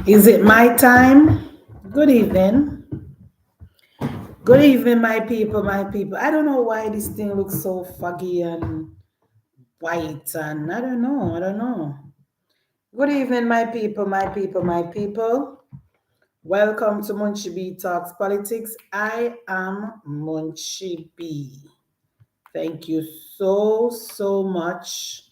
Is it my time? Good evening. Good evening, my people, my people. I don't know why this thing looks so foggy and white, and I don't know. I don't know. Good evening, my people, my people, my people. Welcome to Munchie B Talks Politics. I am Munchie B. Thank you so much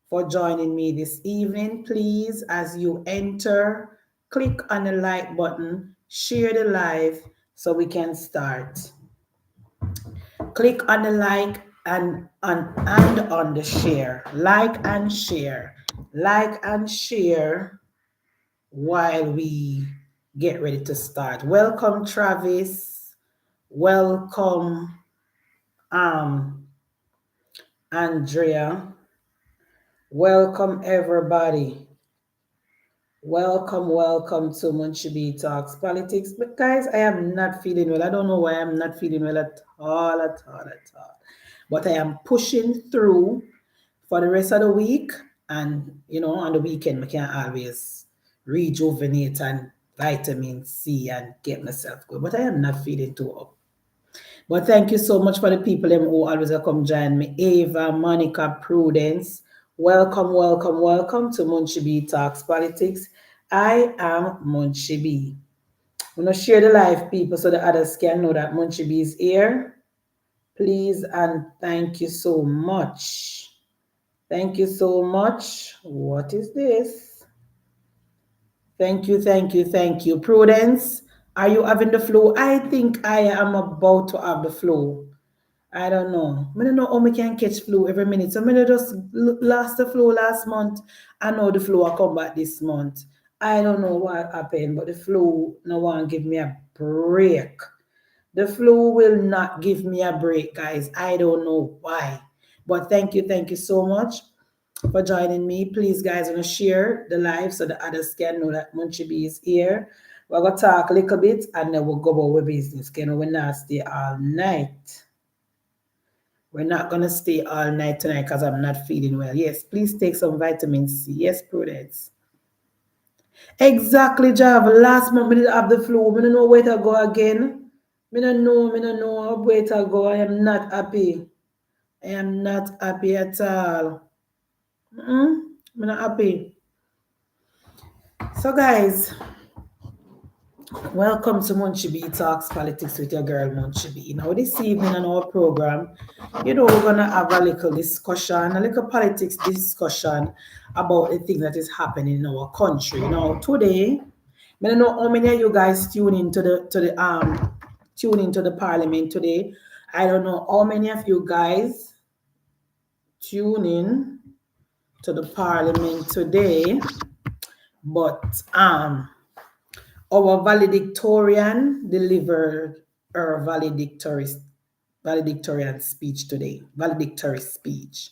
for joining me this evening. Please, as you enter, click on the like button, share the live so we can start. Click on the like and on the share. Like and share. Like and share while we get ready to start. Welcome, Travis. Welcome, um, Andrea. Welcome, everybody. Welcome to Munchibi Talks Politics. But guys, I am not feeling well. I don't know why I'm not feeling well at all. But I am pushing through for the rest of the week. And, on the weekend, I can always rejuvenate and vitamin C and get myself good. But I am not feeling too up. But thank you so much for the people who always come join me. Ava, Monica, Prudence. Welcome to Munchibi Talks Politics. I am Munchibi. I'm going to share the live, people, so the others can know that Munchibi is here. Please and thank you so much. Thank you so much. What is this? Thank you. Prudence, are you having the flu? I think I am about to have the flu. I don't know. I don't know how we can catch flu every minute. So I just lost the flu last month. I know the flu will come back this month. I don't know what happened, but the flu no one give me a break. The flu will not give me a break, guys. I don't know why. But thank you so much for joining me. Please, guys, want to share the live so the others can know that Munchie B is here. We're gonna talk a little bit and then we'll go about our business. We're not stay all night. We're not gonna stay all night tonight because I'm not feeling well. Yes, please take some vitamin C. Yes, Prudence. Exactly, Jav. Last month, I didn't have the flu. I don't know where to go again. I don't know where to go. I am not happy. I am not happy at all. I'm not happy. So, guys, welcome to Munchibi Talks Politics with your girl Munchibi. Now, this evening on our program, we're gonna have a little discussion, a little politics discussion about the thing that is happening in our country. Now, today, I don't know how many of you guys tune into the parliament today. I don't know how many of you guys tune in to the parliament today, but our valedictorian delivered her valedictorian speech today. Valedictory speech.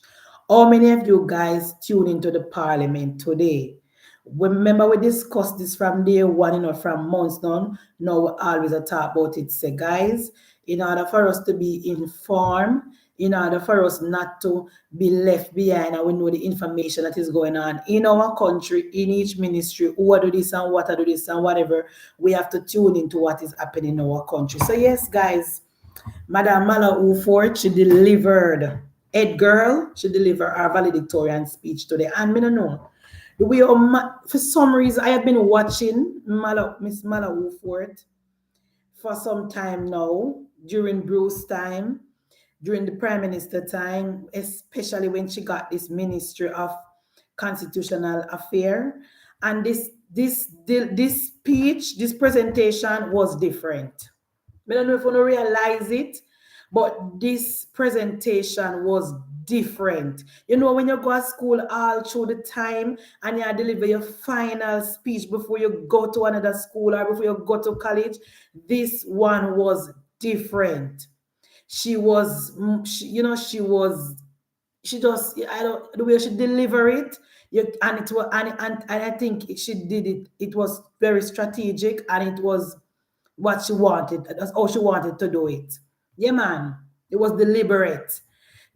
How many of you guys tune into the parliament today? Remember, we discussed this from day one, from months now. Now we always talk about it. Say, guys, in order for us to be informed, in order for us not to be left behind, and we know the information that is going on in our country, in each ministry, who are do this and what are do this and whatever, we have to tune into what is happening in our country. So yes, guys, Madam Mala Ufort, she delivered. Ed Girl, she delivered our valedictorian speech today. And I don't know. For some reason, I have been watching Miss Mala Ufort for some time now, during Bruce time, during the Prime Minister time, especially when she got this Ministry of Constitutional Affair. And this speech, this presentation was different. I don't know if you realize it, but this presentation was different. When you go to school all through the time and you deliver your final speech before you go to another school or before you go to college, this one was different. She was, she just, I don't, the way she delivered it, and it was, and I think she did it. It was very strategic, and it was what she wanted. That's how she wanted to do it. Yeah, man. It was deliberate.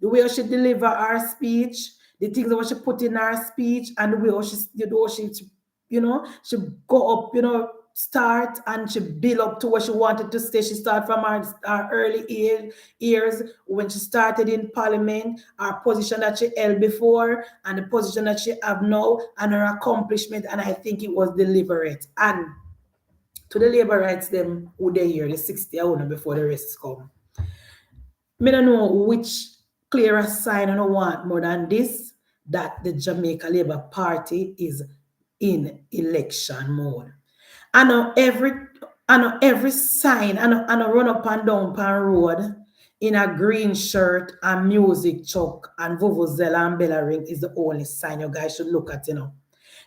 The way she delivered her speech, the things that she put in her speech, and the way she she go up, start, and she build up to where she wanted to stay. She started from her early years when she started in parliament, her position that she held before, and the position that she have now, and her accomplishment. And I think it was deliberate. And to the labor rights them who they hear the 60 hour before the rest come. Me don't know which clearer sign I don't want more than this, that the Jamaica Labour Party is in election mode. I know every sign, I know run up and down pan road in a green shirt and music chuck and vuvuzela and bella ring is the only sign you guys should look at,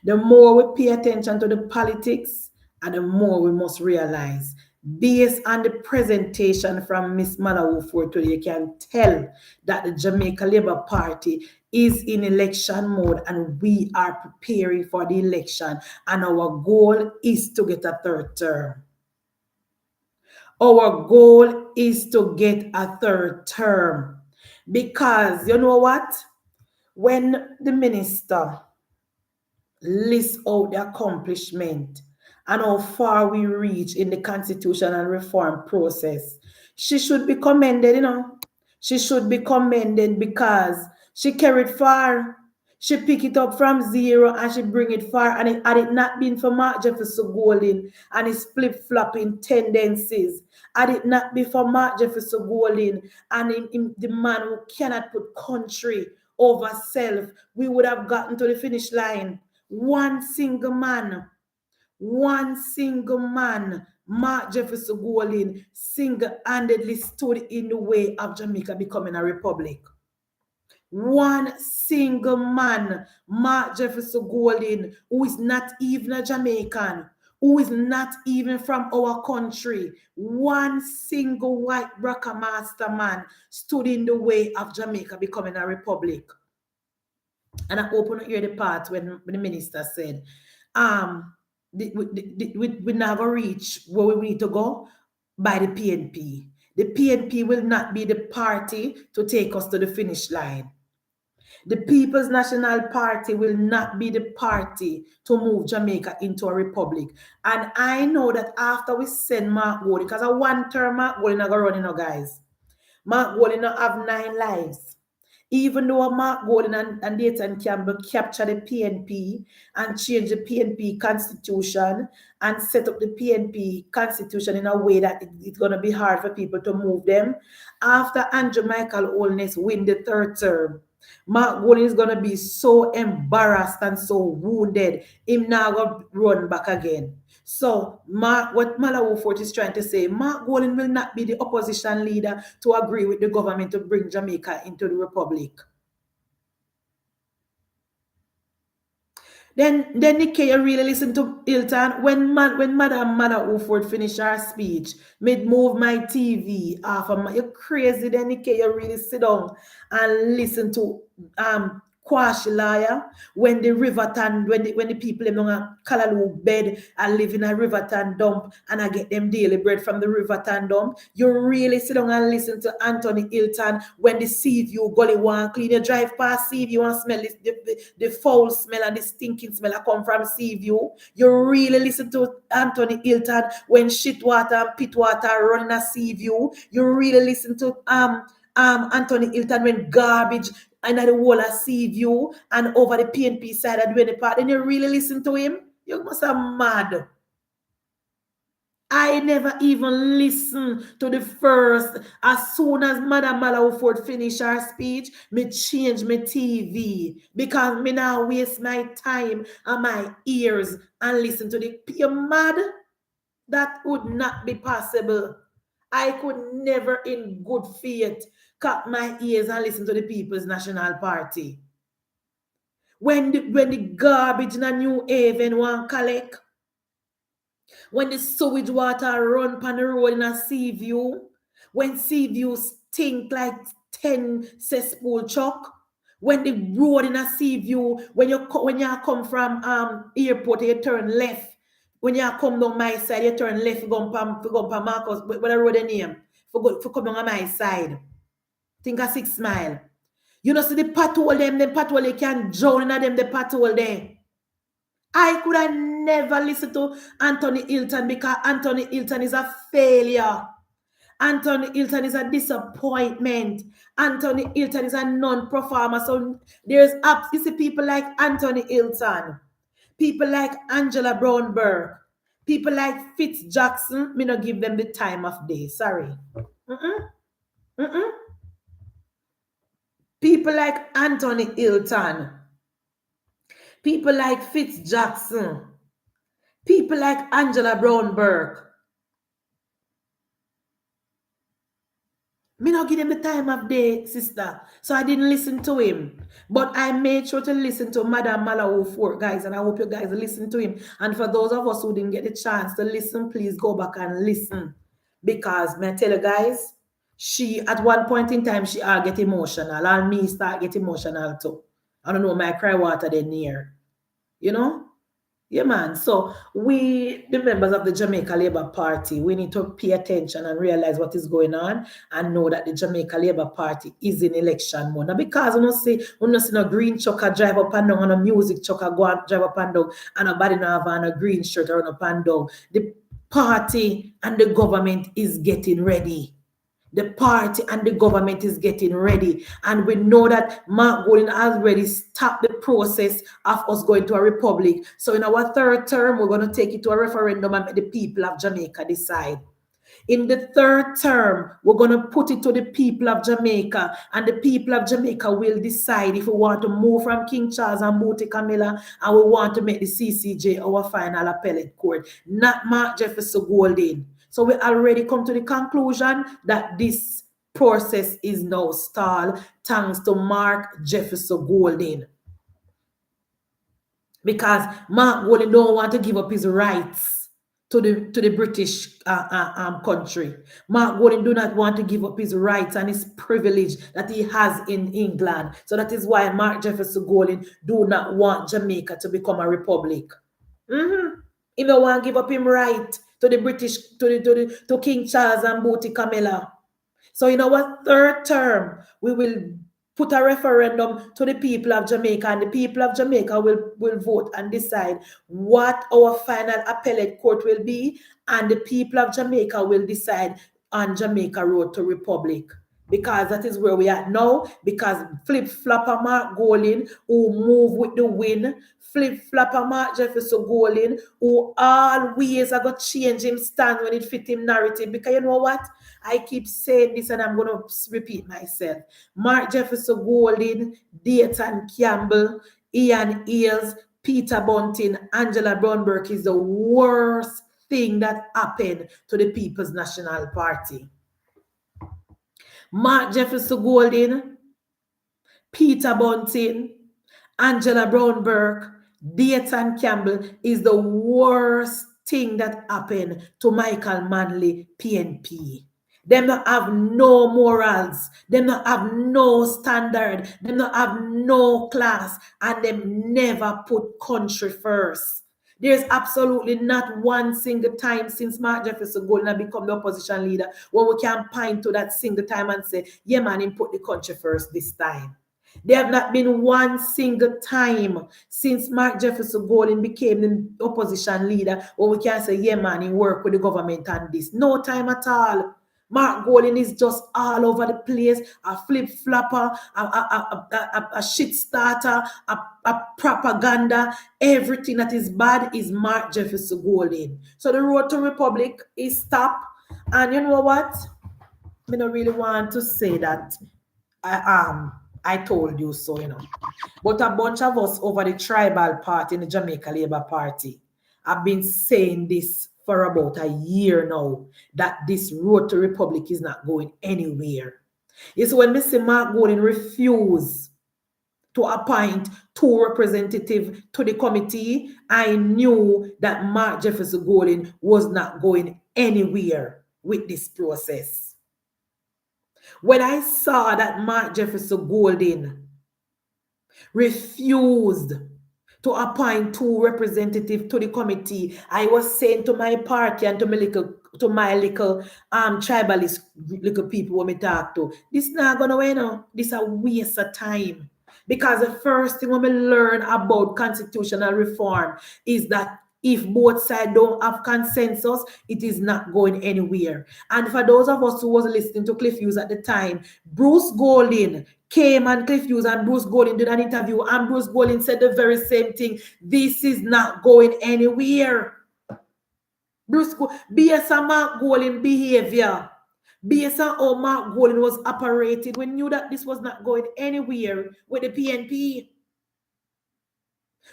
The more we pay attention to the politics, and the more we must realize, based on the presentation from Miss Malawu for today, you can tell that the Jamaica Labour Party is in election mode and we are preparing for the election, and our goal is to get a third term. Our goal is to get a third term, because you know what? When the minister list out the accomplishment and how far we reach in the constitutional reform process, she should be commended, She should be commended because she carried far. She pick it up from zero and she bring it far. And had it not been for Mark Jefferson Golding and his flip-flopping tendencies, had it not been for Mark Jefferson Golding and the man who cannot put country over self, we would have gotten to the finish line. One single man, Mark Jefferson Golding, single-handedly stood in the way of Jamaica becoming a republic. One single man, Mark Jefferson Golding, who is not even a Jamaican, who is not even from our country, one single white Braka master man stood in the way of Jamaica becoming a republic. And I open up here the part when the minister said, we never reach where we need to go by the PNP. The PNP will not be the party to take us to the finish line. The People's National Party will not be the party to move Jamaica into a republic. And I know that after we send Mark Golding, because a one-term Mark Golding not going to run, guys. Mark Golding have 9 lives. Even though Mark Golding and Dayton Campbell capture the PNP and change the PNP constitution and set up the PNP constitution in a way that it's going to be hard for people to move them, after Andrew Michael Holness win the 3rd term, Mark Golding is going to be so embarrassed and so wounded, him now going to run back again. So, what Malawu Fort is trying to say, Mark Golding will not be the opposition leader to agree with the government to bring Jamaica into the republic. Then Nikki, you really listen to Hilton. When Madam Malawu finished her speech, made move my TV off of my, you're crazy. Then Nikki, you really sit down and listen to Kwashi Lawyer when the Riverton, when the people in a Kalalu bed and live in a Riverton dump and I get them daily bread from the Riverton dump. You really sit down and listen to Anthony Hilton when the Seaview gully one clean. You drive past Seaview and smell the foul smell and the stinking smell that come from Seaview. You really listen to Anthony Hilton when shit water and pit water run in a Seaview. You really listen to Anthony Hilton when garbage and the whole of Seaview and over the PNP side of the part, and you really listen to him, you must have mad. I never even listened to the first. As soon as Madam Malawu Fort finished her speech, me change my TV because me now waste my time and my ears and listen to the. You're mad? That would not be possible. I could never in good faith cut my ears and listen to the People's National Party. When the garbage in a New Haven want collect, when the sewage water run pan the road in a Seaview, when Seaview stink like 10 cesspool chuck, when the road in a Seaview, when you come from airport, you turn left. When you come down my side, you turn left, go on Marcus, what the road name? For come down on my side. Think of 6 Mile. You know, see the pothole them pothole, you can drown in them, the pothole there. I could have never listened to Anthony Hilton because Anthony Hilton is a failure. Anthony Hilton is a disappointment. Anthony Hilton is a non-performer. So there's you see people like Anthony Hilton, people like Angela Brownberg, people like Fitz Jackson. Me not give them the time of day. Sorry. Mm-mm, mm-mm. People like Anthony Hilton, people like Fitz Jackson, people like Angela Brownberg. Me not give him the time of day, sister. So I didn't listen to him. But I made sure to listen to Madam Malawu Fort, guys. And I hope you guys listen to him. And for those of us who didn't get the chance to listen, please go back and listen. Because, may I tell you guys, she, at one point in time, she get emotional. And me start get emotional too. I don't know, my cry water then near. You know? Yeah, man. So we, the members of the Jamaica Labour Party, we need to pay attention and realize what is going on and know that the Jamaica Labour Party is in election mode. Now, because we don't see no green trucker drive up and down, and a music trucker go and drive up and down, and nobody no have on a green shirt or up and down. The party and the government is getting ready. The party and the government is getting ready. And we know that Mark Golding has already stopped the process of us going to a republic. So in our third term, we're going to take it to a referendum and let the people of Jamaica decide. In the third term, we're going to put it to the people of Jamaica, and the people of Jamaica will decide if we want to move from King Charles and Booty Camilla, and we want to make the CCJ our final appellate court, not Mark Jefferson Golding. So we already come to the conclusion that this process is now stalled thanks to Mark Jefferson Golding. Because Mark Golding don't want to give up his rights to the British country. Mark Golding do not want to give up his rights and his privilege that he has in England. So that is why Mark Jefferson Golding do not want Jamaica to become a republic. He don't want to give up his right to the British, to King Charles and Booty Camilla. So in our third term, we will put a referendum to the people of Jamaica, and the people of Jamaica will vote and decide what our final appellate court will be, and the people of Jamaica will decide on Jamaica Road to Republic. Because that is where we are now. Because flip-flopper Mark Golding, who move with the wind, flip-flopper Mark Jefferson Golding, who always are going to change him stand when it fit him narrative. Because you know what? I keep saying this and I'm going to repeat myself. Mark Jefferson Golding, Dayton Campbell, Ian Eales, Peter Bunting, Angela Brownberg is the worst thing that happened to the People's National Party. Mark Jefferson Golding, Peter Bunting, Angela Brownberg, Dayton Campbell is the worst thing that happened to Michael Manley PNP. Them not have no morals. Them not have no standard. Them not have no class. And them never put country first. There's absolutely not one single time since Mark Jefferson Golding become the opposition leader when we can point to that single time and say, yeah, man, he put the country first this time. There have not been one single time since Mark Jefferson Golding became the opposition leader when we can say, yeah, man, he worked with the government on this. No time at all. Mark Golding is just all over the place, a flip-flopper, a shit starter, a propaganda. Everything that is bad is Mark Jefferson Golding. So the road to Republic is stopped. And you know what? I don't really want to say that I told you so, you know. But a bunch of us over the tribal party in the Jamaica Labour Party have been saying this for about a year now, that this road to Republic is not going anywhere. It's when Mr. Mark Golding refused to appoint 2 representatives to the committee, I knew that Mark Jefferson Golding was not going anywhere with this process. When I saw that Mark Jefferson Golding refused to appoint 2 representatives to the committee, I was saying to my party and to my little tribalist little people when me talk to, this not gonna win. This a waste of time. Because the first thing when we learn about constitutional reform is that if both sides don't have consensus, it is not going anywhere. And for those of us who was listening to Cliff Hughes at the time, Bruce Golding came and Cliff Hughes and Bruce Golding did an interview, and Bruce Golding said the very same thing. This is not going anywhere. Based on Mark Golding behavior, based on how Mark Golding was operated, we knew that this was not going anywhere with the PNP.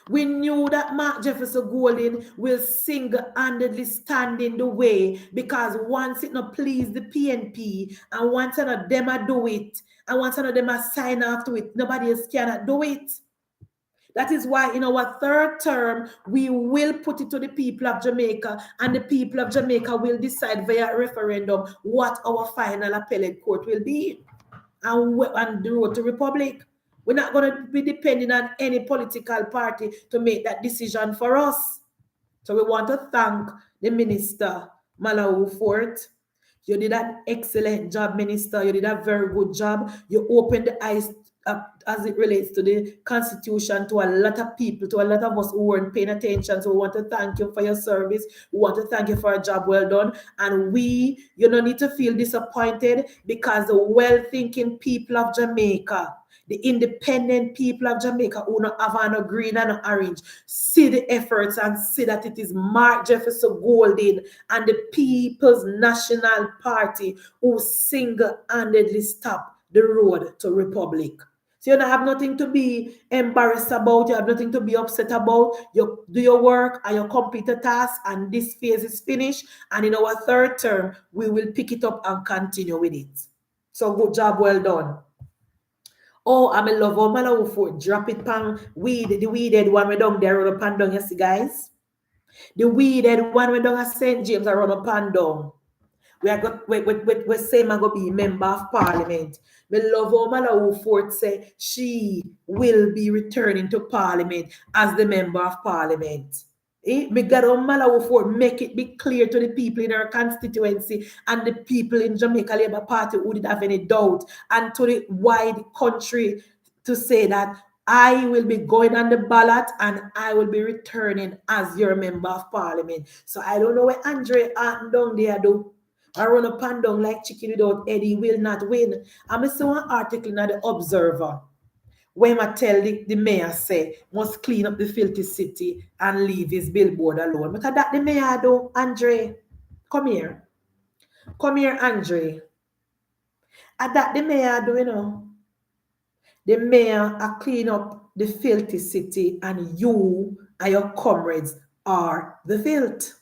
We knew that Mark Jefferson Golding will single-handedly stand in the way, because once it not please the PNP and once none of them do it and once none of them sign off to it, nobody else cannot do it. That is why in our third term, we will put it to the people of Jamaica, and the people of Jamaica will decide via referendum what our final appellate court will be and the road to republic. We're not going to be depending on any political party to make that decision for us. So we want to thank the Minister, Malawi Fort. You did an excellent job, Minister. You did a very good job. You opened the eyes as it relates to the Constitution to a lot of people, to a lot of us who weren't paying attention. So we want to thank you for your service. We want to thank you for a job well done. And you don't need to feel disappointed, because the well-thinking people of Jamaica, the independent people of Jamaica who don't have on a green and an orange, see the efforts and see that it is Mark Jefferson Golding and the People's National Party who single-handedly stop the road to republic. So you don't have nothing to be embarrassed about. You have nothing to be upset about. You do your work and you complete the task, and this phase is finished. And in our third term, we will pick it up and continue with it. So good job, well done. Oh, I'm in love of Malawi Fort. Drop it pan the weeded one we down there on the pan down, you see, guys. The weeded one we down at St. James around the pan down. We say I'm going to be member of parliament. Me love how Malawi Fort say she will be returning to parliament as the member of parliament. Me got on Malawi Fort, make it be clear to the people in our constituency and the people in Jamaica Labour Party who didn't have any doubt, and to the wide country, to say that I will be going on the ballot and I will be returning as your member of parliament. So I don't know what Andre Arton down there do. I run a pan down like chicken without Eddie will not win. I'm see one article in the Observer when I tell the mayor say must clean up the filthy city and leave his billboard alone. Because that the mayor do, Andre. Come here. Come here, Andre. And that the mayor do, you know. The mayor clean up the filthy city, and you and your comrades are the filth.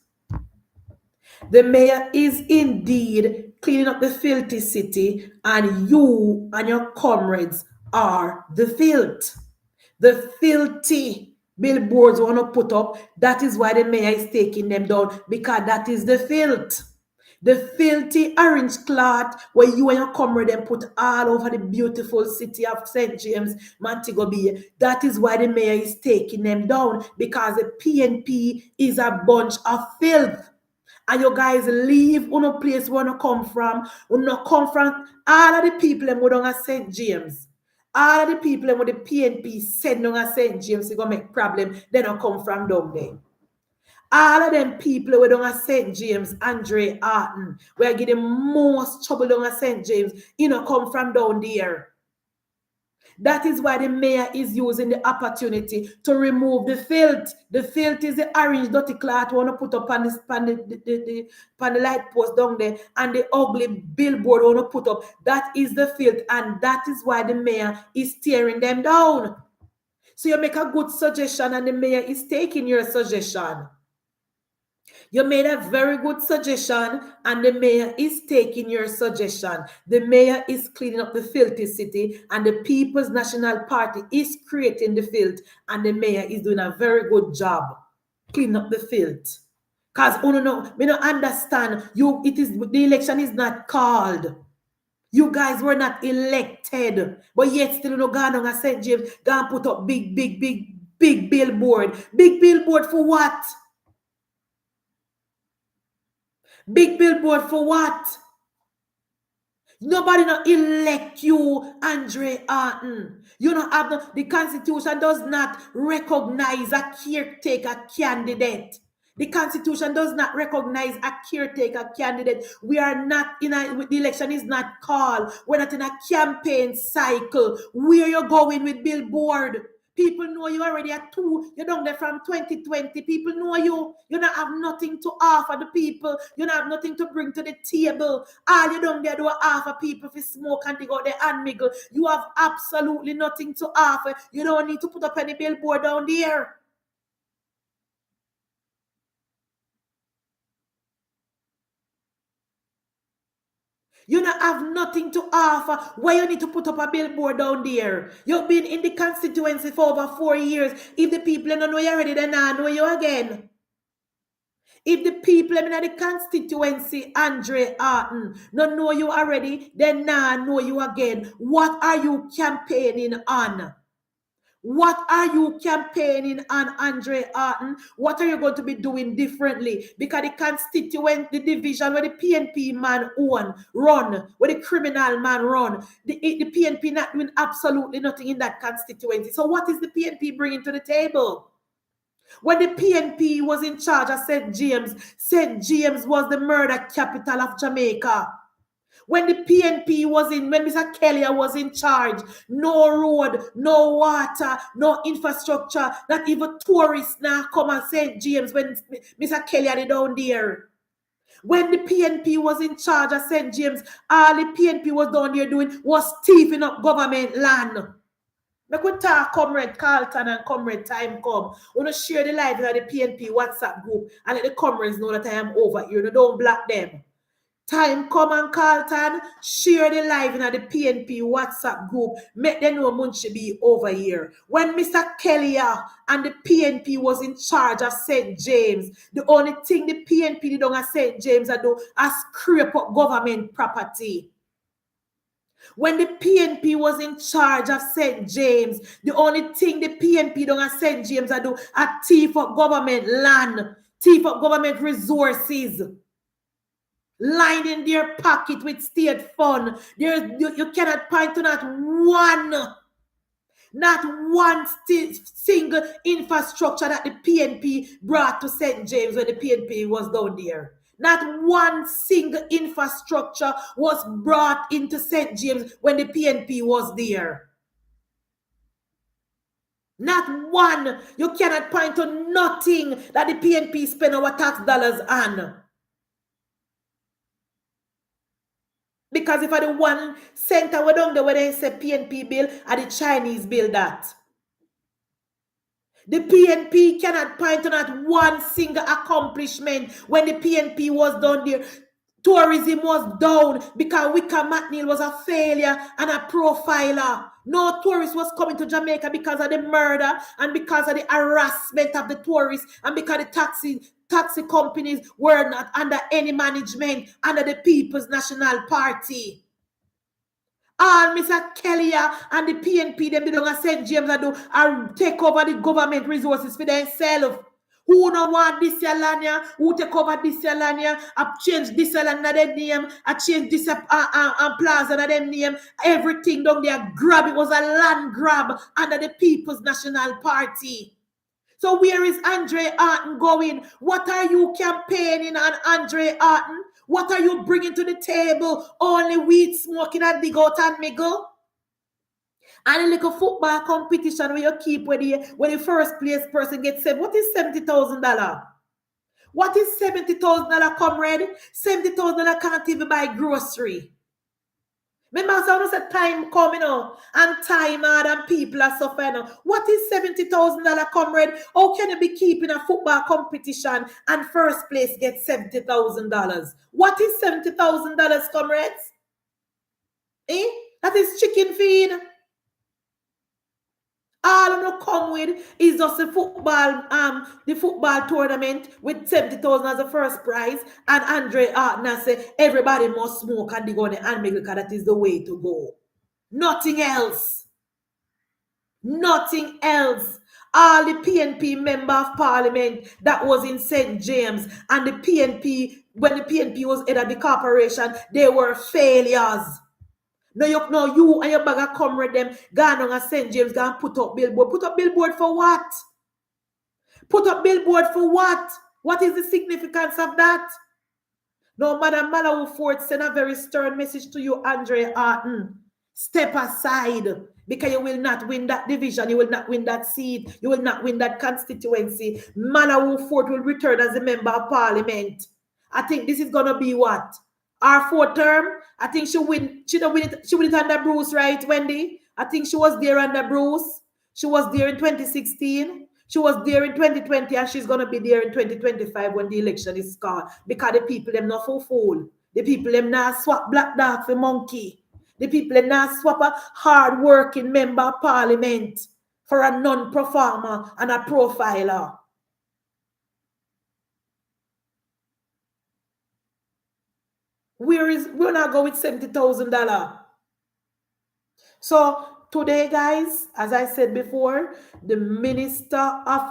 The mayor is indeed cleaning up the filthy city, and you and your comrades are the filth. The filthy billboards want to put up, that is why the mayor is taking them down, because that is the filth. The filthy orange cloth where you and your comrade then put all over the beautiful city of St. James, Montego Bay. That is why the mayor is taking them down, because the PNP is a bunch of filth. And you guys leave on a place where you come from. You not come from all of the people who don't have St. James. All of the people who the PNP send down at St. James to go make problem, they don't come from down there. All of them people who don't have St. James, Andre Arton, we are getting most trouble down at St. James, you know, come from down there. That is why the mayor is using the opportunity to remove the filth. The filth is the orange dirty cloth want to put up on the light post down there, and the ugly billboard want to put up. That is the filth, and that is why the mayor is tearing them down. So you make a good suggestion, and the mayor is taking your suggestion. You made a very good suggestion, and the mayor is taking your suggestion. The mayor is cleaning up the filthy city, and the People's National Party is creating the filth, and the mayor is doing a very good job cleaning up the filth. Because we don't understand. The election is not called. You guys were not elected, but yet still you know gone on St. James, go and put up big billboard. Big billboard for what? Big billboard for what? Nobody not elect you, Andre Arton. You don't have the Constitution does not recognize a caretaker candidate. The Constitution does not recognize a caretaker candidate. We are not in the election is not called. We're not in a campaign cycle. Where you going with billboard? People know you already at two. You're down there from 2020. People know you. You don't have nothing to offer the people. You don't have nothing to bring to the table. All you down there do offer people for smoke and dig out their hand miggle. You have absolutely nothing to offer. You don't need to put up any billboard down there. You don't have nothing to offer. Why you need to put up a billboard down there? You've been in the constituency for over 4 years. If the people don't know you already, then I know you again. If the people in the constituency, Andre Arton, don't know you already, then now know you again. What are you campaigning on? What are you campaigning on, Andre Arton? What are you going to be doing differently? Because the constituent, the division where the PNP man run, where the criminal man run, the PNP not doing absolutely nothing in that constituency. So what is the PNP bringing to the table? When the PNP was in charge of St. James was the murder capital of Jamaica. When the PNP was when Mr. Kelly was in charge, no road, no water, no infrastructure, not even tourists now come and St. James when Mr. Kelly had it down there. When the PNP was in charge of St. James, all the PNP was down there doing was thieving up government land. I could talk Comrade Carlton and Comrade Time Come. I want to share the live in the PNP WhatsApp group and let the comrades know that I am over here. Don't block them. Time Come and Carlton, share the live in the PNP WhatsApp group. Make them know Munchie be over here. When Mr. Kelly and the PNP was in charge of St. James, the only thing the PNP did on St. James do is scrape up government property. When the PNP was in charge of St. James, the only thing the PNP done at St. James do is thief up government land, thief up government resources, lined in their pocket with state fund. You cannot point to not one single infrastructure that the PNP brought to St. James when the PNP was down there. Not one single infrastructure was brought into St. James when the PNP was there. Not one. You cannot point to nothing that the PNP spend our tax dollars on. Because if I the one center we down there where they say PNP bill, and the Chinese bill that. The PNP cannot point to not one single accomplishment when the PNP was down there. Tourism was down because Wicca McNeil was a failure and a profiler. No tourist was coming to Jamaica because of the murder and because of the harassment of the tourists and because the taxi companies were not under any management under the People's National Party. All Mr. Kelly and the PNP, them don't have St. James do are take over the government resources for themselves. Who don't want this land? Who take over this land? I change this land their name. I change this plaza their name. Everything down there grab. It was a land grab under the People's National Party. So where is Andre Arton going? What are you campaigning on, Andre Arton? What are you bringing to the table? Only weed smoking and dig out and miggle? And a little football competition where you keep where the first place person gets said, what is $70,000? What is $70,000, comrade? $70,000 can't even buy grocery. Remember, I said time coming on and time hard and people are suffering. What is $70,000, comrade? How can you be keeping a football competition and first place get $70,000? What is $70,000, comrades? That is chicken feed. All I'm gonna come with is just the football tournament with $70,000 as a first prize, and Andre Arton say everybody must smoke and they go on the hand because that is the way to go. Nothing else. Nothing else. All the PNP member of parliament that was in St. James and the PNP, when the PNP was head of the corporation, they were failures. You and your bag of comrade them gone on a St. James, go and put up billboard. Put up billboard for what? Put up billboard for what? What is the significance of that? No, Madam Malawi Ford send a very stern message to you, Andre Arton. Step aside because you will not win that division. You will not win that seat. You will not win that constituency. Malawi Ford will return as a member of parliament. I think this is going to be what? Our fourth term. I think she win. She don't win it. She win it under Bruce, right, Wendy? I think she was there under Bruce. She was there in 2016. She was there in 2020 and she's going to be there in 2025 when the election is called because the people them not for fool. The people them not swap black dog for monkey. The people them not swap a hard-working member of parliament for a non-performer and a profiler. We're not going with $70,000. So today, guys, as I said before, the Minister of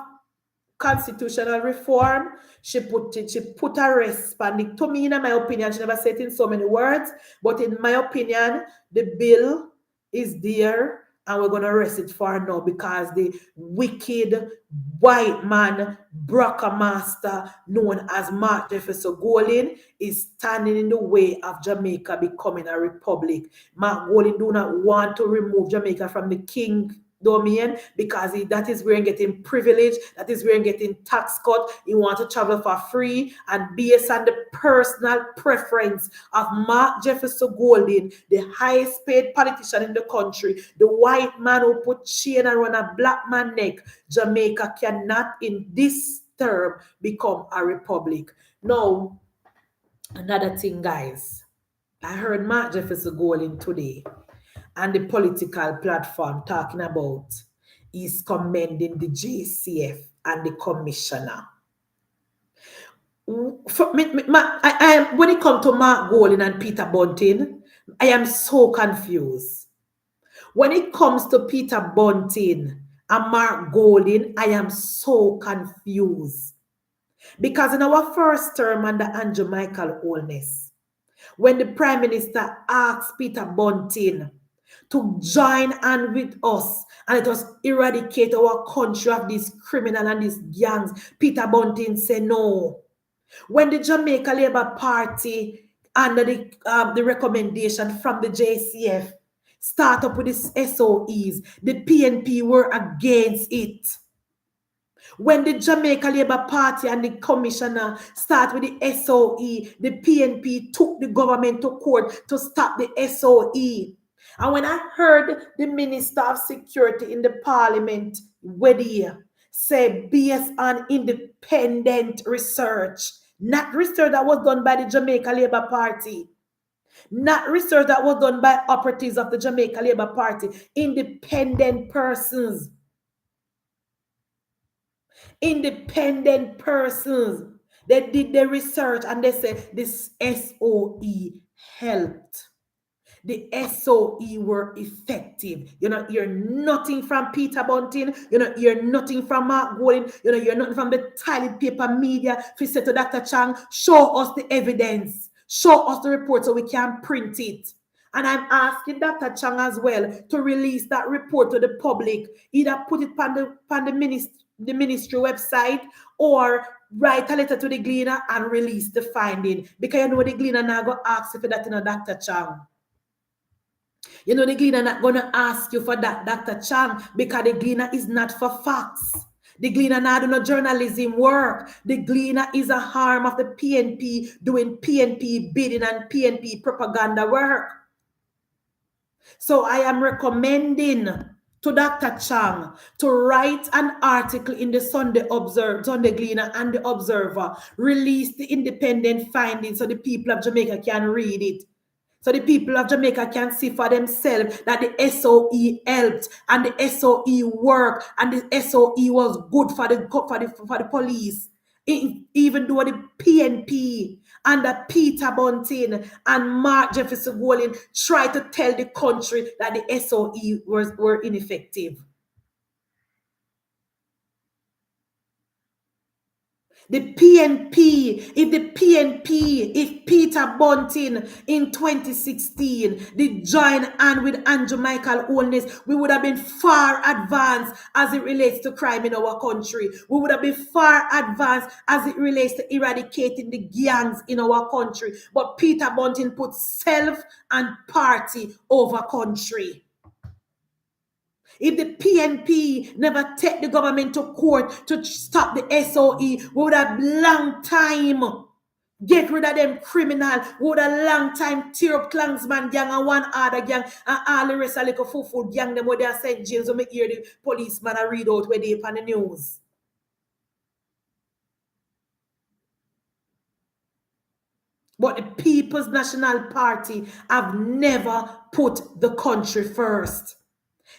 Constitutional Reform, she put a rest on it. To me, in my opinion, she never said it in so many words, but in my opinion, the bill is there and we're going to rest it for now because the wicked white man, broker master, known as Mark Jefferson Golin, is standing in the way of Jamaica becoming a republic. Mark Golin do not want to remove Jamaica from the king domain because that is where he's getting privilege, that is where he's getting tax cut. He wants to travel for free, and based on the personal preference of Mark Jefferson Golden, the highest paid politician in the country, the white man who put chain around a black man's neck, Jamaica cannot in this term become a republic. Now, another thing, guys, I heard Mark Jefferson Golden today and the political platform talking about is commending the JCF and the commissioner. When it comes to Mark Golin and Peter Bunting, I am so confused. When it comes to Peter Bunting and Mark Golin, I am so confused. Because in our first term under Andrew Michael Holness, when the Prime Minister asked Peter Bunting to join hand with us and it was eradicate our country of these criminals and these gangs, Peter Bunting said no. When the Jamaica Labour Party, under the recommendation from the JCF, start up with these SOEs, the PNP were against it. When the Jamaica Labour Party and the commissioner start with the SOE, the PNP took the government to court to stop the SOE. And when I heard the Minister of Security in the Parliament, Wedi, say based on independent research, not research that was done by the Jamaica Labour Party, not research that was done by operatives of the Jamaica Labour Party, independent persons. Independent persons. They did the research and they said this SOE helped. The SOE were effective. You know, you're nothing from Peter Bunting. You know, you're nothing from Mark Golin. You know, you're nothing from the toilet paper media. If you say to Dr. Chang, show us the evidence. Show us the report so we can print it. And I'm asking Dr. Chang as well to release that report to the public. Either put it on the ministry website or write a letter to the Gleaner and release the finding. Because you know the Gleaner now go ask you for that, Dr. Chang. You know, the Gleaner not going to ask you for that, Dr. Chang, because the Gleaner is not for facts. The Gleaner not doing no journalism work. The Gleaner is a arm of the PNP doing PNP bidding and PNP propaganda work. So I am recommending to Dr. Chang to write an article in the Sunday Gleaner and the Observer, release the independent findings so the people of Jamaica can read it. So the people of Jamaica can see for themselves that the SOE helped and the SOE worked and the SOE was good for the police. Even though the PNP under Peter Bunting and Mark Jefferson Golin tried to tell the country that the SOE were ineffective. The PNP, if Peter Bunting in 2016 did join hand with Andrew Michael Holness, we would have been far advanced as it relates to crime in our country. We would have been far advanced as it relates to eradicating the gangs in our country. But Peter Bunting put self and party over country. If the PNP never take the government to court to stop the SOE, we would have long time get rid of them criminal. We would have long time tear up Klansman gang and one other gang and all the rest of like a full gang them where they are sent jails. So me hear the policeman and read out where they on the news. But the People's National Party have never put the country first.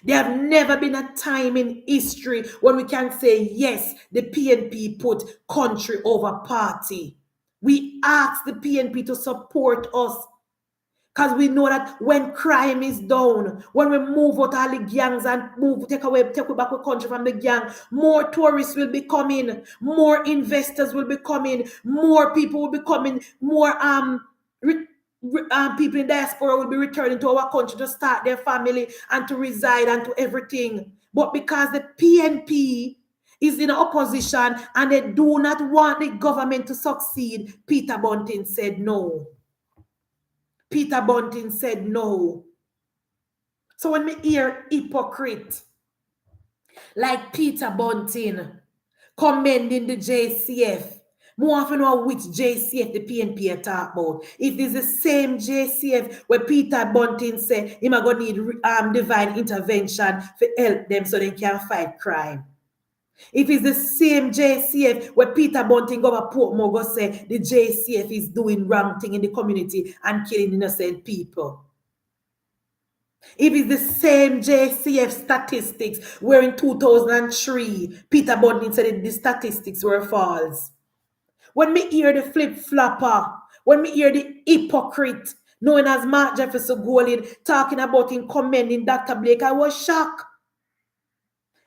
There have never been a time in history when we can say, yes, the PNP put country over party. We ask the PNP to support us because we know that when crime is down, when we move out all the gangs and take back the country from the gang, more tourists will be coming, more investors will be coming, more people will be coming, more people in diaspora will be returning to our country to start their family and to reside and to everything. But because the PNP is in opposition and they do not want the government to succeed, Peter Bunting said no. Peter Bunting said no. So when we hear hypocrite like Peter Bunting commending the JCF, more often know which JCF the PNP are talk about. If it's the same JCF where Peter Bunting said he might go need divine intervention to help them so they can fight crime. If it's the same JCF where Peter Bunting go over Portmore go say the JCF is doing wrong thing in the community and killing innocent people. If it's the same JCF statistics where in 2003 Peter Bunting said the statistics were false. When me hear the flip-flopper, when me hear the hypocrite known as Mark Jefferson Golin talking about him commending Dr. Blake, I was shocked.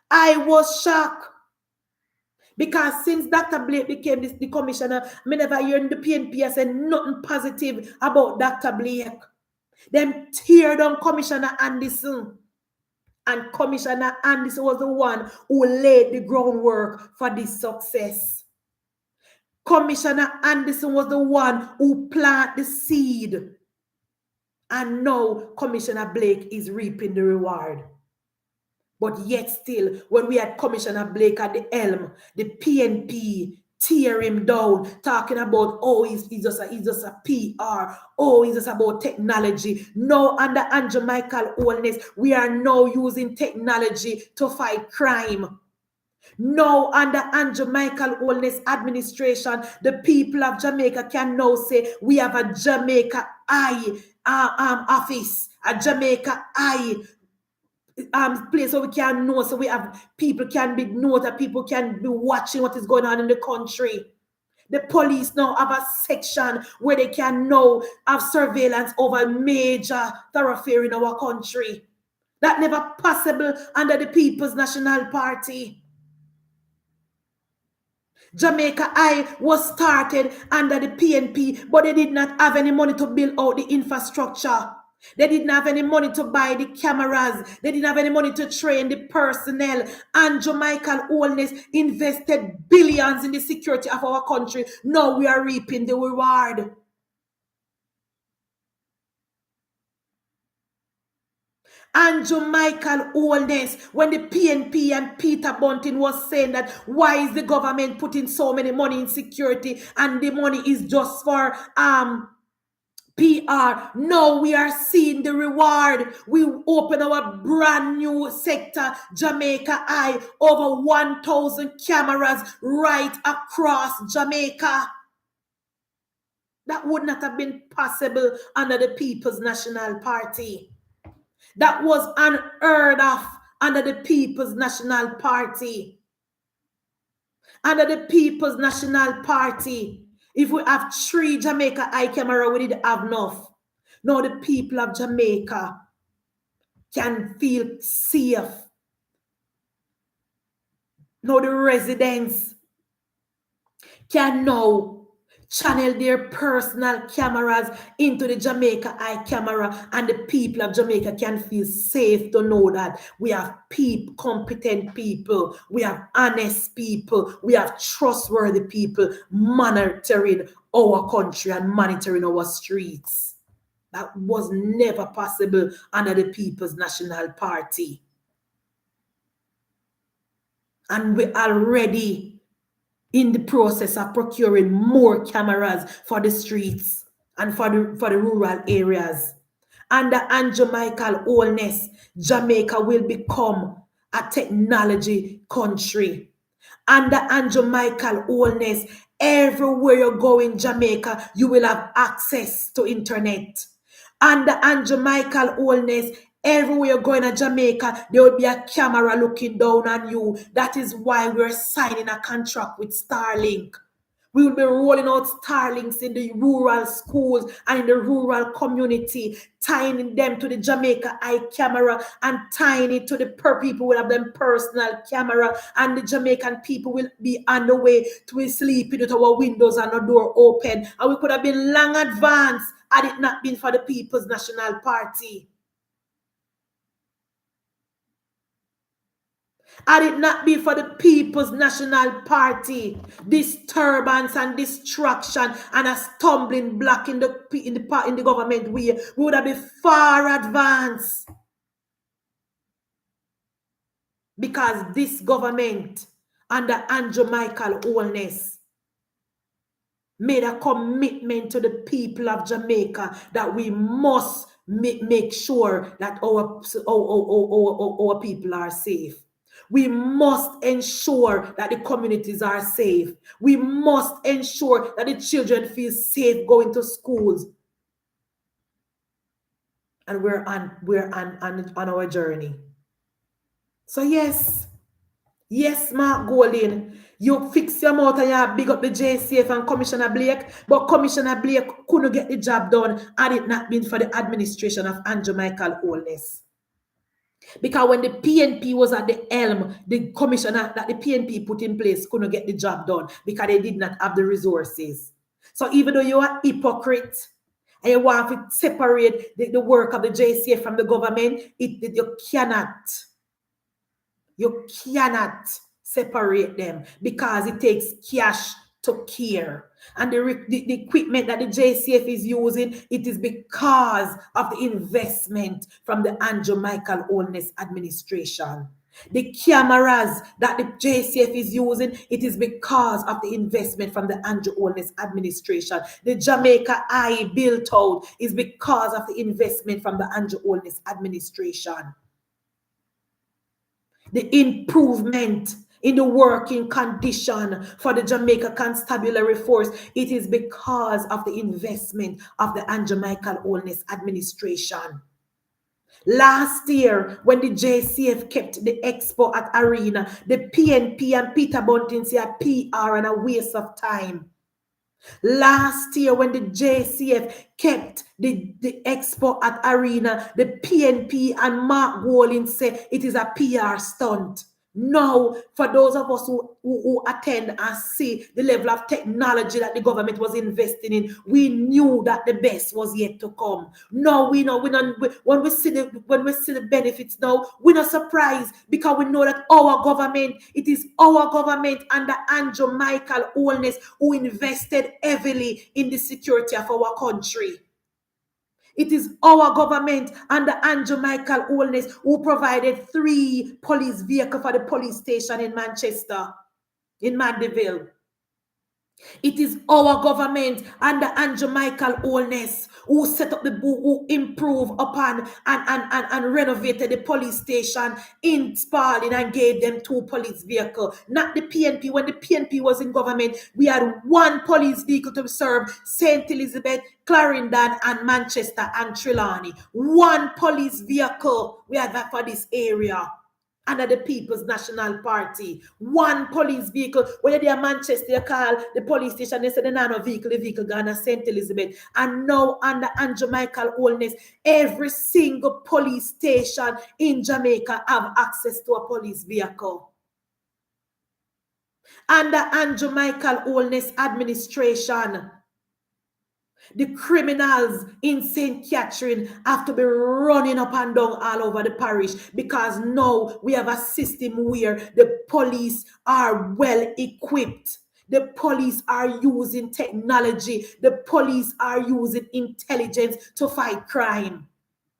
I was shocked. Because since Dr. Blake became the commissioner, I never hear the PNP say nothing positive about Dr. Blake. Them tear down Commissioner Anderson. And Commissioner Anderson was the one who laid the groundwork for this success. Commissioner Anderson was the one who planted the seed. And now Commissioner Blake is reaping the reward. But yet still, when we had Commissioner Blake at the helm, the PNP tear him down, talking about, oh, he's just a PR. Oh, he's just about technology. No, under Andrew Michael Holness, we are now using technology to fight crime. No, under Andrew Michael Holness administration, the people of Jamaica can now say we have a Jamaica Eye office, a Jamaica Eye place where we can know, so we have people can be know that people can be watching what is going on in the country. The police now have a section where they can now have surveillance over major thoroughfare in our country. That never possible under the People's National Party. Jamaica Eye was started under the PNP, but they did not have any money to build out the infrastructure. They didn't have any money to buy the cameras. They didn't have any money to train the personnel. Andrew Michael Holness invested billions in the security of our country. Now we are reaping the reward. Andrew Michael Holness, when the PNP and Peter Bunting was saying that why is the government putting so many money in security and the money is just for PR. Now we are seeing the reward. We open our brand new sector, Jamaica Eye, over 1,000 cameras right across Jamaica. That would not have been possible under the People's National Party. That was unheard of under the People's National Party. Under the People's National Party, if we have 3 Jamaica Eye camera, we didn't have enough. Now the people of Jamaica can feel safe. Now the residents can now channel their personal cameras into the Jamaica Eye camera, and the people of Jamaica can feel safe to know that we have competent people, we have honest people, we have trustworthy people monitoring our country and monitoring our streets. That was never possible under the People's National Party. And we already in the process of procuring more cameras for the streets and for the rural areas. Under Andrew Michael Holness, Jamaica will become a technology country. Under Andrew Michael Holness, everywhere you go in Jamaica, you will have access to internet. Under Andrew Michael Holness, everywhere you're going to Jamaica, there will be a camera looking down on you. That is why we're signing a contract with Starlink. We will be rolling out Starlinks in the rural schools and in the rural community, tying them to the Jamaica Eye camera and tying it to the people will have them personal camera, and the Jamaican people will be on the way to be sleeping with our windows and our door open. And we could have been long advanced had it not been for the People's National Party. Had it not be for the People's National Party, disturbance and distraction and a stumbling block in the government, we would have been far advanced. Because this government under Andrew Michael Holness made a commitment to the people of Jamaica that we must make sure that our people are safe. We must ensure that the communities are safe. We must ensure that the children feel safe going to schools. And we're on our journey. So yes, Mark Golding, you fix your mouth and you big up the JCF and Commissioner Blake, but Commissioner Blake couldn't get the job done had it not been for the administration of Andrew Michael Holness. Because when the PNP was at the helm, the commissioner that the PNP put in place couldn't get the job done because they did not have the resources. So even though you are hypocrite and you want to separate the work of the JCF from the government, you cannot separate them because it takes cash to care. And the equipment that the JCF is using, it is because of the investment from the Andrew Michael Holness administration. The cameras that the JCF is using, it is because of the investment from the Andrew Holness administration. The Jamaica Eye built out is because of the investment from the Andrew Holness administration. The improvement in the working condition for the Jamaica Constabulary Force, it is because of the investment of the Andrew Michael Holness administration. Last year, when the JCF kept the expo at Arena, the PNP and Peter Bunting said PR and a waste of time. Last year, when the JCF kept the expo at Arena, the PNP and Mark Golding said it is a PR stunt. Now, for those of us who attend and see the level of technology that the government was investing in, we knew that the best was yet to come. Now when we see the benefits now, we're not surprised because we know that it is our government under Andrew Michael Holness who invested heavily in the security of our country. It is our government under Andrew Michael Holness who provided 3 police vehicles for the police station in Manchester, in Mandeville. It is our government under Andrew Michael Holness who set up who improved upon and renovated the police station in Spalding and gave them 2 police vehicles. Not the PNP. When the PNP was in government, we had 1 police vehicle to serve St. Elizabeth, Clarendon, and Manchester and Trelawney. 1 police vehicle we had that for this area. Under the People's National Party. 1 police vehicle. When you're there in Manchester, you call the police station, they say the nano vehicle, the vehicle gone to St. Elizabeth. And now under Andrew Michael Holness, every single police station in Jamaica have access to a police vehicle. Under Andrew Michael Holness administration, the criminals in St. Catherine have to be running up and down all over the parish, because now we have a system where the police are well equipped. The police are using technology. The police are using intelligence to fight crime.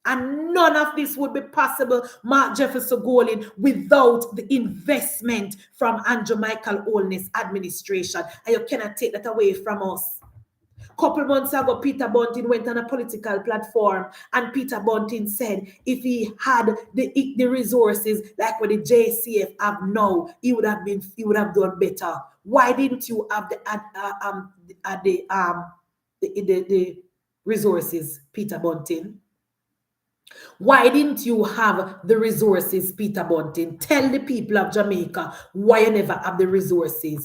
And none of this would be possible, Mark Jefferson Golin, without the investment from Andrew Michael Holness administration. And you cannot take that away from us. Couple months ago, Peter Bunting went on a political platform, and Peter Bunting said if he had the resources like what the JCF have now, he would have done better. Why didn't you have the resources, Peter Bunting? Why didn't you have the resources, Peter Bunting? Tell the people of Jamaica why you never have the resources.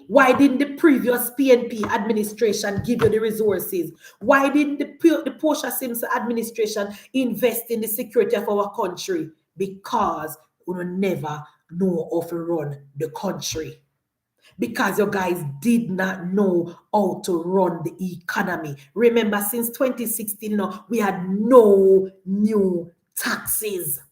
Why didn't the previous PNP administration give you the resources? Why didn't the Portia Simpson administration invest in the security of our country? Because we will never know how to run the country. Because you guys did not know how to run the economy. Remember, since 2016, we had no new taxes.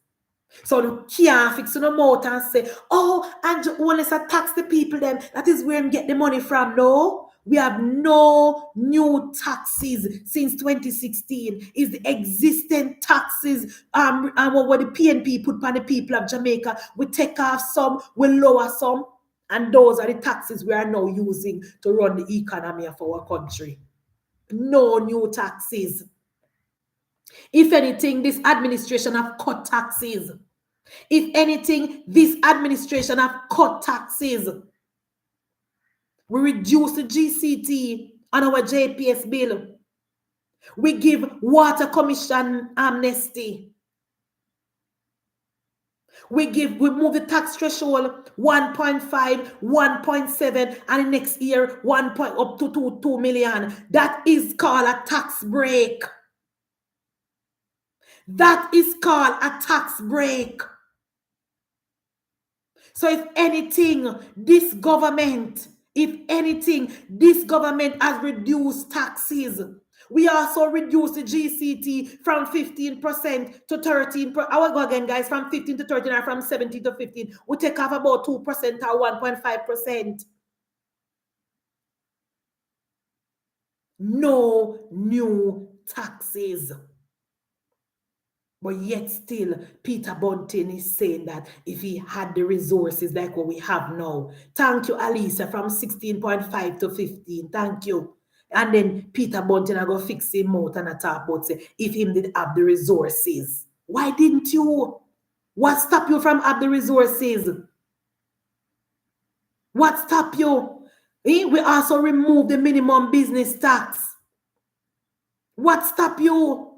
So you can't fix your mouth and say, oh, and only tax the people then. That is where we get the money from. No, we have no new taxes since 2016. It's the existing taxes and what the PNP put on the people of Jamaica. We take off some, we lower some. And those are the taxes we are now using to run the economy of our country. No new taxes. If anything, this administration have cut taxes. If anything, this administration have cut taxes. We reduce the GCT on our JPS bill. We give water commission amnesty. We move the tax threshold 1.5, 1.7, and next year up to 2 million. That is called a tax break. That is called a tax break. So if anything, this government has reduced taxes. We also reduced the GCT from 15% to 13%. I will go again, guys, from 15 to 13 or from 17 to 15. We take off about 2% or 1.5%. No new taxes. But yet still, Peter Bunting is saying that if he had the resources like what we have now. Thank you, Alisa, from 16.5 to 15. Thank you. And then Peter Bunting are going to fix him out and talk about say, if him did have the resources. Why didn't you? What stopped you from have the resources? What stopped you? We also remove the minimum business tax. What stopped you?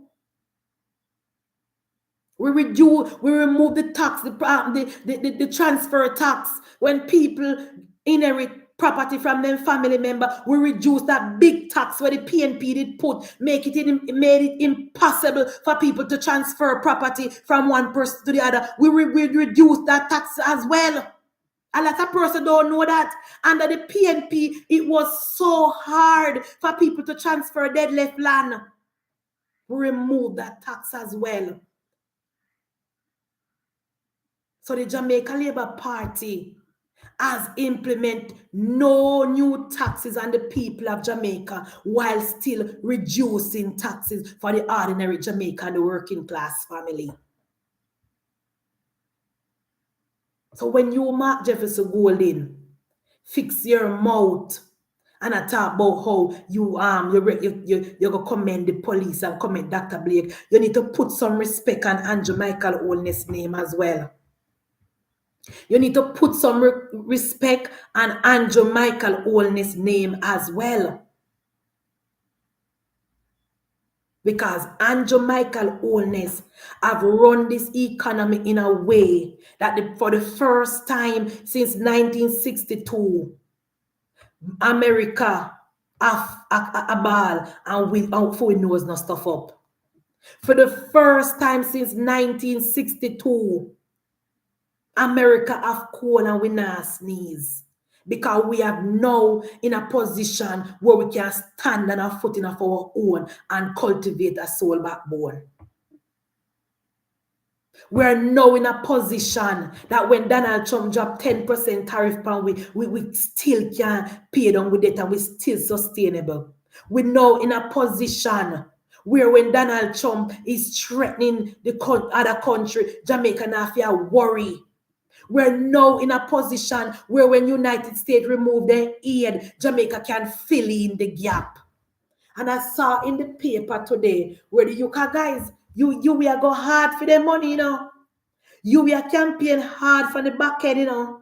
We remove the tax, the transfer tax. When people inherit property from them family member, we reduce that big tax where the PNP did put, made it impossible for people to transfer property from one person to the other. We reduce that tax as well. A lot of person don't know that. Under the PNP, it was so hard for people to transfer dead left land. We remove that tax as well. So the Jamaica Labour Party has implemented no new taxes on the people of Jamaica while still reducing taxes for the ordinary Jamaican and the working class family. So when you, Mark Jefferson Golin, fix your mouth and I talk about how you're going to commend the police and commend Dr. Blake, you need to put some respect on Andrew Michael Holness' name as well. You need to put some respect on Andrew Michael Holness' name as well. Because Andrew Michael Holness have run this economy in a way that for the first time since 1962, America have a ball and we nose no stuff up. For the first time since 1962, America have cold and we not sneeze. Because we are now in a position where we can stand on our footing of our own and cultivate a soul backbone. We're now in a position that when Donald Trump dropped 10% tariff on we still can pay down with it and we're still sustainable. We're now in a position where when Donald Trump is threatening the other country, Jamaica now feel worry. We're now in a position where when United States remove their aid, Jamaica can fill in the gap. And I saw in the paper today where the UK guys, you we are go hard for their money, you know. You we are campaign hard for the back end, you know.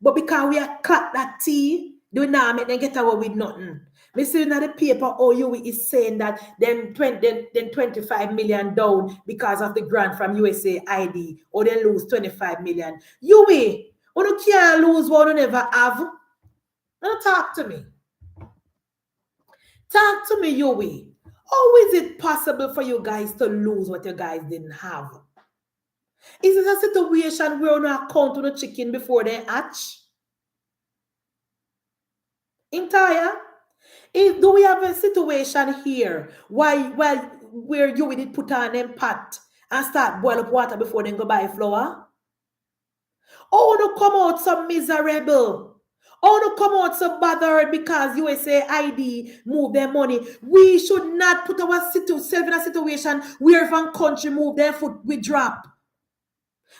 But because we are cut that tea, do not make them get away with nothing. We see in the paper, you is saying that then 25 million down because of the grant from USA ID, or they lose 25 million. You can't lose what you never have. Don't talk to me. Talk to me, Yui. How is it possible for you guys to lose what you guys didn't have? Is it a situation where you account on the chicken before they hatch? Entire? Do we have a situation here where you will put on them pot and start boil up water before they go buy flour? Oh, no come out so miserable. Oh, no come out so bothered because USA ID move their money. We should not put ourselves in a situation where if one country move their foot, we drop.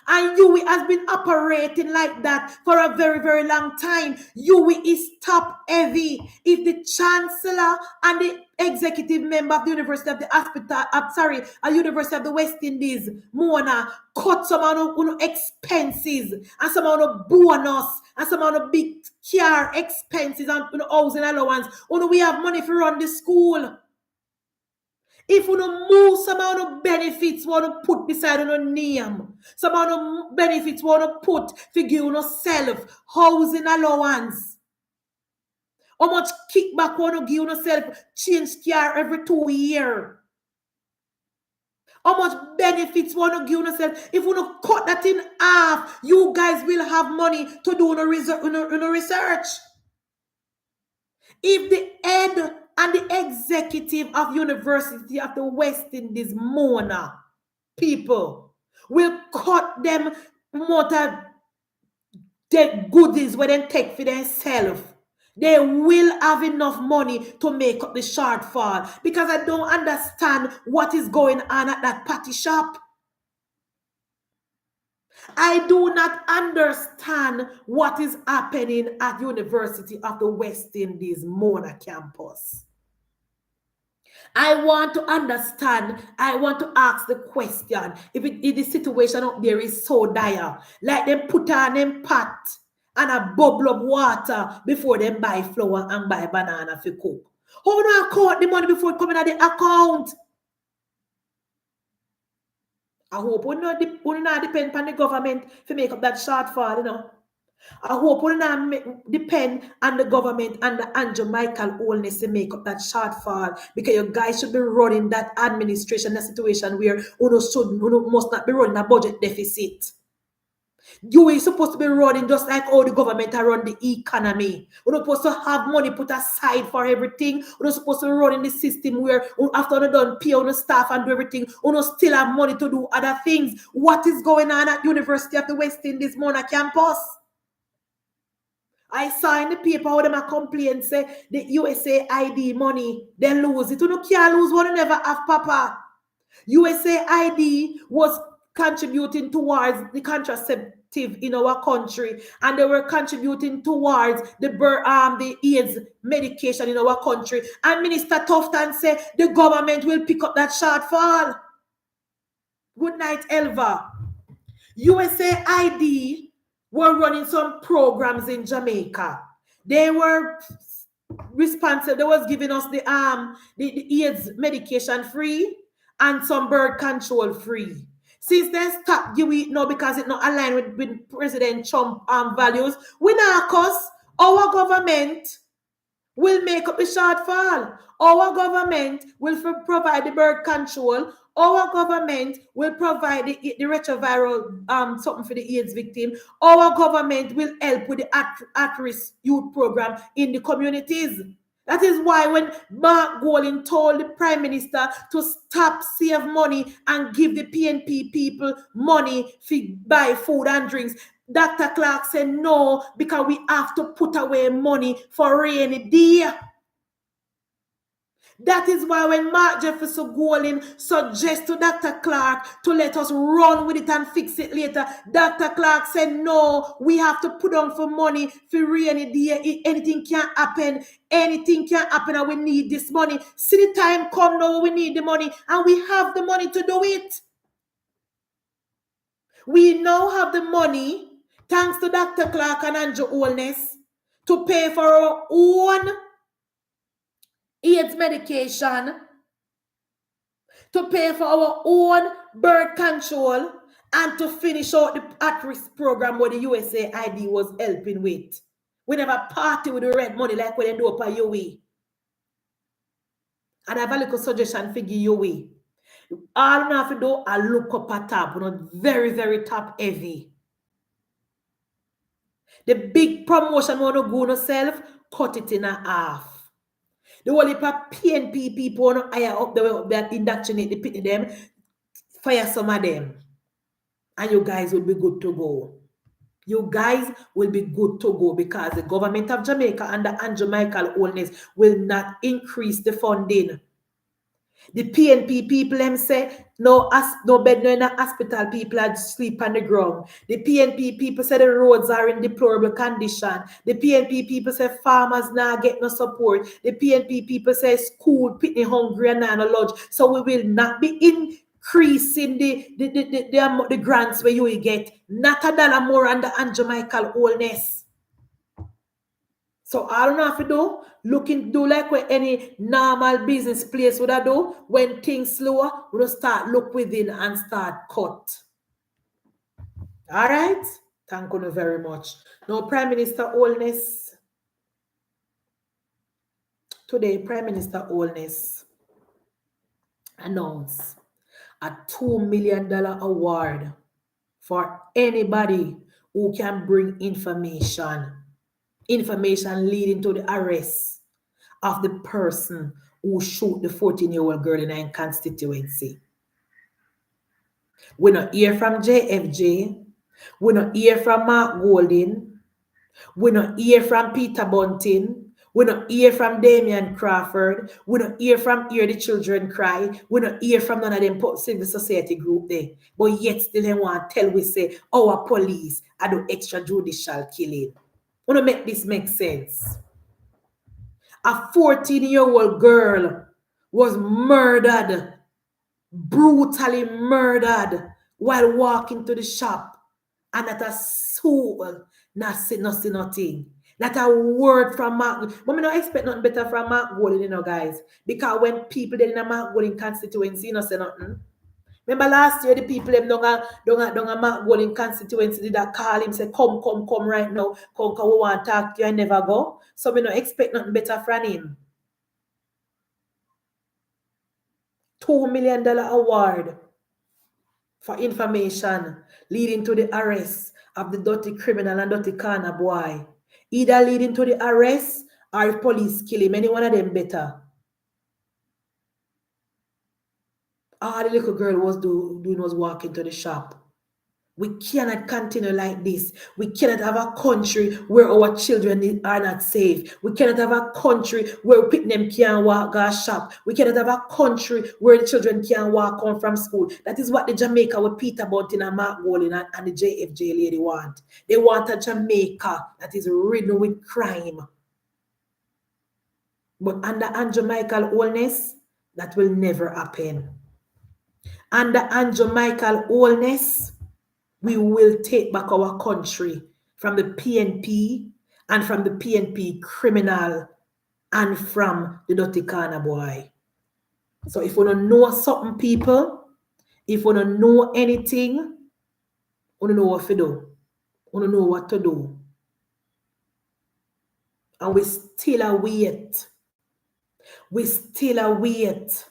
And UE has been operating like that for a very, very long time. UE is top heavy. If the chancellor and the executive member of the University of the University of the West Indies, Mona, cut some of expenses and some of bonus and some of big car expenses and housing allowance. We have money for run the school. If you don't move some amount of benefits, want to put beside your name, some amount of benefits want to put for give yourself housing allowance. How much kickback want to give yourself change car every 2 years? How much benefits want to give yourself? If you don't cut that in half, you guys will have money to do research. If the head and the executive of University of the West Indies, Mona, people will cut them more the goodies where they take for themselves, they will have enough money to make up the shortfall. Because I don't understand what is going on at that party shop. I do not understand what is happening at University of the West Indies, Mona campus. I want to understand. I want to ask the question. If the situation up there is so dire, like them put on them pot and a bubble of water before them buy flour and buy banana for cook. How do I count the money before it come in the account? I hope we not depend on the government to make up that shortfall, you know. I hope we not depend on the government and the Andrew Michael Holness to make up that shortfall, because you guys should be running that administration, that situation where you must not be running a budget deficit. You are supposed to be running just like how the government are run the economy. You're not supposed to have money put aside for everything. You're not supposed to be running the system where after you're done pay on the staff and do everything, you still have money to do other things. What is going on at University of the West Indies Mona campus? I saw in the paper how them a complain say the USA ID money, they lose it. You can't lose one, you never have, Papa. USA ID was contributing towards the contraceptive in our country, and they were contributing towards the AIDS medication in our country. And Minister Tufton said the government will pick up that shortfall. Good night, Elva. USA ID were running some programs in Jamaica. They were responsible. They was giving us the AIDS medication free and some birth control free. Since they stopped giving it now because it not aligned with President Trump values, we now cause our government will make up the shortfall. Our government will provide the birth control. Our government will provide the retroviral something for the AIDS victim. Our government will help with the at-risk youth program in the communities. That is why when Mark Golding told the Prime Minister to stop save money and give the PNP people money to buy food and drinks, Dr. Clark said no, because we have to put away money for rainy day. That is why when Mark Jefferson Golding suggests to Dr. Clark to let us run with it and fix it later, Dr. Clark said, no, we have to put on for money for rainy day. Anything can happen. Anything can happen and we need this money. See the time come now, we need the money and we have the money to do it. We now have the money, thanks to Dr. Clark and Andrew Holness, to pay for our own AIDS medication, to pay for our own birth control, and to finish out the at-risk program where the USAID was helping with. We never party with the red money like when they do up a UWE. And I have a little suggestion for UWE. All you have to do is look up a tab, not very, very top heavy. The big promotion we want to go on yourself, cut it in half. The whole heap of PNP people want to hire up that indoctrinate the pity them, fire some of them. And you guys will be good to go. You guys will be good to go because the government of Jamaica under Andrew Michael Holness will not increase the funding. The PNP people them say no bed no in a hospital, people are sleep on the ground. The PNP people say the roads are in deplorable condition. The PNP people say farmers now get no support. The PNP people say school pitney hungry and no lunch. So we will not be increasing the grants where you will get. Not a dollar more under Andrew Michael Holness. So all you have to do like what any normal business place would do. When things slower, we'll start look within and start cut. All right? Thank you very much. Now, Prime Minister Holness. Today, Prime Minister Holness announced a $2 million award for anybody who can bring information leading to the arrest of the person who shoot the 14-year-old girl in our constituency. We not hear from JFJ. We not hear from Mark Golding. We not hear from Peter Bunting. We not hear from Damian Crawford. We not hear from Hear the Children Cry. We not hear from none of them civil society group there. But yet still they want to tell we say our police are do extrajudicial killing. I want to make this make sense. A 14-year-old girl was murdered, brutally murdered while walking to the shop, and not a soul, not say nothing. Not a word from Mark. But I don't expect nothing better from Mark Golding, guys. Because when people in a Mark Golding constituency, say nothing. Remember last year, the people them don't a Mark Golding constituency did that call him, say, come right now. Come, we want to talk to you, I never go. So we don't expect nothing better from him. $2 million award for information leading to the arrest of the dirty criminal and dirty corner boy. Either leading to the arrest or if police kill him. Any one of them better. All the little girl was doing was walking to the shop. We cannot continue like this. We cannot have a country where our children are not safe. We cannot have a country where them can't walk go shop. We cannot have a country where the children can't walk home from school. That is what the Jamaica with Peter Bunting and Mark Golding and the JFJ lady want. They want a Jamaica that is ridden with crime. But under Andrew Michael Holness, that will never happen. Under Andrew Michael Holness, we will take back our country from the PNP and from the PNP criminal and from the dirty corner boy. So if you don't know something, people, if you don't know anything, you don't know what to do. You don't know what to do. And we still await. We still await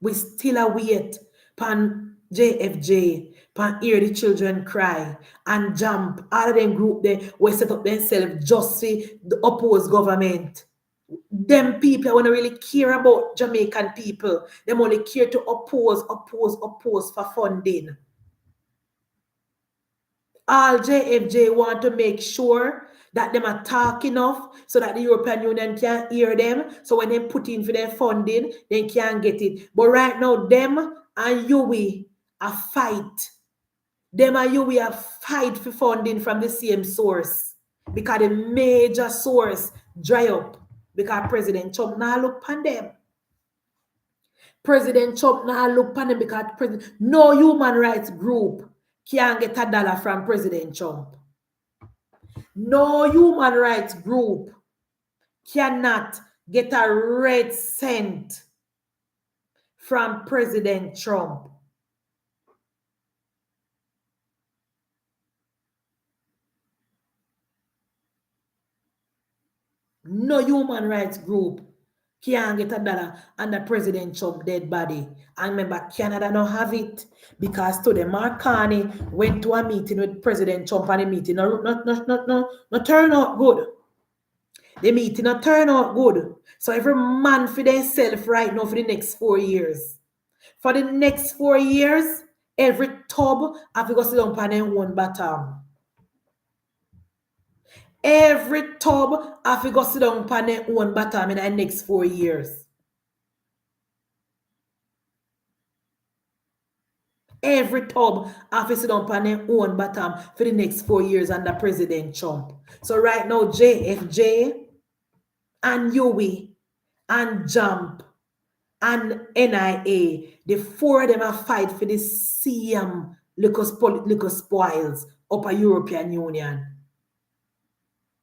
We still await pan JFJ, pan hear the children cry and jump. All of them group there we set up themselves just for the opposed government. Them people want to really care about Jamaican people. Them only care to oppose for funding. All JFJ want to make sure that them are talk enough so that the European Union can hear them. So when they put in for their funding, they can get it. But right now, them and UWI are fight. Them and UWI are fight for funding from the same source. Because the major source dry up. Because President Trump now look upon them. President Trump now look upon them because no human rights group can get $1 from President Trump. No human rights group cannot get a red cent from President Trump. No human rights group can get $1 under President Trump dead body. And remember, Canada don't have it because today Mark Carney went to a meeting with President Trump and the meeting no turn out good. The meeting no turn out good. So every man for themselves right now for the next 4 years. For the next 4 years, every tub have to go sit down on their own bottom. Every tub have to go sit down on their own bottom in the next 4 years. Every tub have to sit down on their own bottom for the next 4 years under President Trump. So right now, JFJ and UWI and JUMP and NIA, the four of them are fight for the same liquor spoils of a European Union.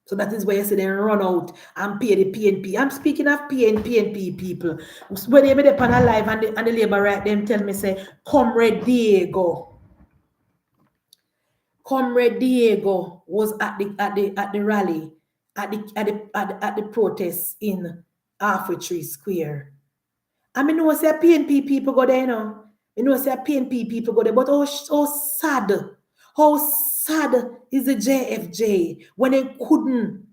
So that is why you see them run out and pay the PNP. I'm speaking of PNP people. When they made up on a live and the Labour right, them tell me, say, Comrade Diego. Comrade Diego was at the rally, at the protest in Halfway Tree Square. I mean, no say PNP people go there, you know. You know, say PNP people go there, but how sad is the JFJ when they couldn't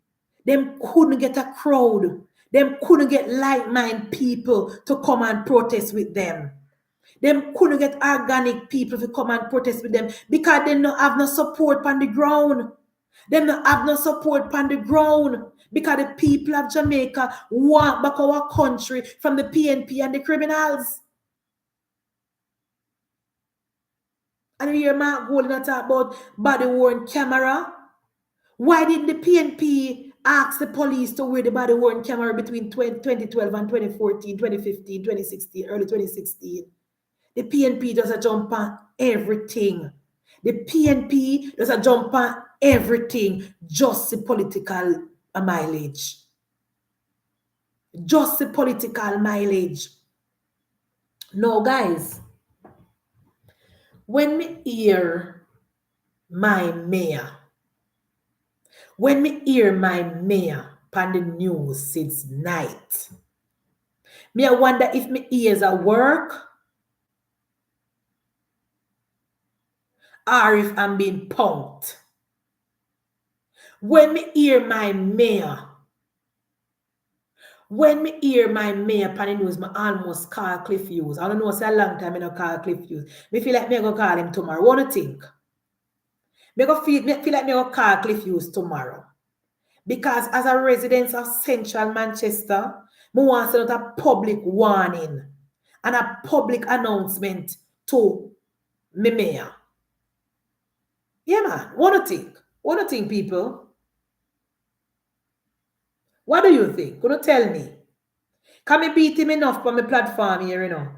get a crowd, them couldn't get like-minded people to come and protest with them. Them couldn't get organic people to come and protest with them because they don't have no support on the ground. Them not have no support on the ground because the people of Jamaica want back our country from the PNP and the criminals. And you hear Mark Golding talk about body-worn camera. Why didn't the PNP ask the police to wear the body-worn camera between 2012 and 2014, 2015, 2016, early 2016? The PNP does a jump on everything. The PNP does a jump on everything, just the political mileage. Just the political mileage. No, guys. When me hear my mayor on the news since night, me I wonder if my ears are work or if I'm being punked. When me hear my mayor on the news, I almost call Cliff Hughes. I don't know, it's a long time I don't call Cliff Hughes. Me feel like me go call him tomorrow. What do you think? Me feel like me go call Cliff Hughes tomorrow. Because as a resident of central Manchester, I want to send out a public warning and a public announcement to me mayor. Yeah, man. What do you think, people? What do you think? Could you tell me? Can me beat him enough on my platform here, you know?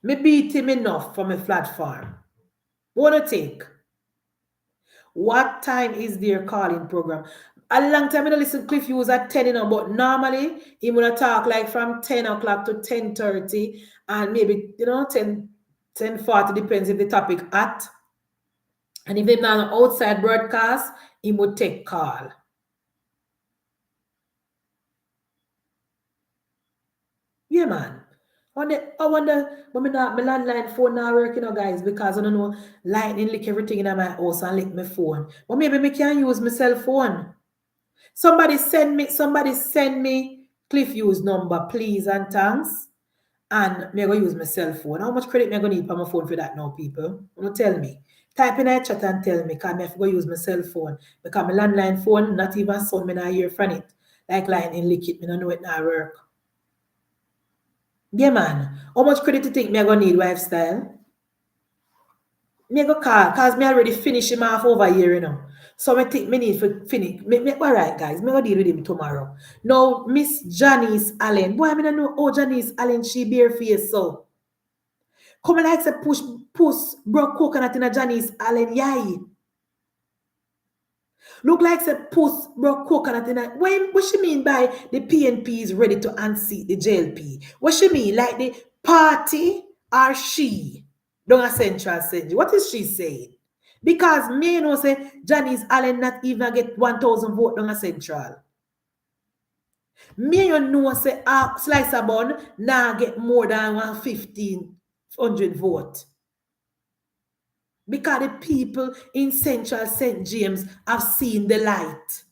Me beat him enough for my platform. What do you think? What time is their calling program? A long time I don't listen to Cliff Hughes at 10, you know, but normally he would talk like from 10 o'clock to 10:30 and maybe, you know, 10:40, depends if the topic at. And if they're not outside broadcast, he would take call. Yeah, man. I wonder, but my landline phone now working, guys, because I don't know, lightning lick everything in my house and lick my phone. But maybe me can use my cell phone. Somebody send me Cliff use number, please and thanks. And me go use my cell phone. How much credit me gonna need for my phone for that now, people? You tell me. Type in a chat and tell me, because me have to go use my cell phone. Because my landline phone, not even sound me not hear from it. Like lightning lick it, me don't know it not work. Yeah, man. How much credit you think me gonna need, lifestyle? Me go call, cause me already finish him off over here, So I think me need to finish. All right, guys, me go deal with him tomorrow. Now, Miss Janice Allen. Boy, I mean, I know, oh, Janice Allen, she bare face, so. Come and like say push, broke coconut in a Janice Allen, yay. Look like say push, broke coconut in a, what she mean by the PNP is ready to unseat the JLP? What she mean, like the party or she? Don't a central Senji. What is she saying? Because me know say Janice Allen not even get 1,000 votes on a central. Me you know say slice of bun now get more than 1,500 votes. Because the people in Central St. James have seen the light.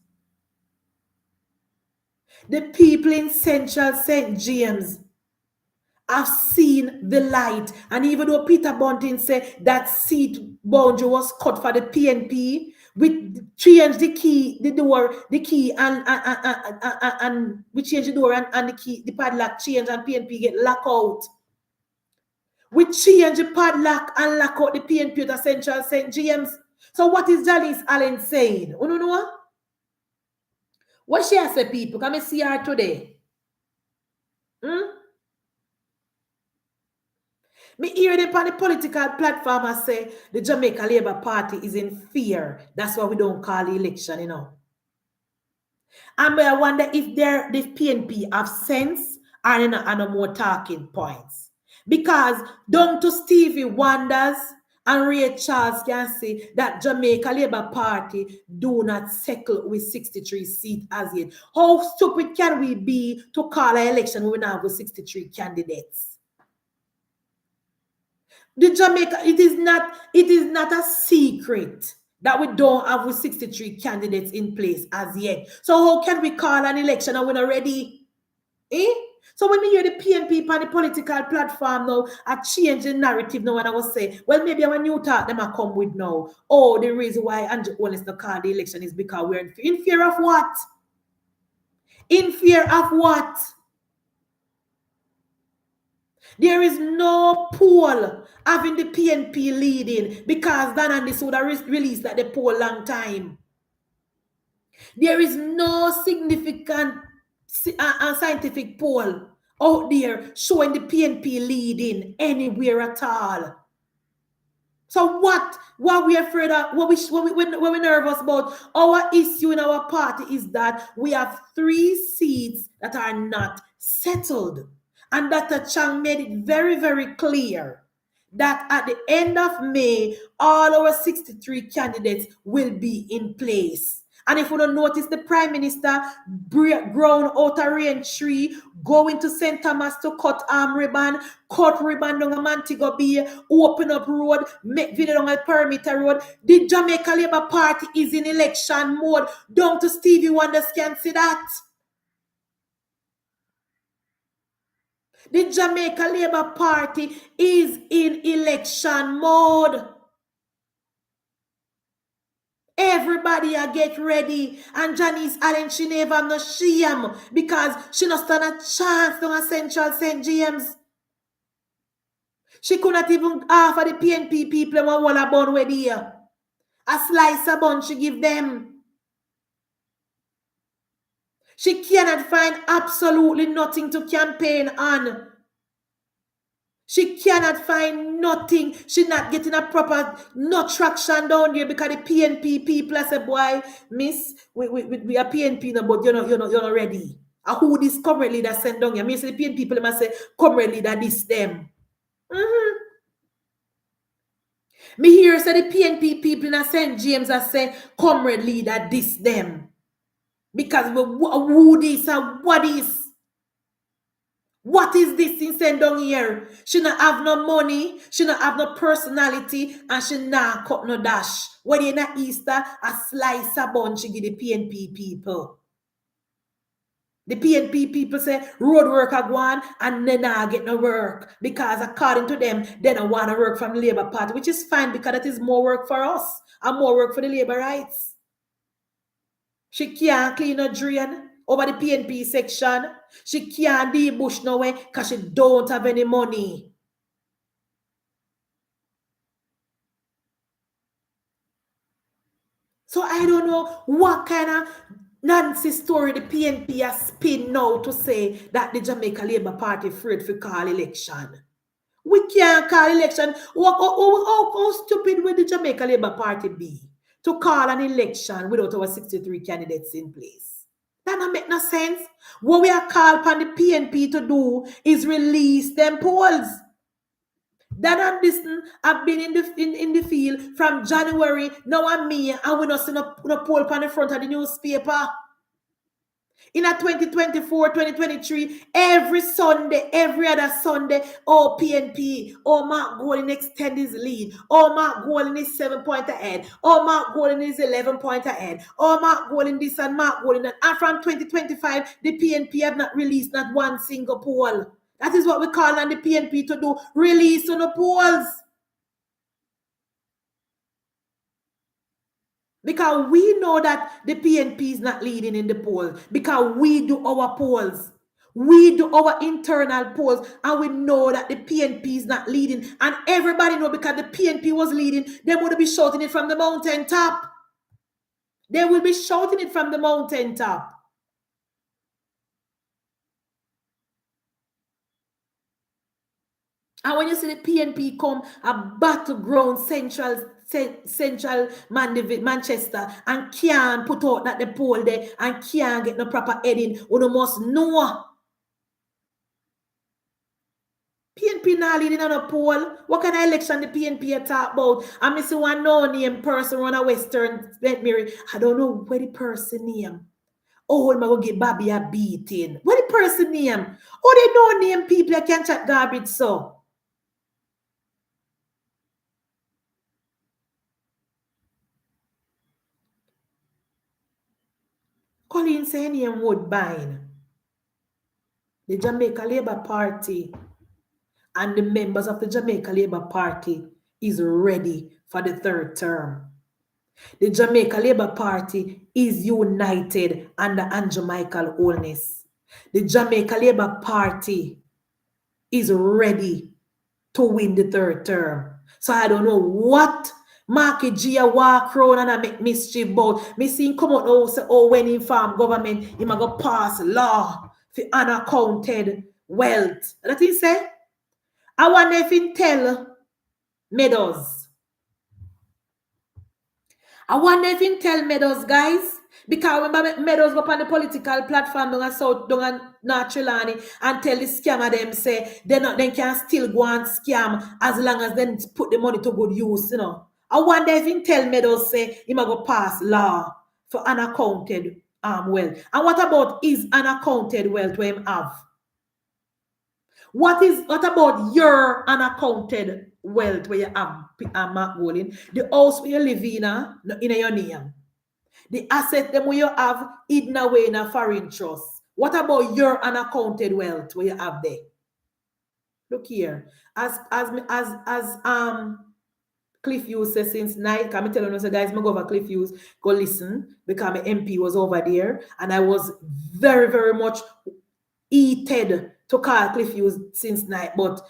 The people in Central St. James have seen the light. And even though Peter Bunting said that seat boundary was cut for the PNP, we change the key, the door, the key, and we change the door and the key, the padlock change and PNP get locked out. We change the padlock and lock out the PNP to Central St. James. So what is Janice Allen saying? You know what she has said, people? Come and see her today. Me hear them on the political platform and say the Jamaica Labour Party is in fear. That's why we don't call the election, And I wonder if the PNP have sense or no more talking points. Because down to Stevie Wonders and Ray Charles can say that Jamaica Labour Party do not settle with 63 seats as yet. How stupid can we be to call an election when we now have with 63 candidates? The Jamaica, it is not a secret that we don't have with 63 candidates in place as yet. So how can we call an election and we're not ready? So when we hear the PNP on the political platform now, I change the narrative now and I was say, well, maybe when new talk them I come with now. Oh, the reason why Andrew Wallace not call the election is because we're in fear of what? In fear of what? There is no poll having the PNP leading because Dan and this would have released that the poll long time. There is no significant scientific poll out there showing the PNP leading anywhere at all. So what we afraid of, what we nervous about, our issue in our party is that we have 3 seats that are not settled. And Dr. Chang made it very, very clear that at the end of May, all our 63 candidates will be in place. And if you don't notice, the Prime Minister grown out a rain tree, going to St. Thomas to cut ribbon down a Montego Bay, open up road, make video on a perimeter road. The Jamaica Labour Party is in election mode. Down to Stevie Wonders can see that. The Jamaica Labour Party is in election mode. Everybody get ready. And Janice Allen, she never no shame because she not stand a chance on a Central St. James. She could not even offer the PNP people one wall a bun with here. A slice of bun she give them. She cannot find absolutely nothing to campaign on. She cannot find nothing. She's not getting a proper no traction down there because the PNP people say, boy, miss, we are PNP now, but you're not ready. And who this comrade leader send down here? Me say the PNP people must say, comrade leader, this them. Me hear say the PNP people in St. James are say, comrade leader, this them. Because who this and what is? What is this thing send down here? She not have no money, she not have no personality, and she not cut no dash. When in a Easter, a slice of bun she give the PNP people. The PNP people say road work are going and they not get no work because according to them, they don't want to work from the Labour Party, which is fine because that is more work for us and more work for the Labour rights. She can't clean a drain over the PNP section. She can't debush nowhere because she don't have any money. So I don't know what kind of Nancy story the PNP has spin now to say that the Jamaica Labour Party afraid for call election. We can't call election. How stupid would the Jamaica Labour Party be to call an election without our 63 candidates in place? That don't make no sense. What we are called upon the PNP to do is release them polls. Dan and Diston have been in the field from January, now and me, and we not see no poll on the front of the newspaper. In a 2024, 2023, every Sunday, every other Sunday, oh PNP, oh Mark Golding extend his lead, oh Mark Golding is 7 points ahead, oh Mark Golding is 11 points ahead, oh Mark Golding this and Mark Golding that. And from 2025, the PNP have not released not one single poll. That is what we call on the PNP to do, release on the polls. Because we know that the PNP is not leading in the polls. Because we do our polls. We do our internal polls. And we know that the PNP is not leading. And everybody know because the PNP was leading, they would be shouting it from the mountaintop. They will be shouting it from the mountaintop. And when you see the PNP come, a battleground central Manchester, and can't put out that the poll there and can't get no proper heading, you must know. PNP not leading on a poll. What kind of election the PNP talk about? I see one no-name person run a Western Mary. I don't know where the person name. Oh, I'm going to give Bobby a beating. What the person name? Oh, they no-name people that can chat garbage so. Colleen say name Woodbine. The Jamaica Labour Party and the members of the Jamaica Labour Party is ready for the third term. The Jamaica Labour Party is united under Andrew Michael Holness. The Jamaica Labour Party is ready to win the third term. So I don't know what Marky G walk around and I make mischief about. Me see him come out now say, oh, when he farm government, he might go pass law for unaccounted wealth. That he say? I wonder if he tell Meadows. I wonder if he tell Meadows, guys. Because remember Meadows go on the political platform down South, down North Trelawney and tell the scammer them say they can still go and scam as long as they put the money to good use, you know. I wonder if he tell Meadows say he might go pass law for unaccounted wealth. And what about his unaccounted wealth where him have? What about your unaccounted wealth where you have, Mark Golding? The house where you live in your name. The asset them where you have hidden away in a foreign trust. What about your unaccounted wealth where you have there? Look here. As Cliff Hughes says since night, I'm telling you, so guys, I'm go over Cliff Hughes, go listen, because my MP was over there, and I was very, very much heated to call Cliff Hughes since night, but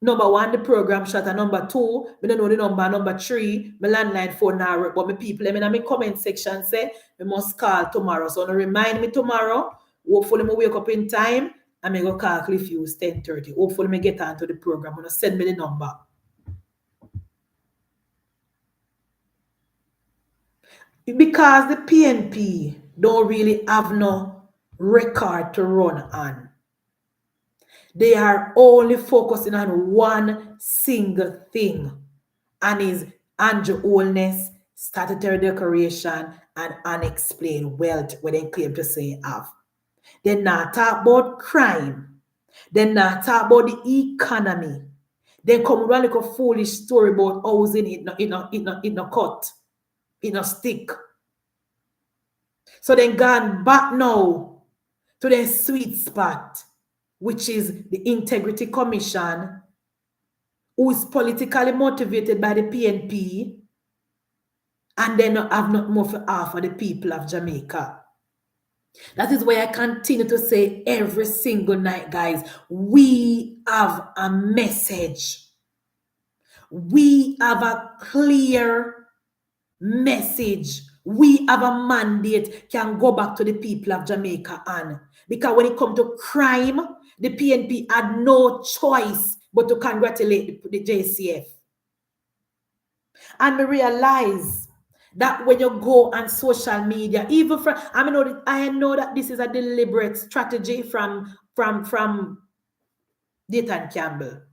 number one, the program shut, and number two, I don't know the number three, my landline phone now work, but my people, I mean, in my comment section say, we must call tomorrow, so remind me tomorrow, hopefully I wake up in time, and I go call Cliff Hughes 10:30, hopefully I get onto the program, I'm going to send me the number. Because the PNP don't really have no record to run on. They are only focusing on one single thing, and is Andrew Holness, statutory declaration, and unexplained wealth, where they claim to say have. They not talk about crime. Then now talk about the economy. Then come with a little foolish story about housing it no cut. It no stick. So then gone back now to the sweet spot, which is the Integrity Commission, who is politically motivated by the PNP, and then have not more for half of the people of Jamaica. That is why I continue to say every single night, guys, we have a message. We have a clear message. We have a mandate can go back to the people of Jamaica and because when it comes to crime, the PNP had no choice but to congratulate the JCF. And we realize that when you go on social media, even from I know that this is a deliberate strategy from Dayton Campbell.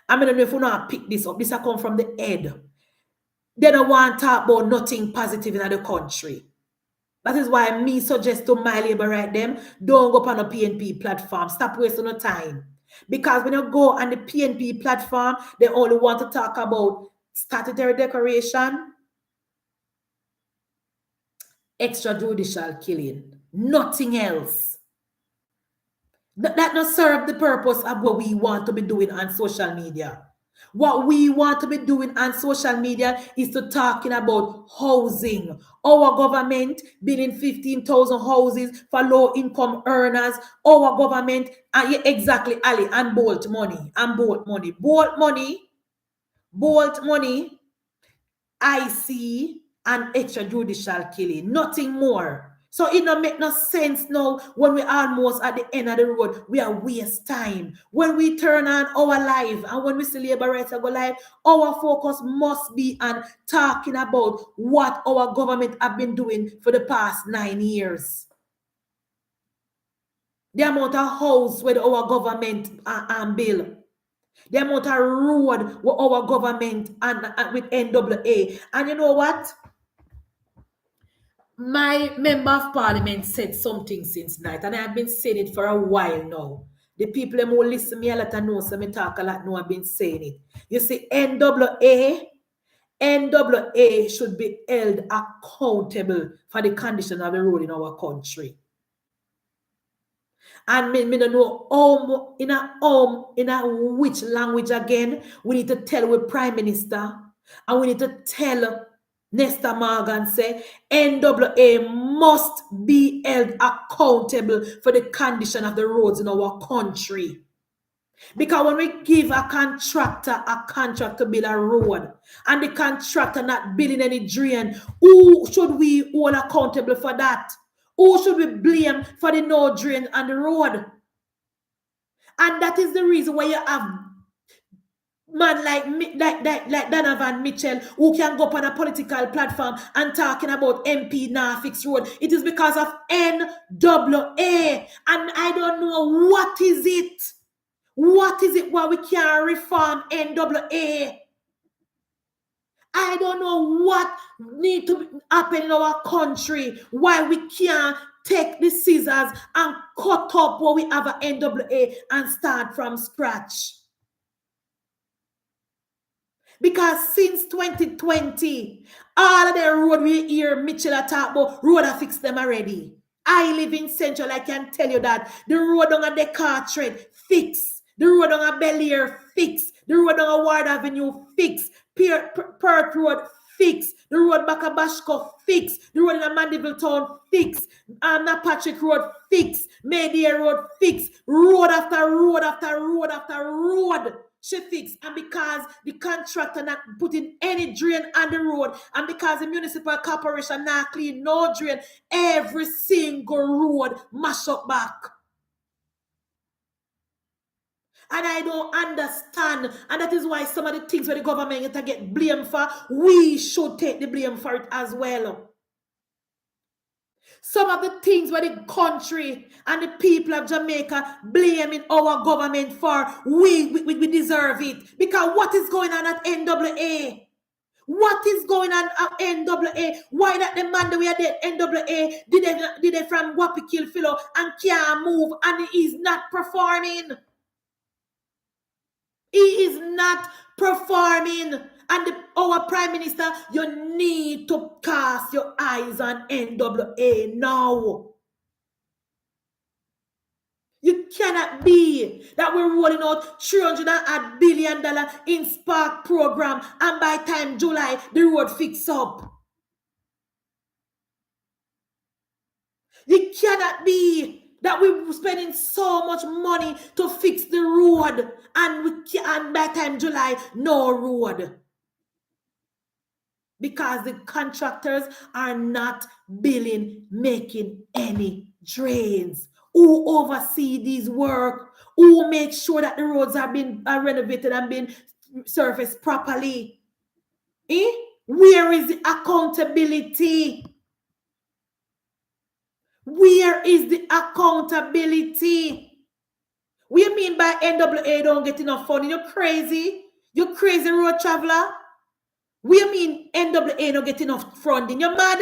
I don't know if you know pick this up. This has come from the head. They don't want to talk about nothing positive in the country. That is why me suggest to my labor right them, don't go on a PNP platform. Stop wasting your time. Because when you go on the PNP platform, they only want to talk about statutory decoration, extrajudicial killing, nothing else. That not serve the purpose of what we want to be doing on social media. What we want to be doing on social media is to talking about housing. Our government building 15,000 houses for low-income earners. Our government, yeah, exactly, Ali, and Bolt money, IC, and extrajudicial killing. Nothing more. So it don't make no sense now when we're almost at the end of the road. We are waste time. When we turn on our life and when we see labor rights go live, our focus must be on talking about what our government have been doing for the past 9 years. The amount of house with our government bill. The amount of road with our government and with NWA. And you know what? My member of parliament said something since night, and I have been saying it for a while now. The people who listen me a lot and know, so me talk a lot, know I've been saying it. You see, NWA should be held accountable for the condition of the road in our country. And me don't know in a which language again we need to tell with Prime Minister, and we need to tell Nesta Morgan say NWA must be held accountable for the condition of the roads in our country. Because when we give a contract to build a road, and the contractor not building any drain, who should we hold accountable for that? Who should we blame for the no drain on the road? And that is the reason why you have man like Donovan Mitchell who can go up on a political platform and talking about MP now fix road. It is because of NWA. And I don't know what is it. What is it why we can't reform NWA? I don't know what need to happen in our country, why we can't take the scissors and cut up what we have at NWA and start from scratch. Because since 2020, all of the road we hear Mitchell talk about, road I fix them already. I live in Central, I can tell you that. The road on a Descartes fix. The road on a Bel Air fix. The road on a Ward Avenue fix. Perth Road fix. The road back at Bashko fix. The road in a Mandeville Town fix. Patrick Road fix. Mayday Road fix. Road after road after road after road. She fixed, and because the contractor not putting any drain on the road, and because the municipal corporation not clean no drain, every single road mash up back. And I don't understand, and that is why some of the things where the government get to get blamed for, we should take the blame for it as well. Some of the things where the country and the people of Jamaica blaming our government for, we deserve it. Because what is going on at NWA? What is going on at NWA? Why that the man that we had at NWA did it from Wapi Kill Philo and can't move and he's not performing? He is not performing. And our Prime Minister, you need to cast your eyes on NWA now. You cannot be that we're rolling out $300 billion in Spark program, and by time July, the road fix up. You cannot be that we're spending so much money to fix the road, and by time July, no road. Because the contractors are not making any drains. Who oversee these work? Who make sure that the roads are renovated and being surfaced properly? Where is the accountability? Where is the accountability? What do you mean by NWA don't get enough funding? You're crazy? You crazy road traveler? What do you mean NWA don't get enough funding? You're mad?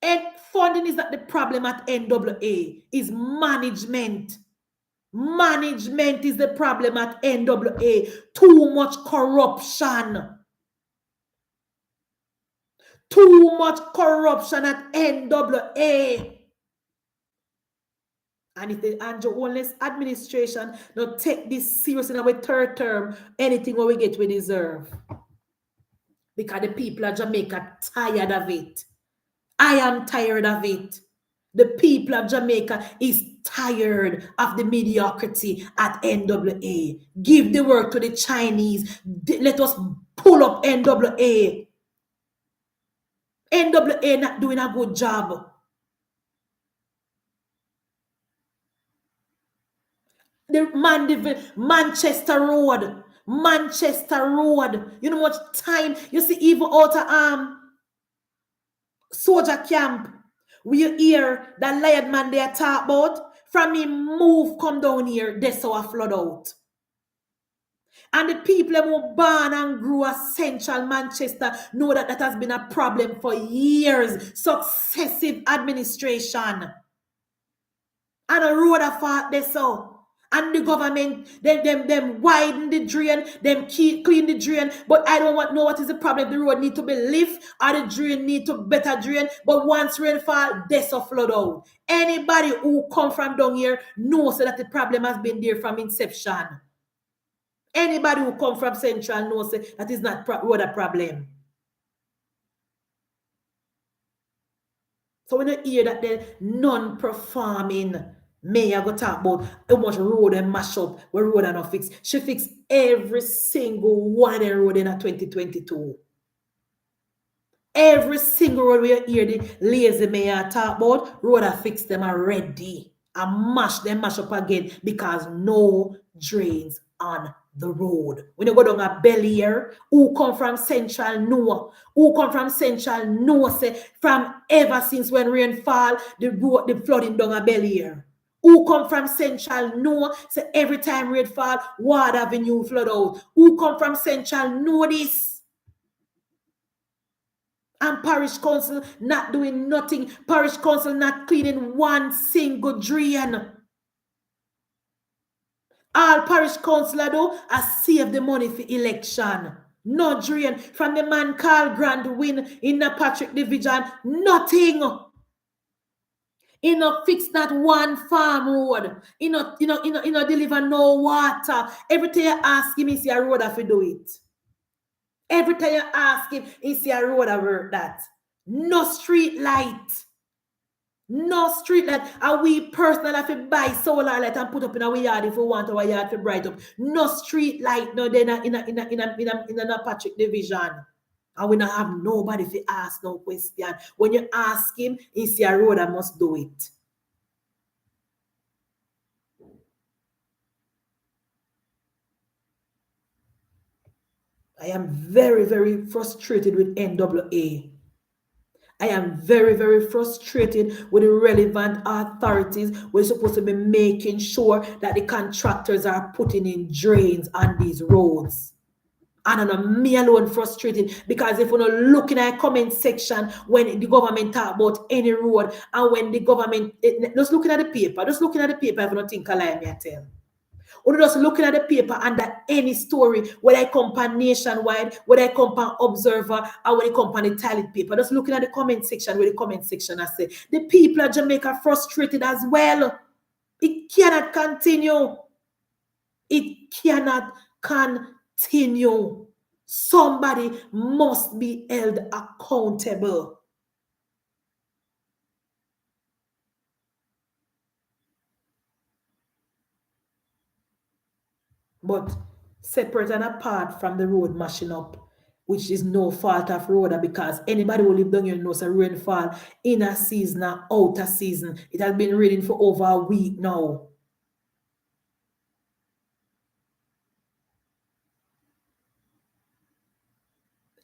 And funding is not the problem at NWA. It's management. Management is the problem at NWA. Too much corruption. Too much corruption at NWA. And if the Andrew Holness administration don't take this seriously in our third term, anything what we get, we deserve. Because the people of Jamaica tired of it. I am tired of it. The people of Jamaica is tired of the mediocrity at NWA. Give the work to the Chinese. Let us pull up NWA. NWA not doing a good job. The Manchester Road. You know how much time you see even out of soldier camp. We hear that lion man they talk about. From him move come down here, they saw a flood out. And the people who born and grew at central Manchester know that that has been a problem for years. Successive administration. And a road of fault they saw. And the government, them widen the drain, them clean the drain. But I don't know what is the problem. The road need to be lift or the drain need to better drain. But once rainfall, there's a flood out. Anybody who come from down here knows that the problem has been there from inception. Anybody who come from Central knows that is not road a problem. So when you hear that the non-performing mayor go talk about how much road and mash up where road are not fixed. She fixed every single one of the road in 2022. Every single road we hear the lazy mayor talk about, road are fixed them already. And mash up again because no drains on the road. When you go down a Bel-Air, who come from Central know? Who come from Central know say from ever since when rain fall, the flooding down a Bel-Air. Who come from Central know say every time rain fall, Ward Avenue flood out. Who come from Central know this? And parish council not doing nothing. Parish council not cleaning one single drain. All parish councillor do are save the money for election. No drain. From the man Carl Grant win in the Patrick Division, nothing. He not fix that one farm road. He not deliver no water. Every time you ask him, he say a road have to do it. Every time you ask him, he say a road have work that. No street light. No street light. And we personally have to buy solar light and put up in our yard if we want our yard to bright up. No street light, no, then in a Patrick Division. And we don't have nobody to ask no question. When you ask him, he say a road, I must do it. I am very, very frustrated with NWA. I am very, very frustrated with the relevant authorities. We're supposed to be making sure that the contractors are putting in drains on these roads. And I'm me alone frustrated because if we're not looking at a comment section when the government talk about any road and when the government, just looking at the paper if you don't think I lie, me I tell. Or just looking at the paper under any story, whether I come on Nationwide, whether I come on Observer, or when it come on the toilet paper, just looking at the comment section, where the comment section I say, the people of Jamaica frustrated as well. It cannot continue. It cannot continue. Somebody must be held accountable. But separate and apart from the road mashing up, which is no fault of road, because anybody who live down here knows a rainfall in a season or out of season. It has been raining for over a week now.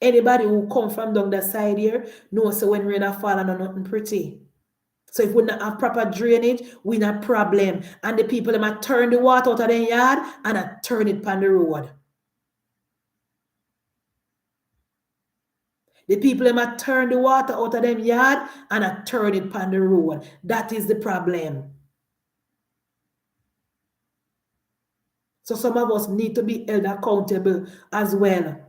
Anybody who come from down the side here knows so when rain a fall and nothing pretty. So if we not have proper drainage, we not problem. And the people might turn the water out of their yard and turn it on the road. The people might turn the water out of them yard and turn it on the road. That is the problem. So some of us need to be held accountable as well.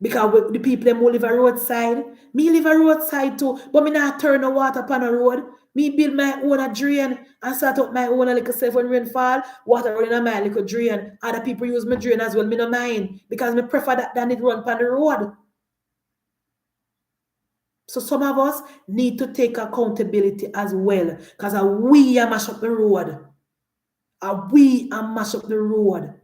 Because the people who live a roadside, me live a roadside too, but me not turn the water upon a road. Me build my own a drain and start up my own little self when rain fall, water running on my little drain. Other people use my drain as well, me no mind. Because me prefer that than it run upon the road. So some of us need to take accountability as well. Because we are mash up the road. We are mash up the road.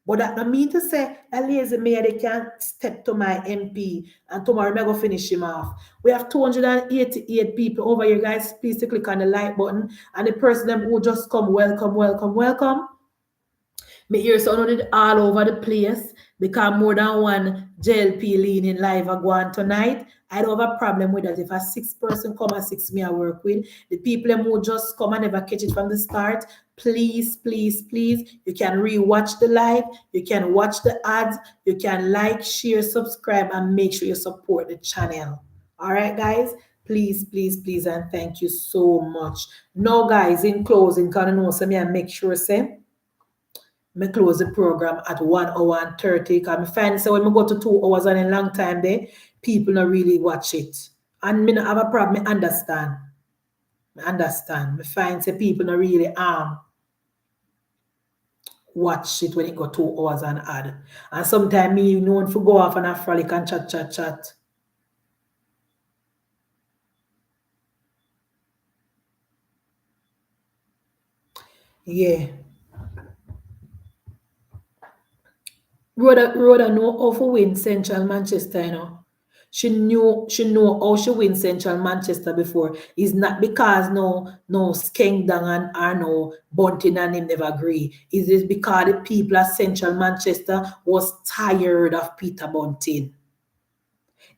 But that don't mean to say a lazy mayor they can't step to my MP and tomorrow I'm going to finish him off. We have 288 people over here, guys. Please click on the like button. And the person them who just come, welcome, welcome, welcome. Me hear sounded all over the place because more than one JLP leaning live are going tonight. I don't have a problem with that. If a 6 person come and 6 me I work with, the people who just come and never catch it from the start, please, please, please, you can rewatch the live, you can watch the ads, you can like, share, subscribe, and make sure you support the channel. All right, guys? Please, please, please, and thank you so much. Now, guys, in closing, because I know some I make sure say me close the program at 1 hour and 30. Because I find so when I go to 2 hours and a long time there, people not really watch it. And me not have a problem, I understand. I understand. I find say people not really watch it when it go 2 hours and add. And sometimes me known for go off and a frolic and chat. Yeah. Rhoda know how to win Central Manchester, you know. She know how she win Central Manchester before. It's not because no Skeng Dang and no Bunting and him never agree. It is because the people of Central Manchester was tired of Peter Bunting.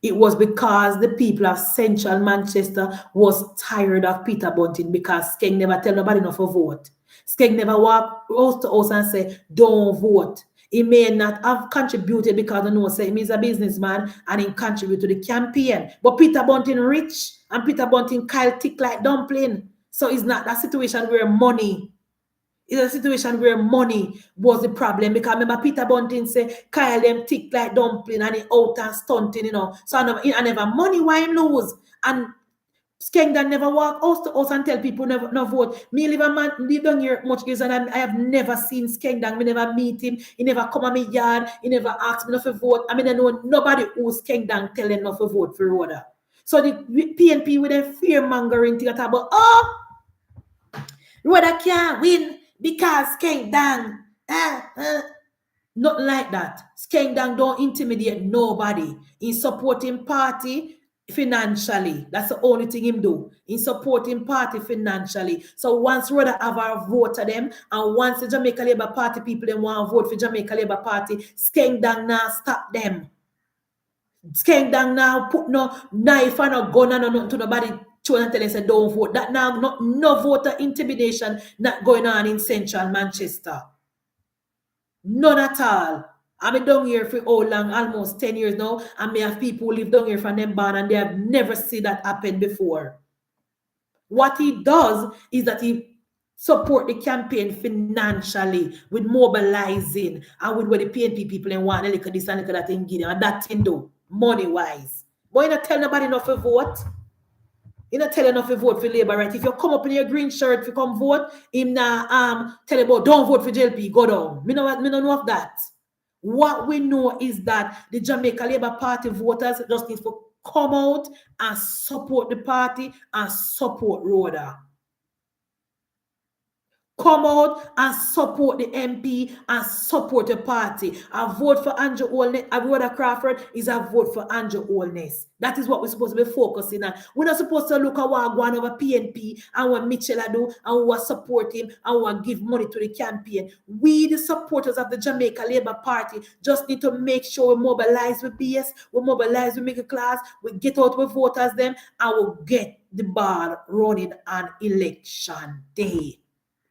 It was because the people of Central Manchester was tired of Peter Bunting because Skeng never tell nobody enough to vote. Skeng never walk house to house and say, don't vote. He may not have contributed because I know say he's a businessman and he contribute to the campaign. But Peter Bunting rich and Peter Bunting Kyle tick like dumpling. So it's not that situation where money. It's a situation where money was the problem. Because remember Peter Bunting say Kyle them tick like dumpling and he out and stunting, you know. So I never money why him lose. And Skengdan never walk house to house and tell people never no vote. Me live a man live down here much years and I have never seen Skengdan. Me never meet him. He never come on my yard. He never asked me not to vote. I mean I know nobody who Skengdan telling not to vote for Rhoda. So the PNP with a fear mongering thing about Rhoda can't win because Skengdan. Not like that. Skengdan don't intimidate nobody. In supporting party financially. That's the only thing him do. In supporting party financially. So once Rhoda have a vote to them, and once the Jamaica Labour Party people them want to vote for Jamaica Labour Party, Skengdan now stop them. Skengdan now put no knife and no gun and no nothing to nobody and tell them say don't vote. That now no voter intimidation not going on in Central Manchester. None at all. I've been down here for how long? Almost 10 years now. And may have people who live down here from them born and they have never seen that happen before. What he does is that he Support the campaign financially with mobilizing and with what the PNP people and want a little this and little that thing give them and that thing do money wise. But you not tell nobody enough to vote. You not tell enough to vote for Labour, right? If you come up in your green shirt, if you come vote, him now tell about don't vote for JLP, go down. Me no know of that. What we know is that the Jamaica Labour Party voters just need to come out and support the party and support Rhoda. Come out and support the MP and support the party. A vote for Andrew Holness, a Rhoda Crawford is a vote for Andrew Holness. That is what we're supposed to be focusing on. We're not supposed to look at what one over PNP and what Mitchell do and what support him and what give money to the campaign. We, the supporters of the Jamaica Labour Party, just need to make sure we mobilize with BS, we mobilize with middle class, we get out with voters them, and we'll get the ball running on election day.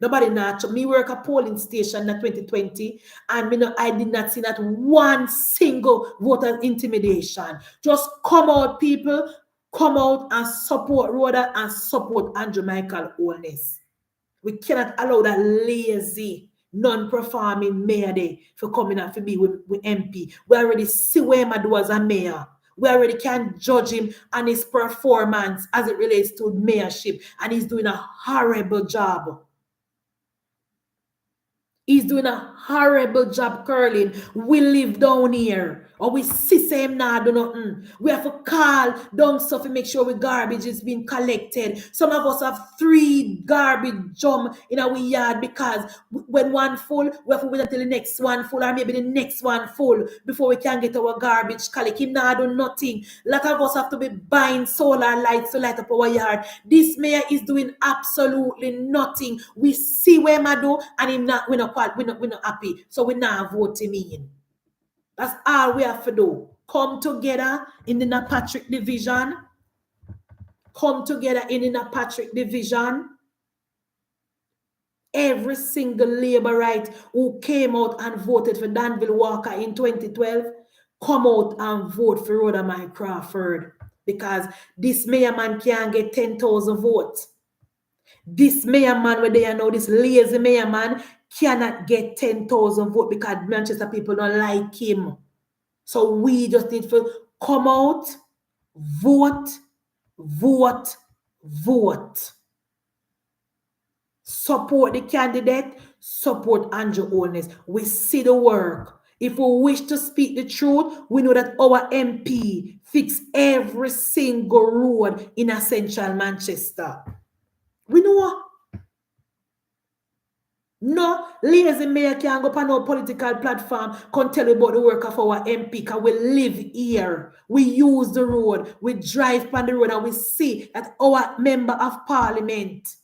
Nobody not. Me work a polling station in 2020 and I did not see that one single voter intimidation. Just come out, people. Come out and support Rhoda and support Andrew Michael Holness. We cannot allow that lazy, non-performing mayor there for coming out for me with MP. We already see where I do as a mayor. We already can judge him on his performance as it relates to mayorship. And he's doing a horrible job. He's doing a horrible job curling. We live down here. Or we see him now do nothing. We have to call down stuff and make sure the garbage is being collected. Some of us have 3 garbage drum in our yard because when one full, we have to wait until the next one full or maybe the next one full before we can get our garbage collect. Him now do nothing. A lot of us have to be buying solar lights to light up our yard. This mayor is doing absolutely nothing. We see where I do and we're not happy. So we're not voting in. That's all we have to do. Come together in the Patrick division. Come together in the Patrick division. Every single Labourite who came out and voted for Danville Walker in 2012, come out and vote for Rhoda Mae Crawford. Because this mayor man can't get 10,000 votes. This mayor man, where they are now, this lazy mayor man, cannot get 10,000 votes because Manchester people don't like him. So we just need to come out, vote, vote, vote. Support the candidate, support Andrew Holness. We see the work. If we wish to speak the truth, we know that our MP fix every single road in a central Manchester. We know. No lazy mayor can go on our political platform, can tell you about the work of our MP, because we live here. We use the road, we drive on the road, and we see that our member of parliament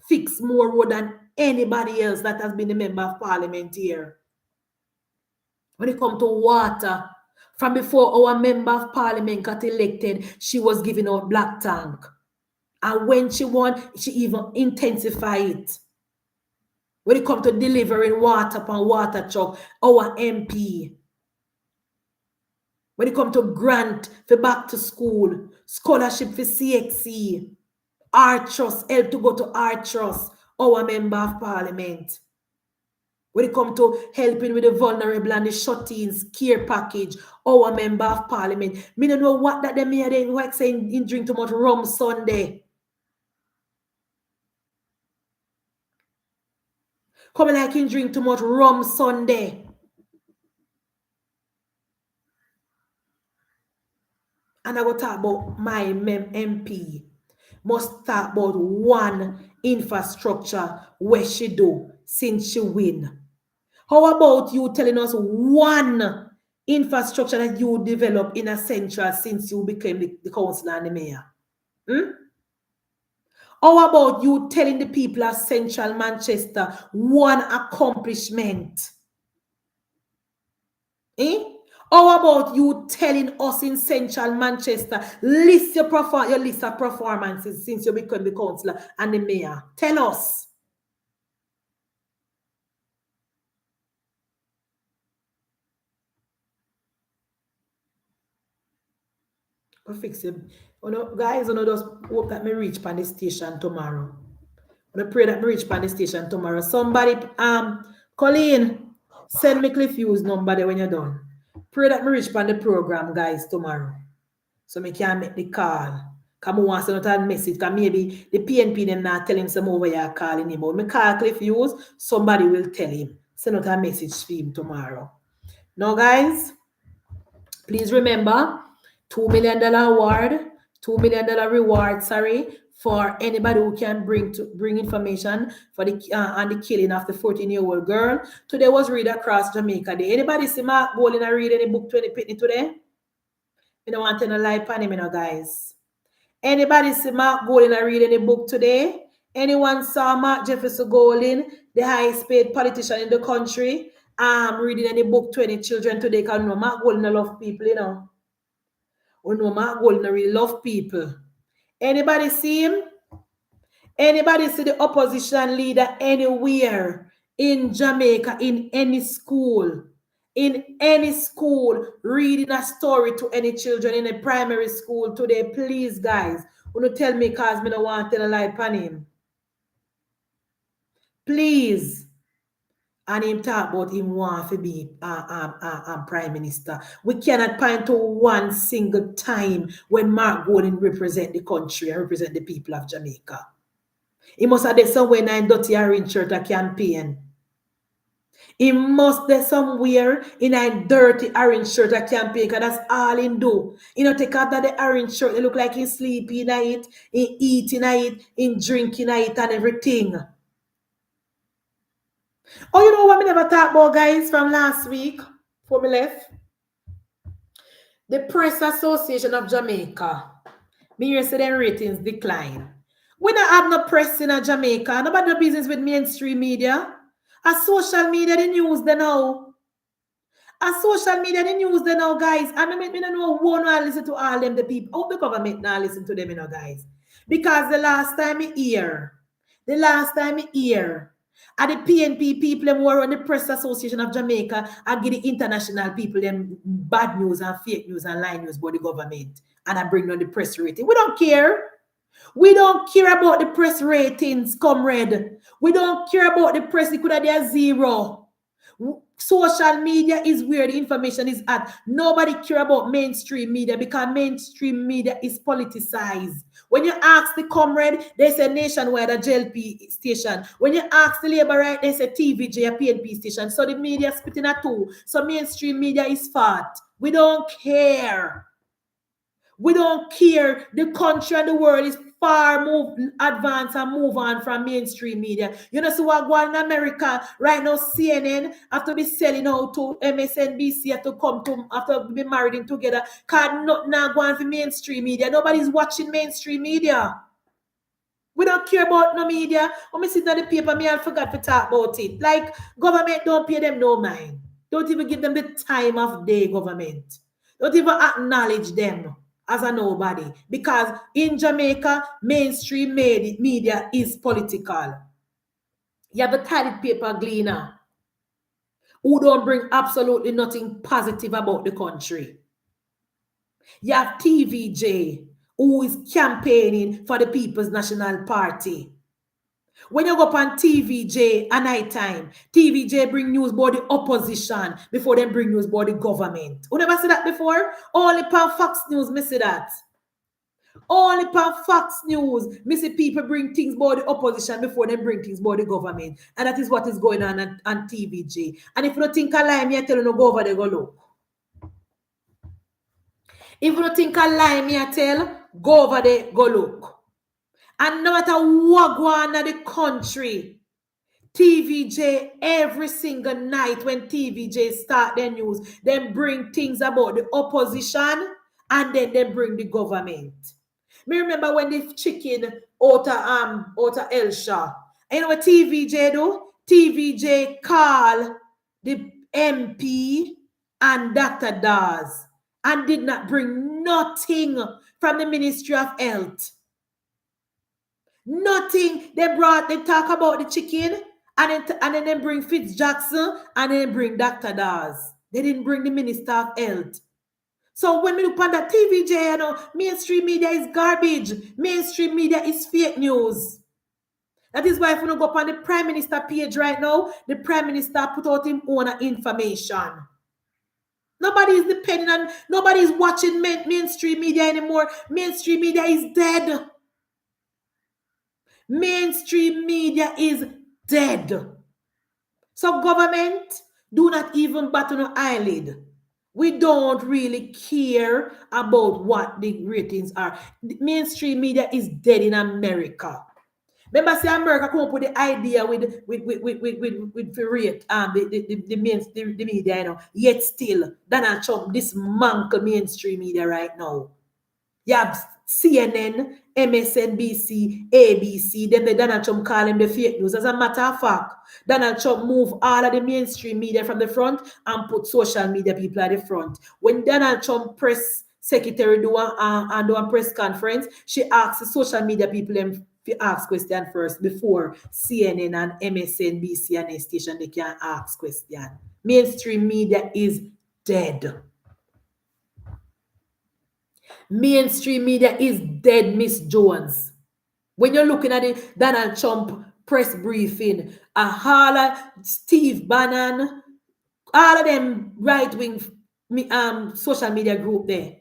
fix more road than anybody else that has been a member of parliament here. When it comes to water, from before our member of parliament got elected, she was giving out black tank. And when she won, she even intensified it. When it comes to delivering water upon water truck, our MP. When it comes to grant for back to school, scholarship for CXC, our trust, help to go to our trust, our member of parliament. When it comes to helping with the vulnerable and the shut-ins, care package, our member of parliament. Me don't know what that they made like saying in drink too much rum Sunday. Come like him drink too much rum Sunday. And I will talk about my MP. Must talk about one infrastructure where she do since she win. How about you telling us one infrastructure that you develop in a central since you became the councillor and the mayor? How about you telling the people of central Manchester one accomplishment? How about you telling us in central Manchester, list your list of performances since you become the councillor and the mayor? Tell us. We'll fix it. You know, guys, you know, just hope that me reach by the station tomorrow. I pray that I reach by the station tomorrow. Somebody, Colleen, send me Cliff Hughes number there when you're done. Pray that I reach by the program, guys, tomorrow. So I can make the call. Come on, want to send out a message. Because maybe the PNP them not tell him some over here calling him. But I call Cliff Hughes, somebody will tell him. Send out a message for him tomorrow. Now, guys, please remember, $2 million award, $2 million reward, for anybody who can bring information for the on the killing of the 14-year-old girl. Today was Read Across Jamaica Day. Anybody see Mark Bowling and read any book 20 Pitney today? You don't want to know live on him, guys. Anybody see Mark Golding and read any book today? Anyone saw Mark Jefferson Golding, the highest paid politician in the country, reading any book to any children today? Because Mark Golding love people, Mark Golding really love people. Anybody see him? Anybody see the opposition leader anywhere in Jamaica, in any school? In any school, reading a story to any children in a primary school today? Please, guys, don't tell me because I don't want to tell a lie upon him. Please. And him talk about him want to be prime minister. We cannot point to one single time when Mark Golding represent the country and represent the people of Jamaica. He must have done somewhere in dirty orange shirt a campaign. He must be somewhere in a dirty orange shirt a campaign, because that's all he do. Take out that the orange shirt, it look like he sleeping in it, he eating it, he drinking it and everything. Oh, you know what we never talked about, guys, from last week before we left? The Press Association of Jamaica. Me hear say their ratings decline. We don't have no press in Jamaica. Nobody no business with mainstream media. A social media, the news, they know. A social media, the news, they know, guys. And I don't know who not listen to all them, the people. Oh, the government not listen to them, guys. Because the last time I hear, and the PNP people them were on the Press Association of Jamaica, and give the international people them bad news and fake news and lie news about the government. And I bring on the press rating. We don't care. We don't care about the press ratings, comrade. We don't care about the press. It could have been zero. Social media is where the information is at. Nobody care about mainstream media because mainstream media is politicized. When you ask the comrade, they say Nationwide a JLP station. When you ask the labor right, they say TVJ a PNP station. So the media spitting at two. So mainstream media is fat. We don't care. We don't care. The country and the world is far more advanced and move on from mainstream media. You know, so what going in America right now, CNN have to be selling out to MSNBC have to come to after be married in together. Because not going for mainstream media. Nobody's watching mainstream media. We don't care about no media. When I sit on the paper, I forgot to talk about it. Like, government don't pay them no mind. Don't even give them the time of day, government. Don't even acknowledge them as a nobody, because in Jamaica, mainstream media is political. You have a tidy paper gleaner who don't bring absolutely nothing positive about the country. You have TVJ who is campaigning for the People's National Party. When you go up on TVJ at night time, TVJ bring news about the opposition before they bring news about the government. You never see that before? Only on Fox News, me see that. Only on Fox News, me see people bring things about the opposition before they bring things about the government. And that is what is going on TVJ. And if you don't think I lie, me I tell you no go over there, go look. If you don't think I lie, me I tell, go over there, go look. And no matter what go on in the country, TVJ, every single night when TVJ start their news, they bring things about the opposition and then they bring the government. Me remember when the chicken out of Elsha. And you know what TVJ do? TVJ call the MP and Dr. Dawes and did not bring nothing from the Ministry of Health. Nothing. They talk about the chicken and then they bring Fitz Jackson and then bring Dr. Dawes. They didn't bring the Minister of Health. So when we look at that TVJ, mainstream media is garbage. Mainstream media is fake news. That is why if you don't go up on the Prime Minister page right now, the Prime Minister put out him own information. Nobody is depending on, nobody is watching mainstream media anymore. Mainstream media is dead. Mainstream media is dead. So government, do not even bat on an eyelid. We don't really care about what the ratings are. The mainstream media is dead in America. Remember, say America come up with the idea with rate the media, you know. Yet still, Donald Trump dismantle mainstream media right now. You have CNN, MSNBC, ABC, then the Donald Trump call them the fake news. As a matter of fact, Donald Trump move all of the mainstream media from the front and put social media people at the front. When Donald Trump press secretary do a press conference, she asks the social media people them to ask question first before CNN and MSNBC and a station they can ask question. Mainstream media is dead. Mainstream media is dead, Miss Jones. When you're looking at the Donald Trump press briefing, Steve Bannon, all of them right-wing social media group there,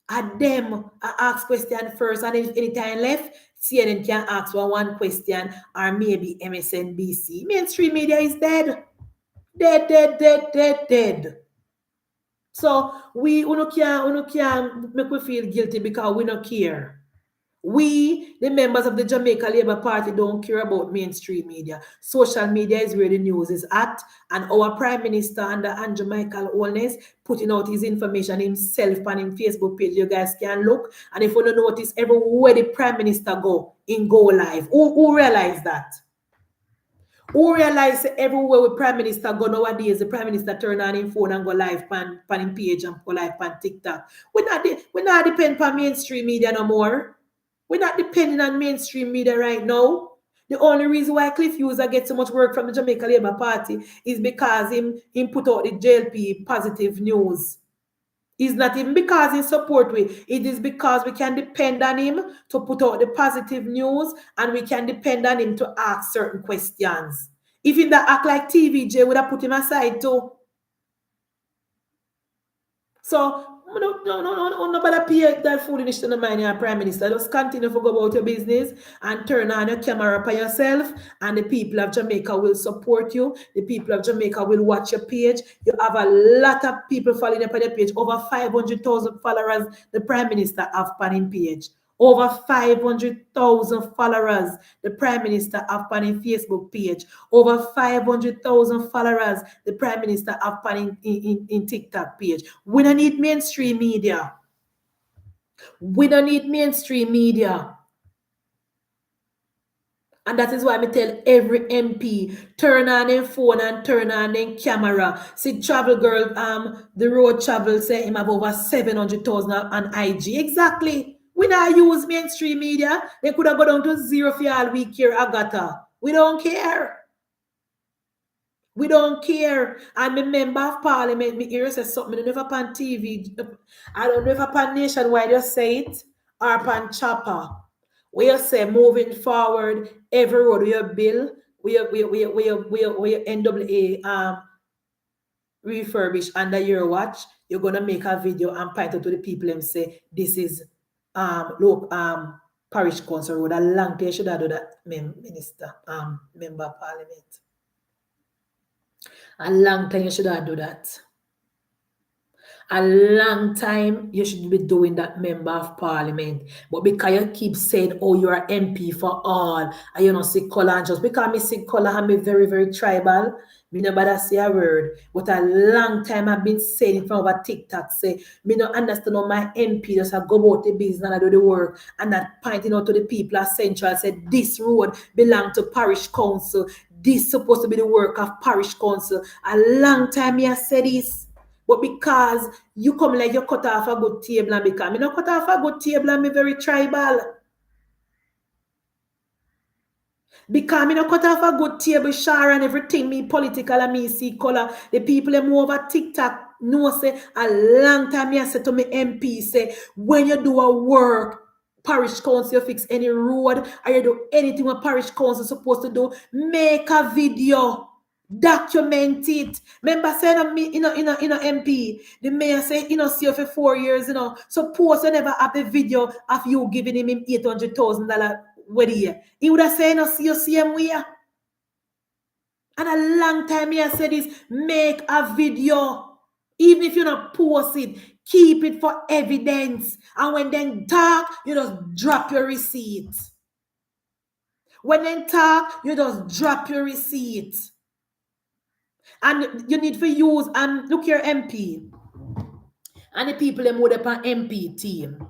at them I ask question first, and if anytime left, CNN can ask one question, or maybe MSNBC. Mainstream media is dead. Dead. So we can't make we feel guilty because we don't care. We, the members of the Jamaica Labour Party, don't care about mainstream media. Social media is where the news is at, and our Prime Minister under Andrew Michael Holness putting out his information himself on his Facebook page. You guys can look, and if you don't notice, everywhere the Prime Minister go live. Who realize that? Who realize everywhere with Prime Minister go nowadays, the Prime Minister turn on his phone and go live pan him page and go live on TikTok. We not depend on mainstream media no more. We're not depending on mainstream media right now. The only reason why Cliff User gets so much work from the Jamaica Labour Party is because him put out the JLP positive news. It's not even because he support we. It is because we can depend on him to put out the positive news, and we can depend on him to ask certain questions. If he that act like TVJ, would have put him aside too. So nobody pay that foolishness to the mind your Prime Minister. Just continue to go about your business and turn on your camera by yourself, and the people of Jamaica will support you. The people of Jamaica will watch your page. You have a lot of people following up on your page. Over 500,000 followers the Prime Minister have on his page. Over 500,000 followers the Prime Minister have on his Facebook page. Over 500,000 followers the Prime Minister have on in TikTok page. We don't need mainstream media. We don't need mainstream media. And that is why I tell every MP, turn on their phone and turn on their camera. See, Travel Girl, the road travel say him have over 700,000 on IG. Exactly. We not use mainstream media. They could have gone down to zero for all we care, Agatha. We don't care. We don't care. I'm a member of parliament. Me hear say something. I don't know if upon TV. I don't know if upon Nationwide you say it, or upon Chopper. We you say moving forward, every road we build, we NWA refurbish under your watch. You're gonna make a video and point out to the people and say this is parish council road. A long time you should have done that, minister, member of parliament. A long time you should have done that. A long time you should be doing that, member of parliament. But because you keep saying, oh, you're MP for all, and you don't see color, and just because I see color and be very, very tribal, me nobody say a word. But a long time I've been saying it from over TikTok, say, me don't understand how my MP just go about the business and I do the work, and not pointing out to the people at Central, said this road belong to parish council. This supposed to be the work of parish council. A long time I said this. But because you come like you cut off a good table and become, me not cut off a good table and me very tribal. Because me not cut off a good table, share and everything, me political and me see color. The people that move over TikTok know say a long time I said to me MP say, when you do a work, parish council, you fix any road, or you do anything what parish council supposed to do, make a video. Document it. Remember saying MP, the mayor say see you for 4 years, suppose you never have the video of you giving him $800,000 with a year. He would have said see you same way. And a long time here said this, make a video. Even if you not post it, keep it for evidence. And when they talk, you just drop your receipt. When they talk, you just drop your receipt. And you need to use, and look your MP. And the people that moved up on MP team.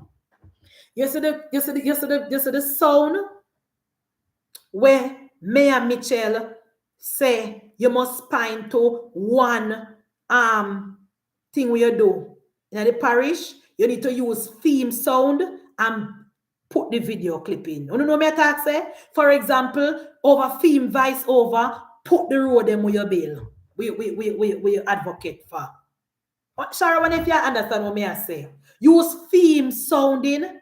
You see the sound where Mayor Mitchell say you must point to one thing where you do. In the parish, you need to use theme sound and put the video clip in. You know what I say? For example, over theme voice over, put the road them with your bill. We advocate for. Sorry, when if you understand what I say. Use theme sounding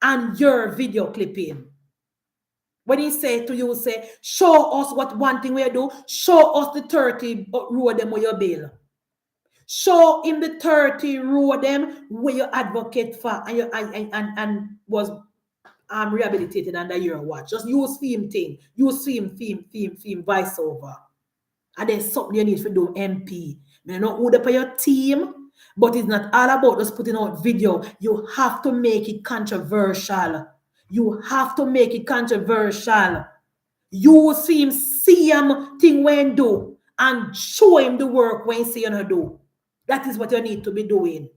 and your video clipping. When he say to you, say, show us what one thing we do, show us the 30 road them with your bill. Show him the 30 road them where you advocate for and was rehabilitated under your watch. Just use theme thing. Use theme, voice over. And there's something you need to do, MP. You know who for your team, but it's not all about just putting out video. You have to make it controversial. You have to make it controversial. You see him thing when do and show him the work when see him do. That is what you need to be doing.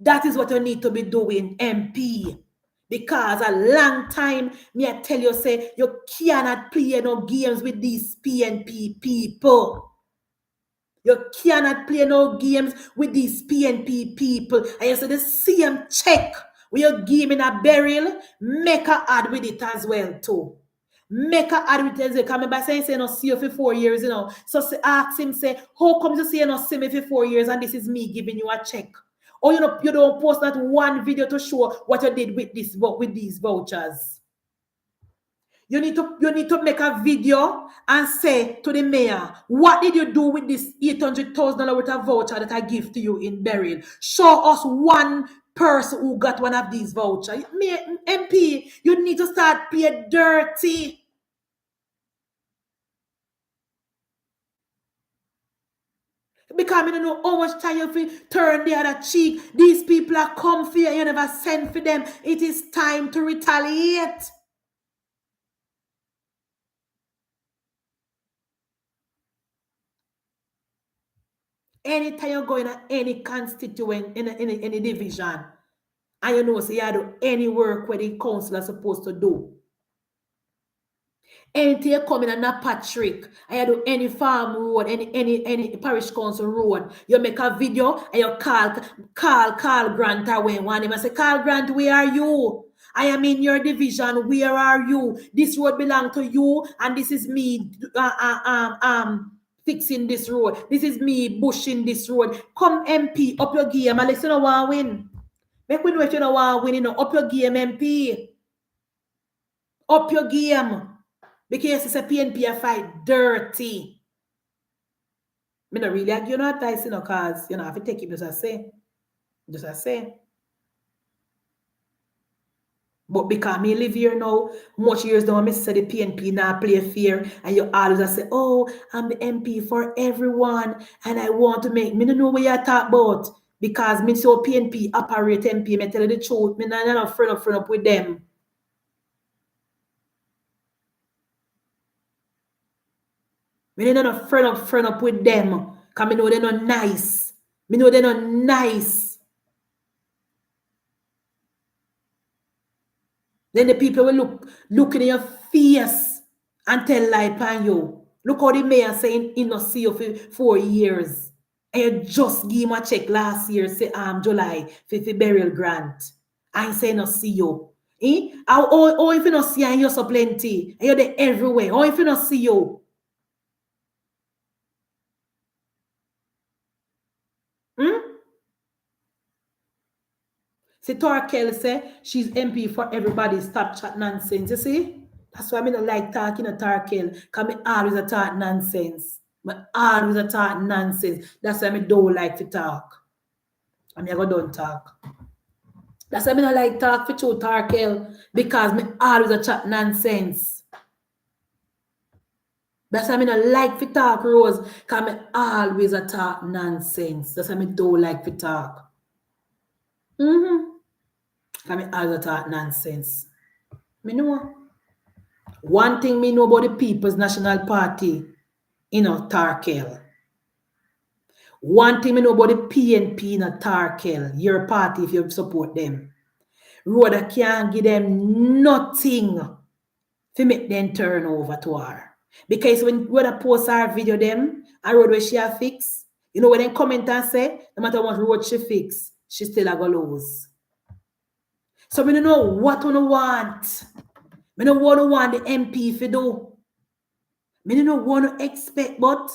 That is what you need to be doing, MP. Because a long time, me I tell you, say, you cannot play no games with these PNP people. You cannot play no games with these PNP people. And you say the same check when you give him a burial, make a ad with it as well too. Make a ad with it as well. Come by saying, say, no, see you for 4 years, So ask him, say, how come you say you not see me for 4 years and this is me giving you a check? Or you don't post that one video to show what you did with these vouchers. You need to make a video and say to the mayor, what did you do with this $800,000 worth of voucher that I give to you in burial? Show us one person who got one of these vouchers. MP, you need to start playing dirty. Because I don't know how much time you turn the other cheek. These people are comfy and you never send for them. It is time to retaliate. Anytime you go in any constituent, in any division, and you know, so you do any work where the council are supposed to do. Anything you come in a Patrick, and you do any farm road, any parish council road, you make a video and you call Grant away. One him and say, Carl Grant, where are you? I am in your division. Where are you? This road belongs to you, and this is me. Fixing this road. This is me bushing this road. Come MP, up your game and let's you know want win. Make we know if you know want win, up your game, MP. Up your game. Because it's a PNP a fight dirty. Me not really give you no advice, cause I have to take it just as say. Just as say. But because me live here now, much years now, I say the PNP now play fair, and you always say, oh, I'm the MP for everyone, and I want to make, me don't know what you talk about, because me so PNP operate MP, me tell you the truth, me not friend up with them. Me not friend up with them, because me know they're not nice. Me know they're not nice. Then the people will look in your face and tell lie upon you. Look how the mayor saying he not see you for 4 years. And you just give him a check last year, say July, for burial grant. I say not see you. Or if you not see you, and you're so plenty. And you're there everywhere. Or if you not see you. See, Torkel say she's MP for everybody. Stop chat nonsense. You see? That's why I don't like talking to Torkel. Because I always a talk nonsense. I always a talk nonsense. That's why I don't like to talk. I mean, I go don't talk. That's why I don't like talk for true Torkel. Because I always a chat nonsense. That's why I don't like to talk, Rose. Because I always a talk nonsense. That's why I don't like to talk. Because I always a talk nonsense. Me know. One thing me know about the People's National Party, Tarkel. One thing me know about the PNP in a Tarkel, your party if you support them. Rhoda can't give them nothing to make them turn over to her. Because when Rhoda posts her video them, and Rhoda where she a fix, when they comment and say, no matter what road she fix, she still a go lose. So me don't know what we want. Me don't want the MP to do. Me don't know what to expect, but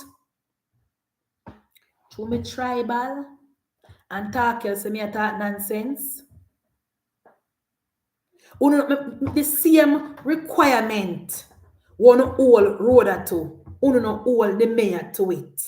through me tribal and talk else me a talk nonsense. The same requirement one all road to, no all the mayor to it.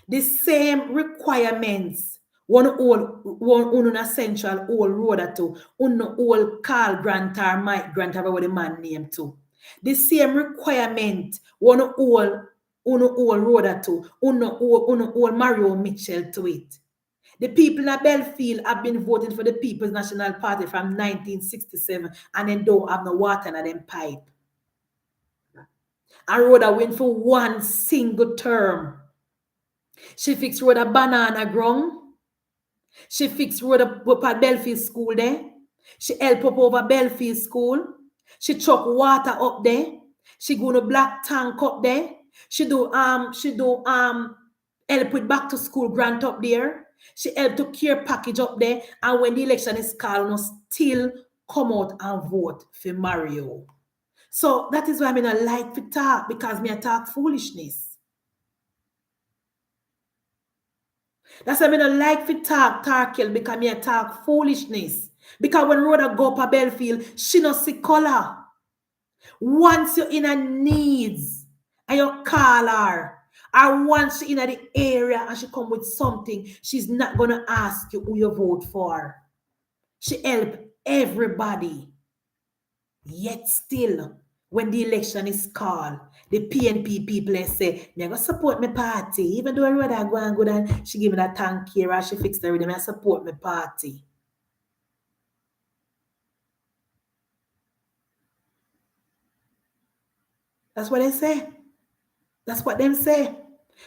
The same requirements one a central all road to, all Carl Grant or Mike Grant, however the man name to. The same requirement one all road to, all Mario Mitchell to it. The people in Belfield have been voting for the People's National Party from 1967 and then don't have no water in them pipe. And Rhoda win for one single term. She fixed Rhoda banana ground. She fixed Rhoda up at Belfield School there. She help up over Belfield School. She chuck water up there. She go to black tank up there. She do help with back to school grant up there. She helped to care package up there. And when the election is called, still come out and vote for Mario. So that is why I mean I like to talk, because me I talk foolishness. That's why I mean I like to talk Tarkel, because me I talk foolishness. Because when Rhoda go up a Belfield, she no see color. Once you're in a needs and you call her, or once she's in the area and she come with something, she's not going to ask you who you vote for. She help everybody. Yet still, when the election is called, the PNP people say, I'm going to support my party. Even though I rather go and good and she give me that tank here or she fixed everything, I support my party. That's what they say. That's what them say.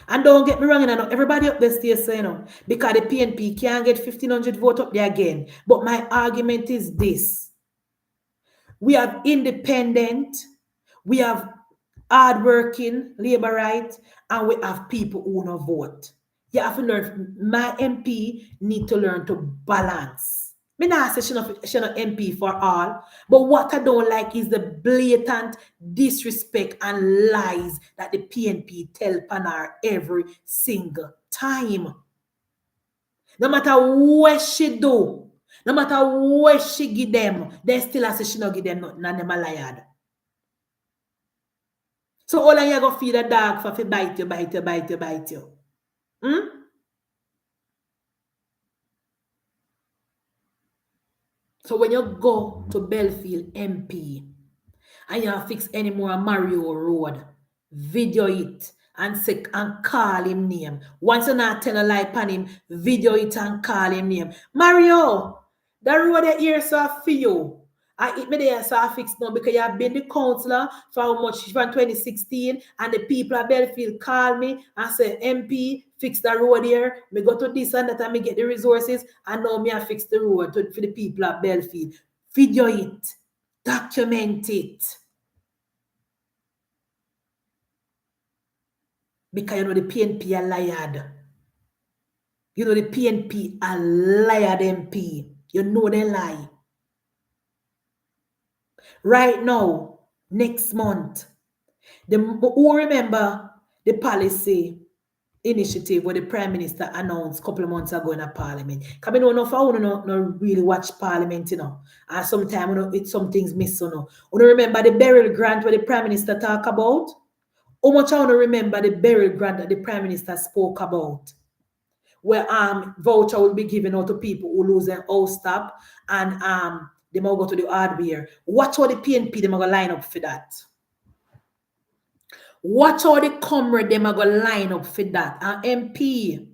And don't get me wrong, everybody up there still saying, because the PNP can't get 1,500 votes up there again. But my argument is this. We have independent, we have hardworking labor rights, and we have people who don't vote. You have to learn, my MP need to learn to balance. Me not say she not MP for all, but what I don't like is the blatant disrespect and lies that the PNP tell Panar every single time. No matter what she do, no matter what she give them, they still say she not give them nothing and them a liar. So all of you go feed a dog for bite you. So when you go to Belfield MP and you fix any more Mario Road, video it and say and call him name. Once you not tell a lie upon him, video it and call him name. Mario, the road here so for you. I eat me there so I fix now because you have been the councillor for how much from 2016 and the people at Belfield call me and say MP fix the road here. Me go to this and that and me get the resources and now me I fix the road for the people at Belfield. Video it. Document it. Because the PNP are lied. The PNP are lied MP. You know they lie. Right now, next month, who remember the policy initiative where the Prime Minister announced a couple of months ago in a parliament. Because I know enough of no really watch parliament, you know. And sometimes some things miss, you know. You remember the burial grant where the Prime Minister talk about? How much I want to remember the burial grant that the Prime Minister spoke about? Where voucher will be given out to people who lose their house top and they might go to the hardware. Watch how the PNP they might go line up for that. Watch how the comrade they might go line up for that. And MP,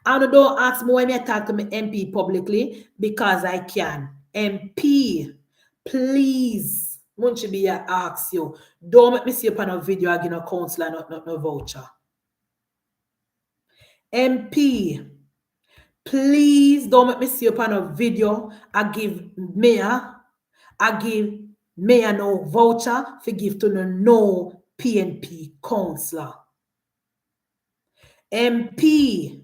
I don't ask me when I talk to my MP publicly because I can. MP, please, Munchi be I ask you, don't make me see upon a video again a councillor, no voucher. MP, please don't make me see upon a video. I give mayor no voucher for give to no PNP councillor. MP,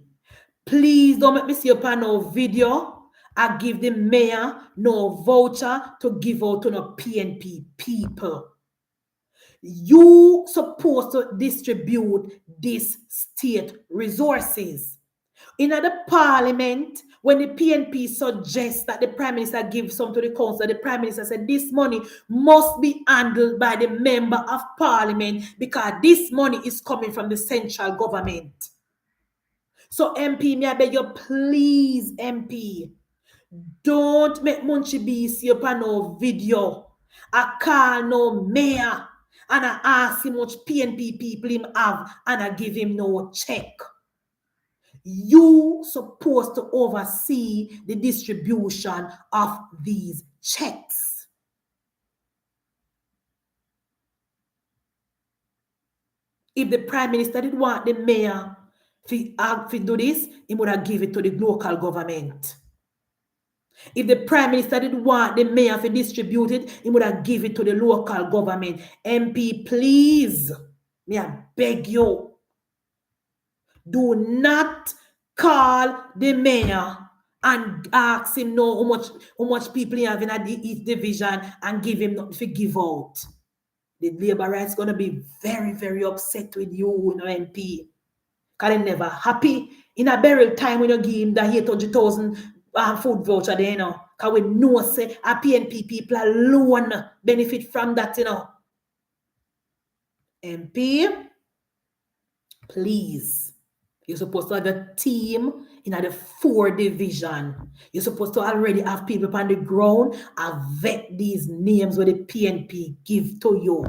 please don't make me see upon no video. I give the mayor no voucher to give out to no PNP people. You supposed to distribute these state resources. In the parliament, when the PNP suggests that the Prime Minister gives some to the council, the Prime Minister said this money must be handled by the member of parliament because this money is coming from the central government. So MP, may I beg you, please, MP, don't make Munchi B see up on no video. I call no mayor and I ask him much PNP people him have and I give him no check. You supposed to oversee the distribution of these checks. If the Prime Minister did want the mayor to do this, he would have given it to the local government. If the Prime Minister did want the mayor to distribute it, he would have given it to the local government. MP, please, may I beg you, do not call the mayor and ask him know how much people he have in each division and give him nothing to give out. The labor rights gonna be very, very upset with you, MP. Because they never happy in a burial time when you give him the 800,000 food voucher there, Because we know say a PNP people alone benefit from that, MP, please. You're supposed to have a team in the 4 division. You're supposed to already have people on the ground and vet these names where the PNP give to you.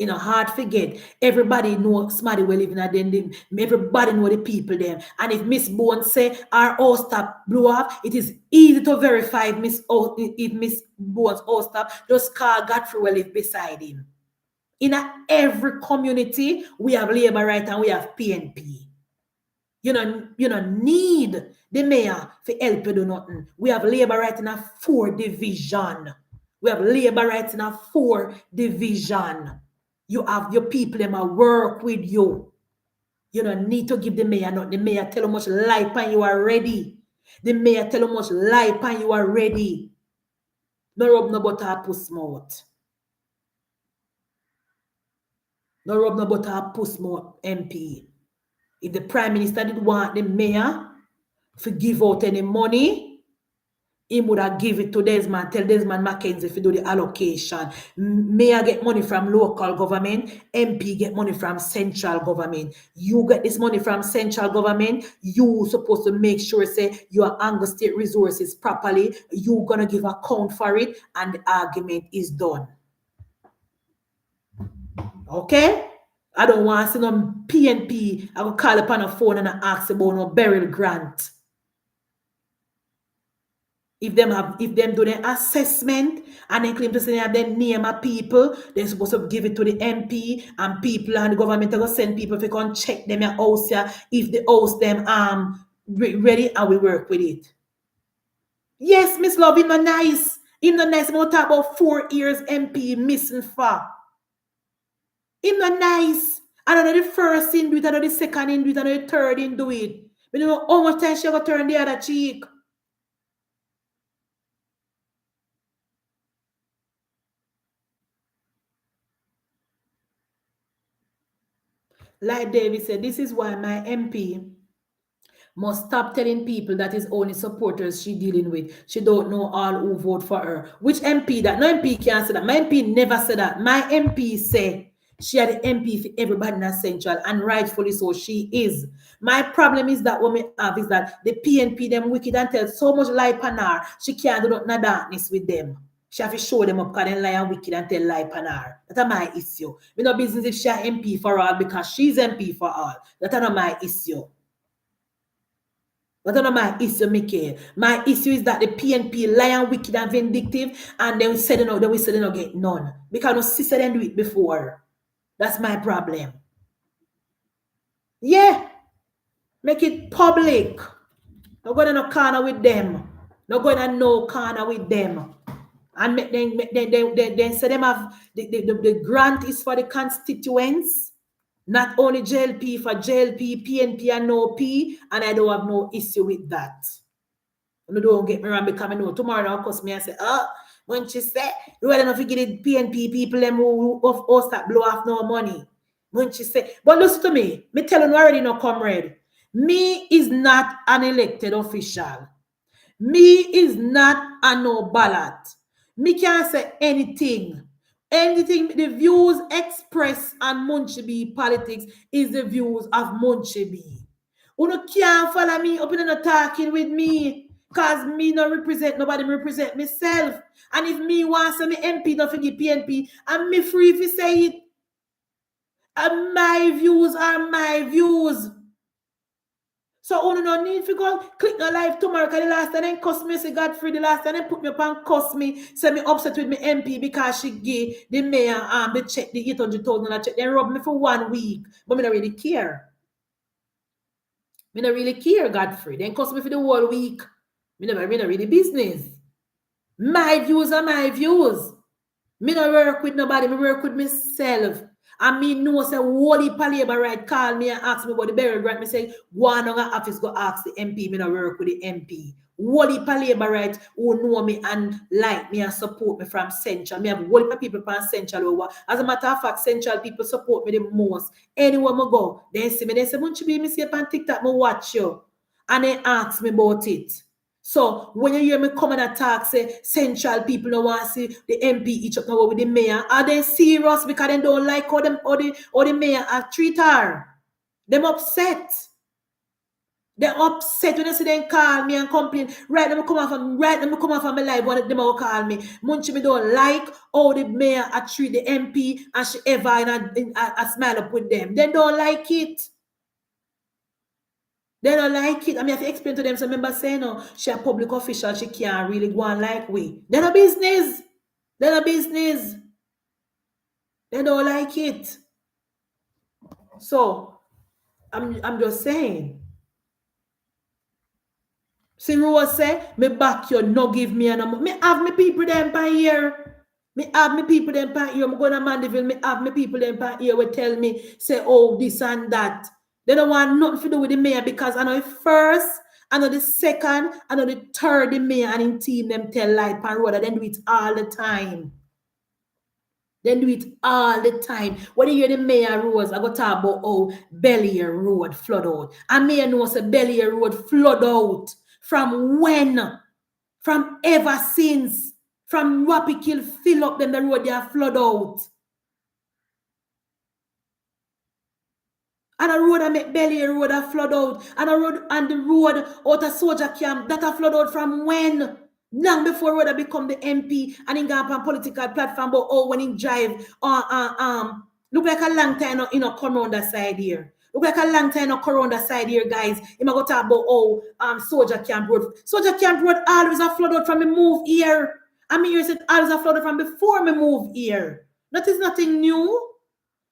Hard forget. Everybody know somebody will live in a den. Everybody know the people them. And if Miss Bones say our house stop blew off, it is easy to verify if Miss Bones house stop. Just call Godfrey will live beside him. In every community, we have labor right and we have PNP. You don't need the mayor to help you do nothing. We have labor right in a 4 division. We have labor right in a 4 division. You have your people them a work with you. You don't need to give the mayor nothing. The mayor tell how much life and you are ready. The mayor tell how much life and you are ready. No rub no butter puss mouth. No rub no butter puss mouth, MP. If the Prime Minister did want the mayor to give out any money, he would have give it to Desmond, tell Desmond Mackenzie to do the allocation. Mayor get money from local government, MP get money from central government. You get this money from central government, you supposed to make sure, say, you handle state resources properly, you gonna give account for it, and the argument is done. Okay? I don't want to see no PNP. I will call upon a phone and I ask about no burial grant. If them do the assessment and they claim to say they have the name of people, they're supposed to give it to the MP and people and the government are going to send people to come check them your house here. If the house them ready and we work with it. Yes, Miss Love, him not nice. Him not nice. I'm going to talk about 4 years MP missing for. Him not nice. I don't know the first in do it, I know the second in do it, I know the third in do it. But you know how much time she ever turn the other cheek. Like David said, this is why my MP must stop telling people that is only supporters she dealing with. She don't know all who vote for her. Which MP that? No MP can't say that. My MP never said that. My MP say she had the MP for everybody in Central, and rightfully so, she is. My problem is that what we have is that the PNP, them wicked and tell so much lie pan her, she can't do nothing darkness with them. She have to show them up because they lie and wicked and tell lie pan her. That's my issue. Me no business if she a MP for all because she's MP for all. That's not my issue. But that's not my issue, Mickey. My issue is that the PNP lie and wicked and vindictive, and then we say they don't get none. Because no sister didn't do it before. That's my problem. Yeah. Make it public. Not going to no corner with them. Not going to no corner with them. And then say them have the grant is for the constituents. Not only JLP for JLP, PNP and no P, and I don't have no issue with that. No, don't get me wrong, because I know tomorrow now cost me and say, when she say, you rather not forget the PNP people them who start blow off no money. When she say, but listen to me tell you already no comrade. Me is not an elected official. Me is not a no ballot. Me can't say anything. Anything, the views expressed on Munchibi politics is the views of Munchibi. You can't follow me up in no talking with me. Cause me no represent nobody, me represent myself. And if me want to me MP not forget PNP, I'm me free if you say it. And my views are my views. So you no need to go click no live tomorrow. Cause the last time then cuss me say Godfrey, the last time then put me up and cuss me, say me upset with me MP because she gave the mayor the check, the 800,000 check. Then rub me for 1 week. But me don't really care. Me don't really care, Godfrey. Then cuss me for the whole week. Me don't really business. My views are my views. Me don't work with nobody. Me work with myself. And me know say whole heap of labor right call me and ask me about the burial grant. Me say go on the office, go ask the MP. Me don't work with the MP. Whole heap of labor right who know me and like me and support me from Central. Me have whole heap of people from Central. As a matter of fact, Central people support me the most. Anywhere I go, they see me. They say, "Munchi be me see up on TikTok, me watch you." And they ask me about it. So when you hear me come and attack, say Central people don't want to see the MP each up now with the mayor, are they serious because they don't like how them or the mayor treat her? Them upset. They're upset when they see them call me and complain. Right, let me come off of my life. One of them will call me. Munchi me don't like how the mayor treat the MP and she ever and I smile up with them. They don't like it. They don't like it. I mean, I have to explain to them. So remember saying, no, she a public official, she can't really go on like we. They're no business. They're no business. They don't like it. So I'm just saying. See, Rose say, me back you, no give me no more. Me have me people them by here. Me have me people them by here. I'm going to Mandeville. Me have me people them by here will tell me, say, oh, this and that. They don't want nothing to do with the mayor because I know the first, I know the second, I know the third, the mayor and in team them tell light pan road. They do it all the time. They do it all the time. When you hear the mayor Rose, I go talk about oh Bellier Road flood out. And mayor knows a Bellier Road flood out. From when? From ever since. From Wappy Kill fill up then the road they are flood out. And a road that make Belly road that flood out. And a road and the road out of soldier camp that a flood out from when? Long before road become the MP and in go up on political platform, but oh when he drive look like a long time come around that side here. Look like a long time come around that side here, guys. He might go talk about oh soldier camp road. Soldier camp road always a flood out from me move here. I mean you said always a flood out from before me move here. That is nothing new.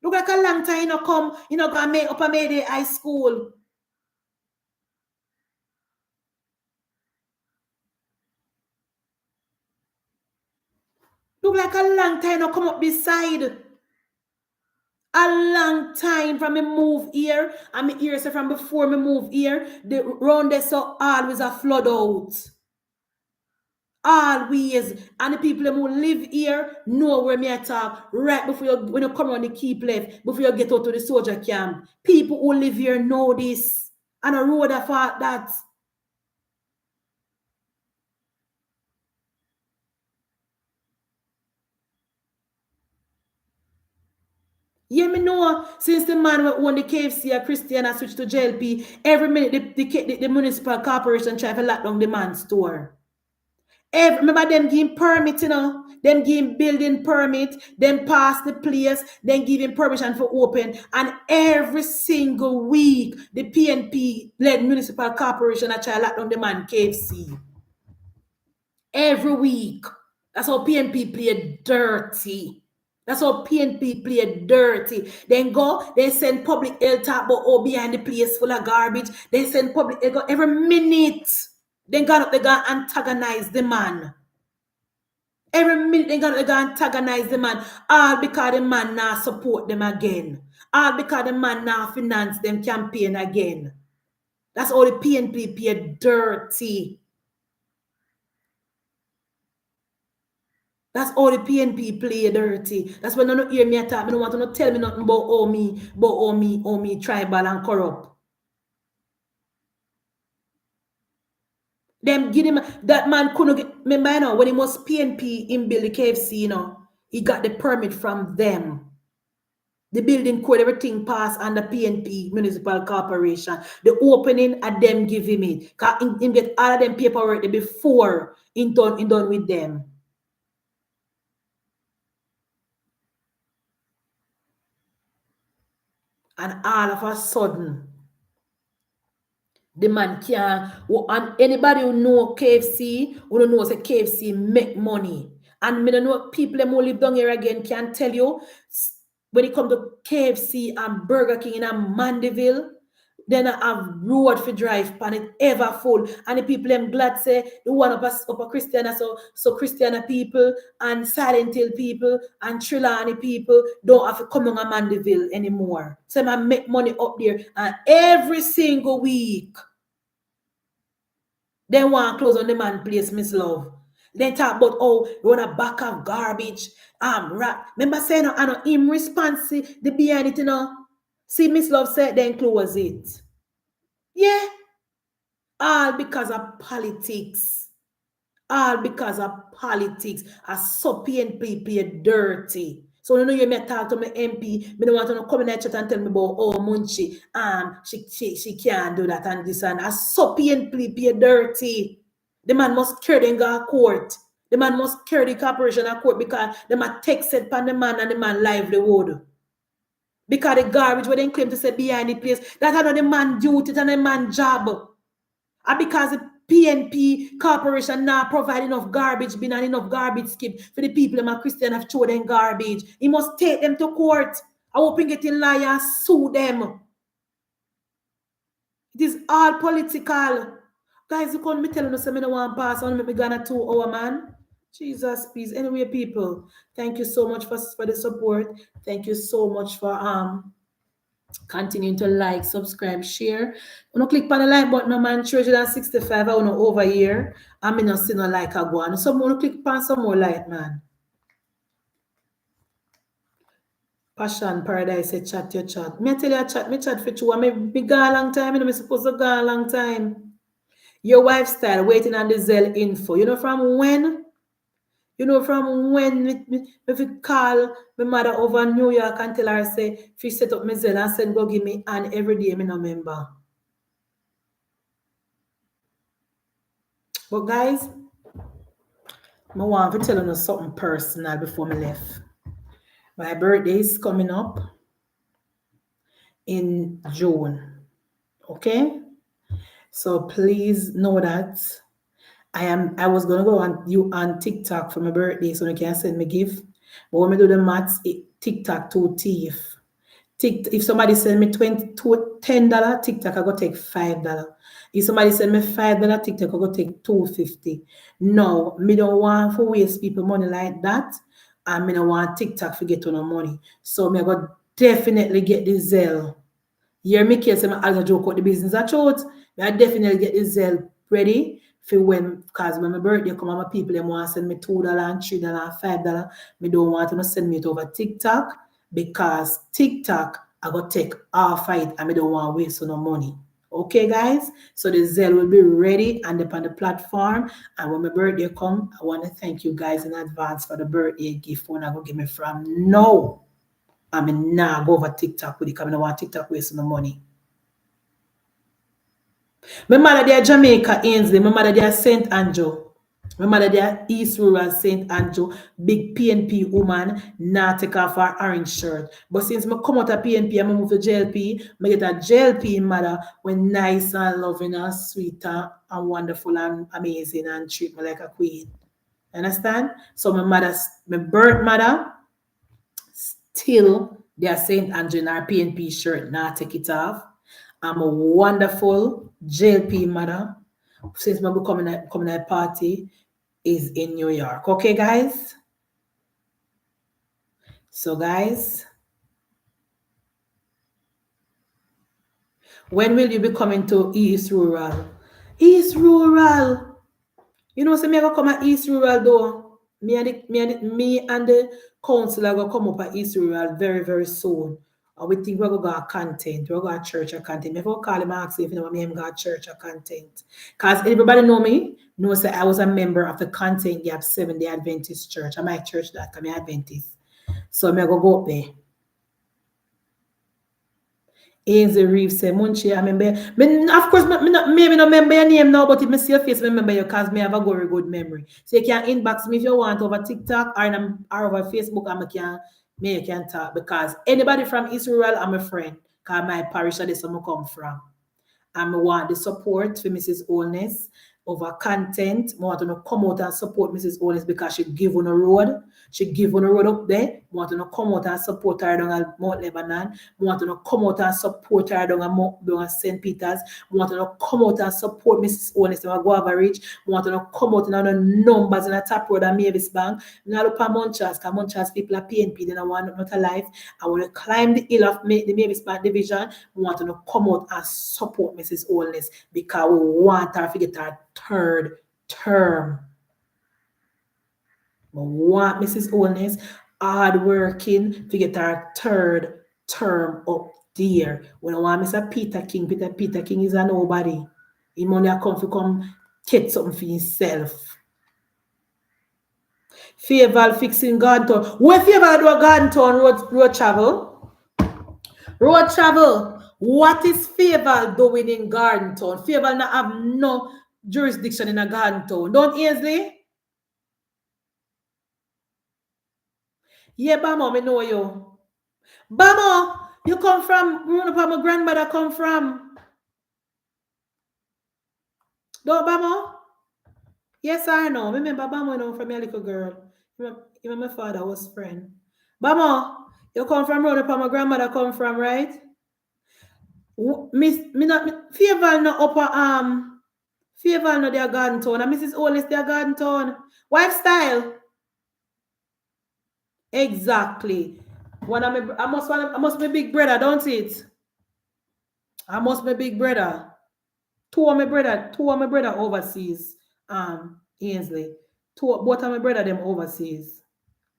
Look like a long time come, go make up a Mayday high school. Look like a long time come up beside. A long time from me move here. And me here say from before me move here, the round there so always a flood out. Always. And the people who live here know where me I talk right before you when you come on the keep left, before you get out to the soldier camp. People who live here know this. And a road of that. Yeah, me know since the man who own the KFC a Christian and switch to JLP, every minute the municipal corporation try to lock down the man's store. Remember them giving permit, them giving building permit, them pass the place, then giving permission for open. And every single week, the PNP led municipal corporation a try to lock down the man KFC. Every week. That's how PNP play dirty. That's how PNP play dirty. Then go, they send public health talk about oh behind the place full of garbage. They send public health every minute. Then got up, they got antagonize the man. Every minute they got to antagonize the man. All because the man now support them again. All because the man now finance them campaign again. That's all the PNP play dirty. That's all the PNP play dirty. That's when they don't hear me attack. They don't want to tell me nothing about oh me, tribal and corrupt. Them give him that man couldn't get, remember when he was PNP in build the KFC, he got the permit from them. The building code, everything passed under PNP Municipal Corporation. The opening at them give him it. Cause him get all of them paperwork before in done with them. And all of a sudden, the man can't, and anybody who know KFC, who don't know say KFC make money. And me don't know people who live down here again can tell you when it comes to KFC and Burger King in a Mandeville, then I have road for drive pan it ever full. And the people them glad say the one of us up a Christian, so Christian people and Silent Hill people and Trelawney people don't have to come on a Mandeville anymore. So I make money up there and every single week. They want to close on the man place, Miss Love. Then talk about oh, you want a back of garbage. Rap. Remember saying I know him response the behind it, See, Miss Love said then close it. Yeah. All because of politics. All because of politics. A so PNP play dirty. So you know you may talk to my MP, me don't want to come in that chat and tell me about oh Munchie, she can't do that and this and a so PNP play dirty. The man must carry them go to court. The man must carry the corporation to court because they might text it upon the man and the man livelihood. Because the garbage where they claim to say behind the place, that's not the man duty and the man job. And because the PNP corporation now provide enough garbage bin and enough garbage skip for the people that Christian have thrown them garbage. He must take them to court. I hope he get in liar sue them. It is all political. Guys, you can't be telling us I don't want to pass on me gonna 2 hour man. Jesus, please. Anyway, people, thank you so much for the support. Thank you so much for continuing to like, subscribe, share. When you click on the like button, man, 365, I want to over here. I'm not seeing no like a go on. So I'm going to click on some more like, man. Passion Paradise say chat your chat. Me tell you chat, me chat for 2. I be gone a long time. I'm supposed to go a long time. Your wife style waiting on the Zelle info. You know from when? You know from when if you call my mother over New York and tell her say if you set up my Zelle and send go give me and every day me no member. But guys, I want to tell you something personal before I left. My birthday is coming up in June. Okay? So please know that I was gonna go on TikTok for my birthday so you can send me gift. But when I do the maths, TikTok too thief. If somebody send me $10, TikTok I go take $5. If somebody send me $5, TikTok I go take $2.50. No, me don't want to waste people money like that. And me don't want TikTok to get no money. So me I go definitely get the Zelle. You hear me case I joke out the business I chose. I definitely get the Zelle ready for when, because when my birthday come, my people them want to send me $2 and $3 and $5. Me don't want to send me it over TikTok because TikTok I go take half of it and me don't want to waste no money. Okay, guys. So the Zelle will be ready and up on the platform. And when my birthday come, I want to thank you guys in advance for the birthday gift when I go give me from now. I mean, now go over TikTok with it because I don't want TikTok waste no money. My mother there Jamaica, Ainsley. My mother there St. Andrew. My mother there East Rural St. Andrew. Big PNP woman. Now take off her orange shirt. But since I come out of PNP, I move to JLP. I get a JLP mother when nice and loving and sweet and wonderful and amazing and treat me like a queen. Understand? So my birth mother, still they are St. Andrew in our PNP shirt. Now take it off. I'm a wonderful JLP mother. Since my coming at party is in New York. Okay, guys? So, guys, when will you be coming to East Rural? East Rural. You know, so me go come at East Rural though. Me and the council are gonna come up at East Rural very, very soon. And we think we're gonna go content, we're going to church or content. If I call him and ask if you know me, I'm going to church or content. Because everybody know me, knows that I was a member of the Content Gap 7-Day Adventist Church. I'm my church that I'm Adventist. So I'm gonna go up there. Ainsley Reeves say, Munchie, I remember. Of course, maybe not remember your name now, but if I see your face, I remember you because I have a very good memory. So you can inbox me if you want over TikTok or over Facebook, and you can talk. Because anybody from East Rural, I'm a friend. Because my parish is where I come from. And I want the support for Mrs. Holness over content. I want to come out and support Mrs. Holness because she give on the road. She give on the road up there. I want to come out and support her down at Mount Lebanon. I want to come out and support her down at St. Peter's. I want to come out and support Mrs. Holness in Guava Ridge. I want to come out in the numbers in the top road at Mavis Bank. I look at Munchas because Munchas people are PNP. Then I want not alive. I want to climb the hill of the Mavis Bank division. We want to come out and support Mrs. Holness because we want her to get her third term. We want Mrs. Holness hardworking to get her third term up there. We don't want Mr. Peter King. Peter King is a nobody. He money come to come get something for himself. Favor fixing Garden Town. Where Favor do a Garden Town road travel? Road travel. What is Favor doing in Garden Town? Favor not have no jurisdiction in a Garden Town. Don't Ainsley? Yeah, Bamo, me know you. Bamo, you come from, where my grandmother come from? Don't Bamo? Yes or no? Remember Bamo, you know, from your little girl. Even my father was friend. Bamo, you come from where my grandmother come from, right? Favor no upper Favor no their Garden Town, and Mrs. Holness their Garden Town. Wife style. Exactly. I must be big brother, don't it? I must be big brother. Two of my brother overseas. Ainsley. Both of my brother them overseas.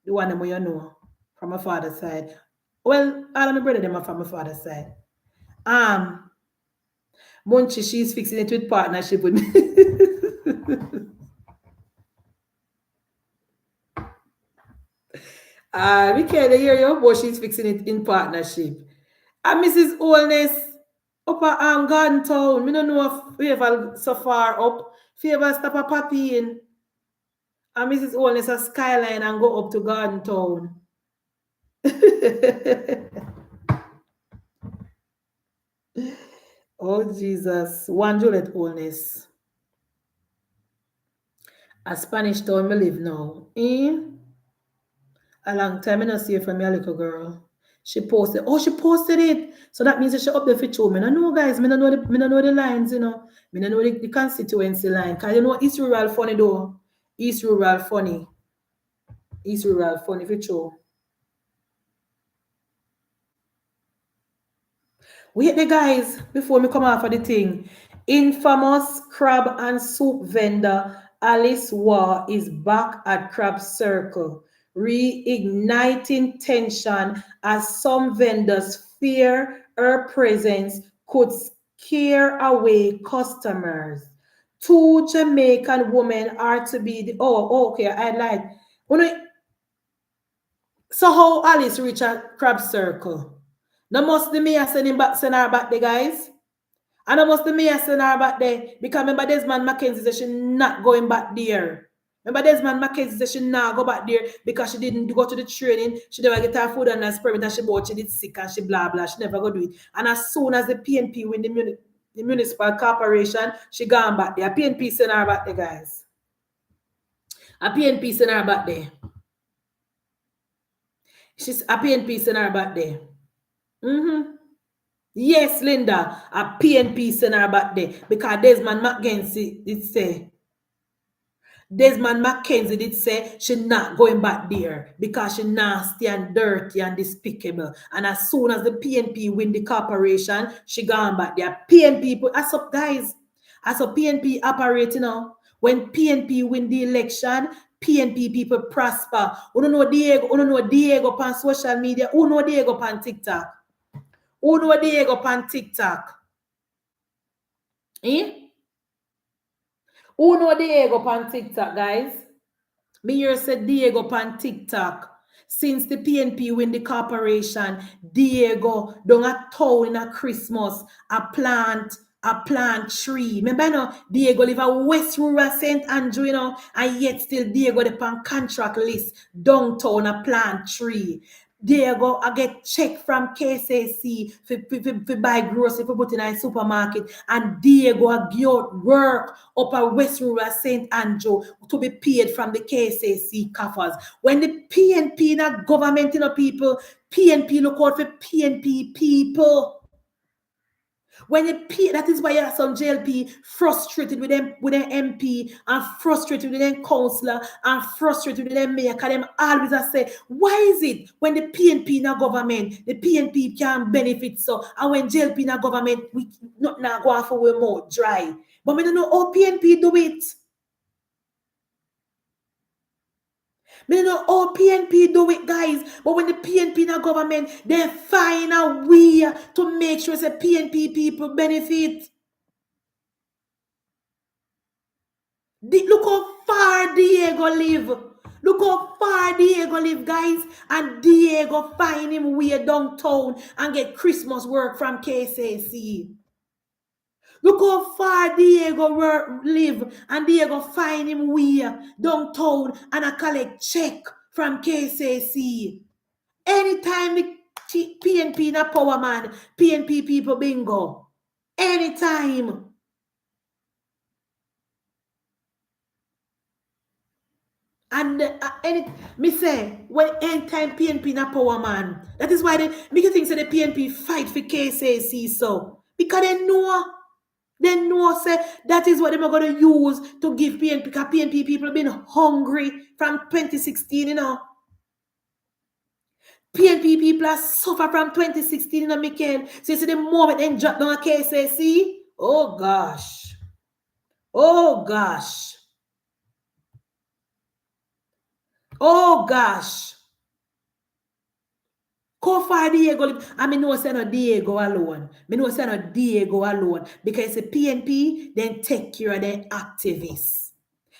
The one them you know from my father's side. Well, all of my brother them are from my father's side. Munchie, she's fixing it with partnership with me. We can't hear you, but she's fixing it in partnership. And Mrs. Holness up at Garden Town. I don't know if Favor so far up. Favor stop a papi in. And Mrs. Holness a skyline and go up to Garden Town. Oh Jesus. One Juliet Holness. A Spanish town I live now. A long time I don't see her from your little girl. She posted it. So that means that she up there for 2. I don't know, guys. I don't know the lines, you know. I don't know the constituency line. Because you know East Rural funny though. East Rural funny for 2. Wait the guys, before me come off of the thing. Infamous crab and soup vendor Alice Waugh is back at Crab Circle, reigniting tension as some vendors fear her presence could scare away customers. Two Jamaican women are to be the okay, I like when I, so how Alice reach a Crab Circle. No must the me send her back the guys. And I must be me send her back there. Because remember Desmond Mackenzie said she not going back there. Remember Desmond Mackenzie said she not go back there because she didn't go to the training. She never get her food and her experiment and she bought she did sick and she blah blah. She never go do it. And as soon as the PNP win the municipal corporation, she gone back there. PNP send her back there, guys. A PNP send her back there. She's a PNP send her back there. Yes, Linda, a PNP send her back there because Desmond Mackenzie did say she not going back there because she nasty and dirty and despicable. And as soon as the PNP win the corporation, she gone back there. PNP, as up guys, as a PNP operating now. When PNP win the election, PNP people prosper. You don't know Diego on social media. You know Diego on TikTok. Who know Diego on TikTok? Eh? Who know Diego on TikTok, guys? Me hear said Diego on TikTok. Since the PNP win the corporation, Diego done a town in a Christmas, a plant tree. Remember, you know, Diego live at West Rural St. Andrew, you know, and yet still Diego the pan contract list downtown a plant tree. Diego, I get check from KCC for buy grocery for put in a supermarket, and Diego I get work up at West Rural St. Andrew to be paid from the KCC coffers. When the PNP not government, you know, people, PNP look out for PNP people. When that is why you have some JLP frustrated with them MP and frustrated with them councillor and frustrated with them mayor, because them always say, why is it when the PNP in a government, the PNP can benefit so, and when JLP in a government, we not now go for we more dry. But we don't know how PNP do it. Me don't know how PNP do it, guys. But when the PNP in a government, they find a way to make sure the PNP people benefit. Look how far Diego live. Look how far Diego live, guys. And Diego find him way downtown and get Christmas work from KCC. Look how far Diego live and Diego find him way downtown and I collect check from KCC. Anytime the PNP in a power man, PNP people bingo. Anytime. And me say, when anytime PNP na power man, that is why they make you think say the PNP fight for KCC so. Because they know say that is what they're going to use to give PNP, because PNP people been hungry from 2016, you know. PNP people are suffer from 2016, you know, Michael. So you see the moment they drop down a KCC, oh gosh. Oh gosh. Oh gosh. How far Diego? I mean, no say no Diego alone. Me no say no Diego alone. Because the PNP then take care of the activists.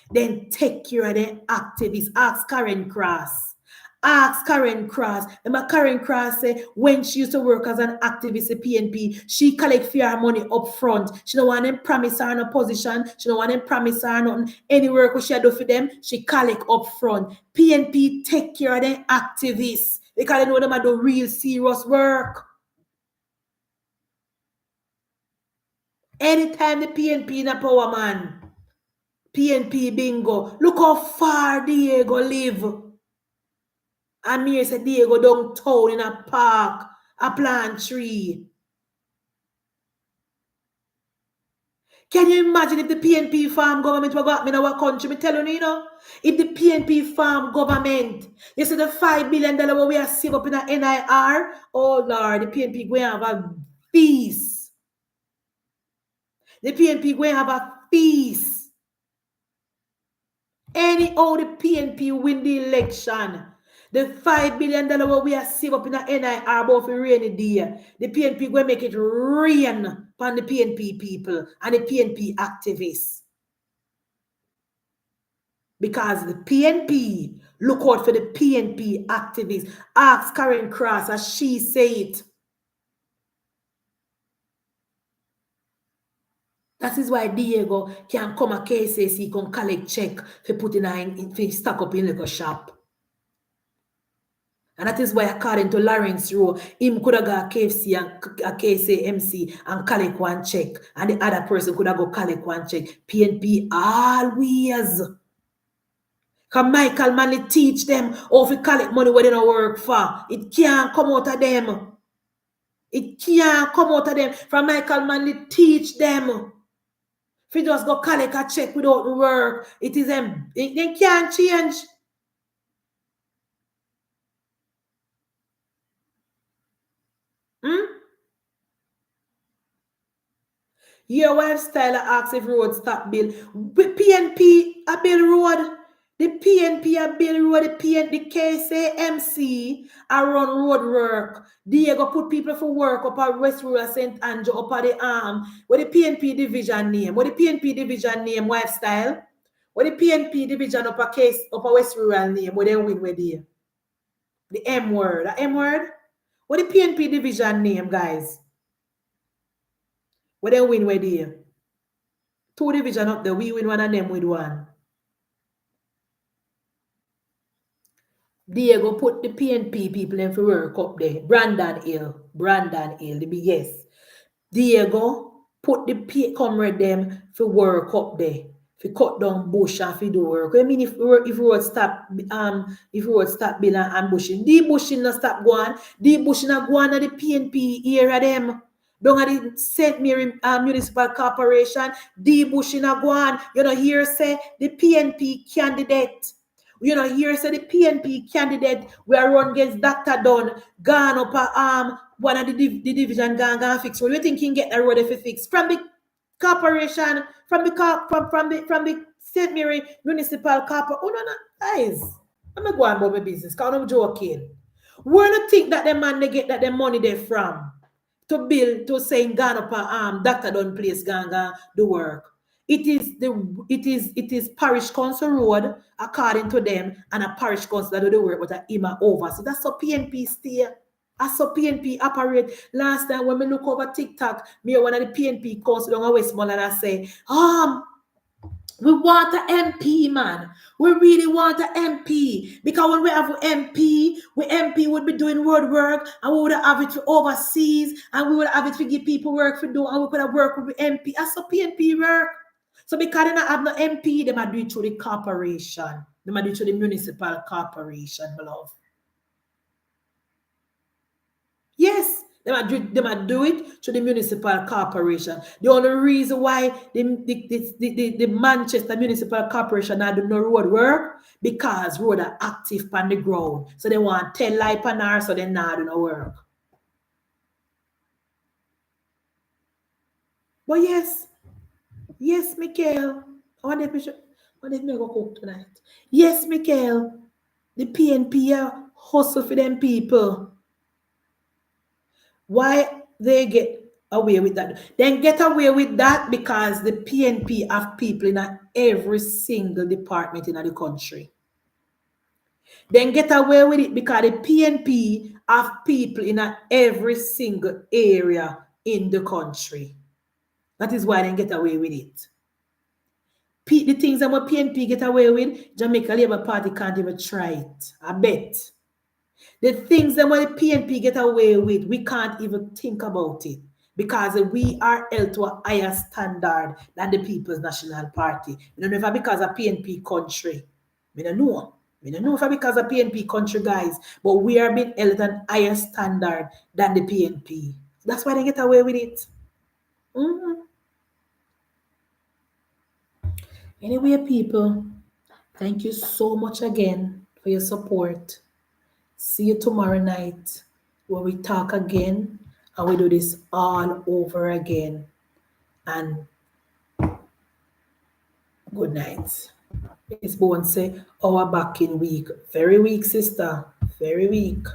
Then take care of the activists. Ask Karen Cross. Ask Karen Cross. Remember Karen Cross say when she used to work as an activist at PNP, she collect fair money up front. She don't want them promise her no position. She don't want them promise her nothing. Any work she do for them, she collect up front. PNP take care of the activists because they know them are do real serious work. Anytime the PNP in a power man, PNP bingo. Look how far Diego live. And me say Diego downtown in a park, a plant tree. Can you imagine if the PNP farm government were got me in our country? Me tell you, you know, if the PNP farm government, you see the $5 billion we are saved up in a NIR, oh Lord, the PNP going to have a feast. The PNP going to have a feast. Anyhow, the PNP win the election. The $5 billion what we are saved up in the NIR about for rainy day. The PNP going to make it rain upon the PNP people and the PNP activists. Because the PNP, look out for the PNP activists. Ask Karen Cross as she say it. That is why Diego can come a KCC, can collect check for putting in stock up in liquor shop. And that is why, according to Lawrence Rowe, him could have got a KFC and a KCMC and collect one check. And the other person could have go collect one check. PNP always. Because Michael Manley teach them how to collect money where they don't work for. It can't come out of them. It can't come out of them. From Michael Manley teach them. If you just go collect a check without work, it is them. They can't change. Your wife style asks if road stop bill. PNP a bill road. The PNP a bill road. The KCMC a run road work. They go put people for work up at West Rural St. Andrew up at the What the PNP division name? What the PNP division name? Wife style. What the PNP division up a West Rural name? What they win with there? The M word. The M word. What the PNP division name, guys? What they win with there? Two division up there, we win one of them with one. Diego put the PNP people in for work up there. Brandon Hill, the biggest. Diego put the comrade them for work up there. For cut down bush and for do work. I mean, if road stop bill and bushing, the bushing not stop going. The bushing not going at the PNP area them. Down at the St. Mary Municipal Corporation, the bushing not going. You know, here say the PNP candidate. You know, here say the PNP candidate we are run against Dr. Dunn, gone up one of the division gone fix. What do you think he can get the road if he fix? From the corporation, from the St. Mary Municipal Corporation. Oh no, guys. I'm not going about my business, because I'm joking. Where do you think that the man they get that the money they from? To build, to saying gone up Dr. Dunn place gone do work. It is parish council road according to them, and a parish council that do the work with a IMA over. So that's how PNP stay. That's how PNP operate. Last time when we look over TikTok, me one of the PNP council down Westmoreland and I say, we want an MP, man. We really want an MP. Because when we have an MP would be doing road work, and we would have it for overseas, and we would have it to give people work for do, and we could have work with the MP. That's how PNP work. So because they don't have no MP, they might do it through the corporation. They might do it through the municipal corporation, my love. Yes, they might do it to the municipal corporation. The only reason why the Manchester Municipal Corporation not do no road work, because road are active on the ground. So they want 10 light on her, so they not do no work. But yes, Michael. What if me go cook tonight? Yes, Michael. The PNP hustle for them people. Why they get away with that? Then get away with that because the PNP have people in every single department in the country. Then get away with it because the PNP have people in every single area in the country. That is why they get away with it. The things that what PNP get away with, Jamaica Labour Party can't even try it. I bet. The things that what the PNP get away with, we can't even think about it. Because we are held to a higher standard than the People's National Party. We don't know if it's because of PNP country. We don't know. We don't know if it's because of PNP country, guys. But we are being held at a higher standard than the PNP. That's why they get away with it. Anyway, people, thank you so much again for your support. See you tomorrow night where we talk again and we do this all over again. And Good night. Miss Bowen say, our back in week. Very weak, sister. Very weak.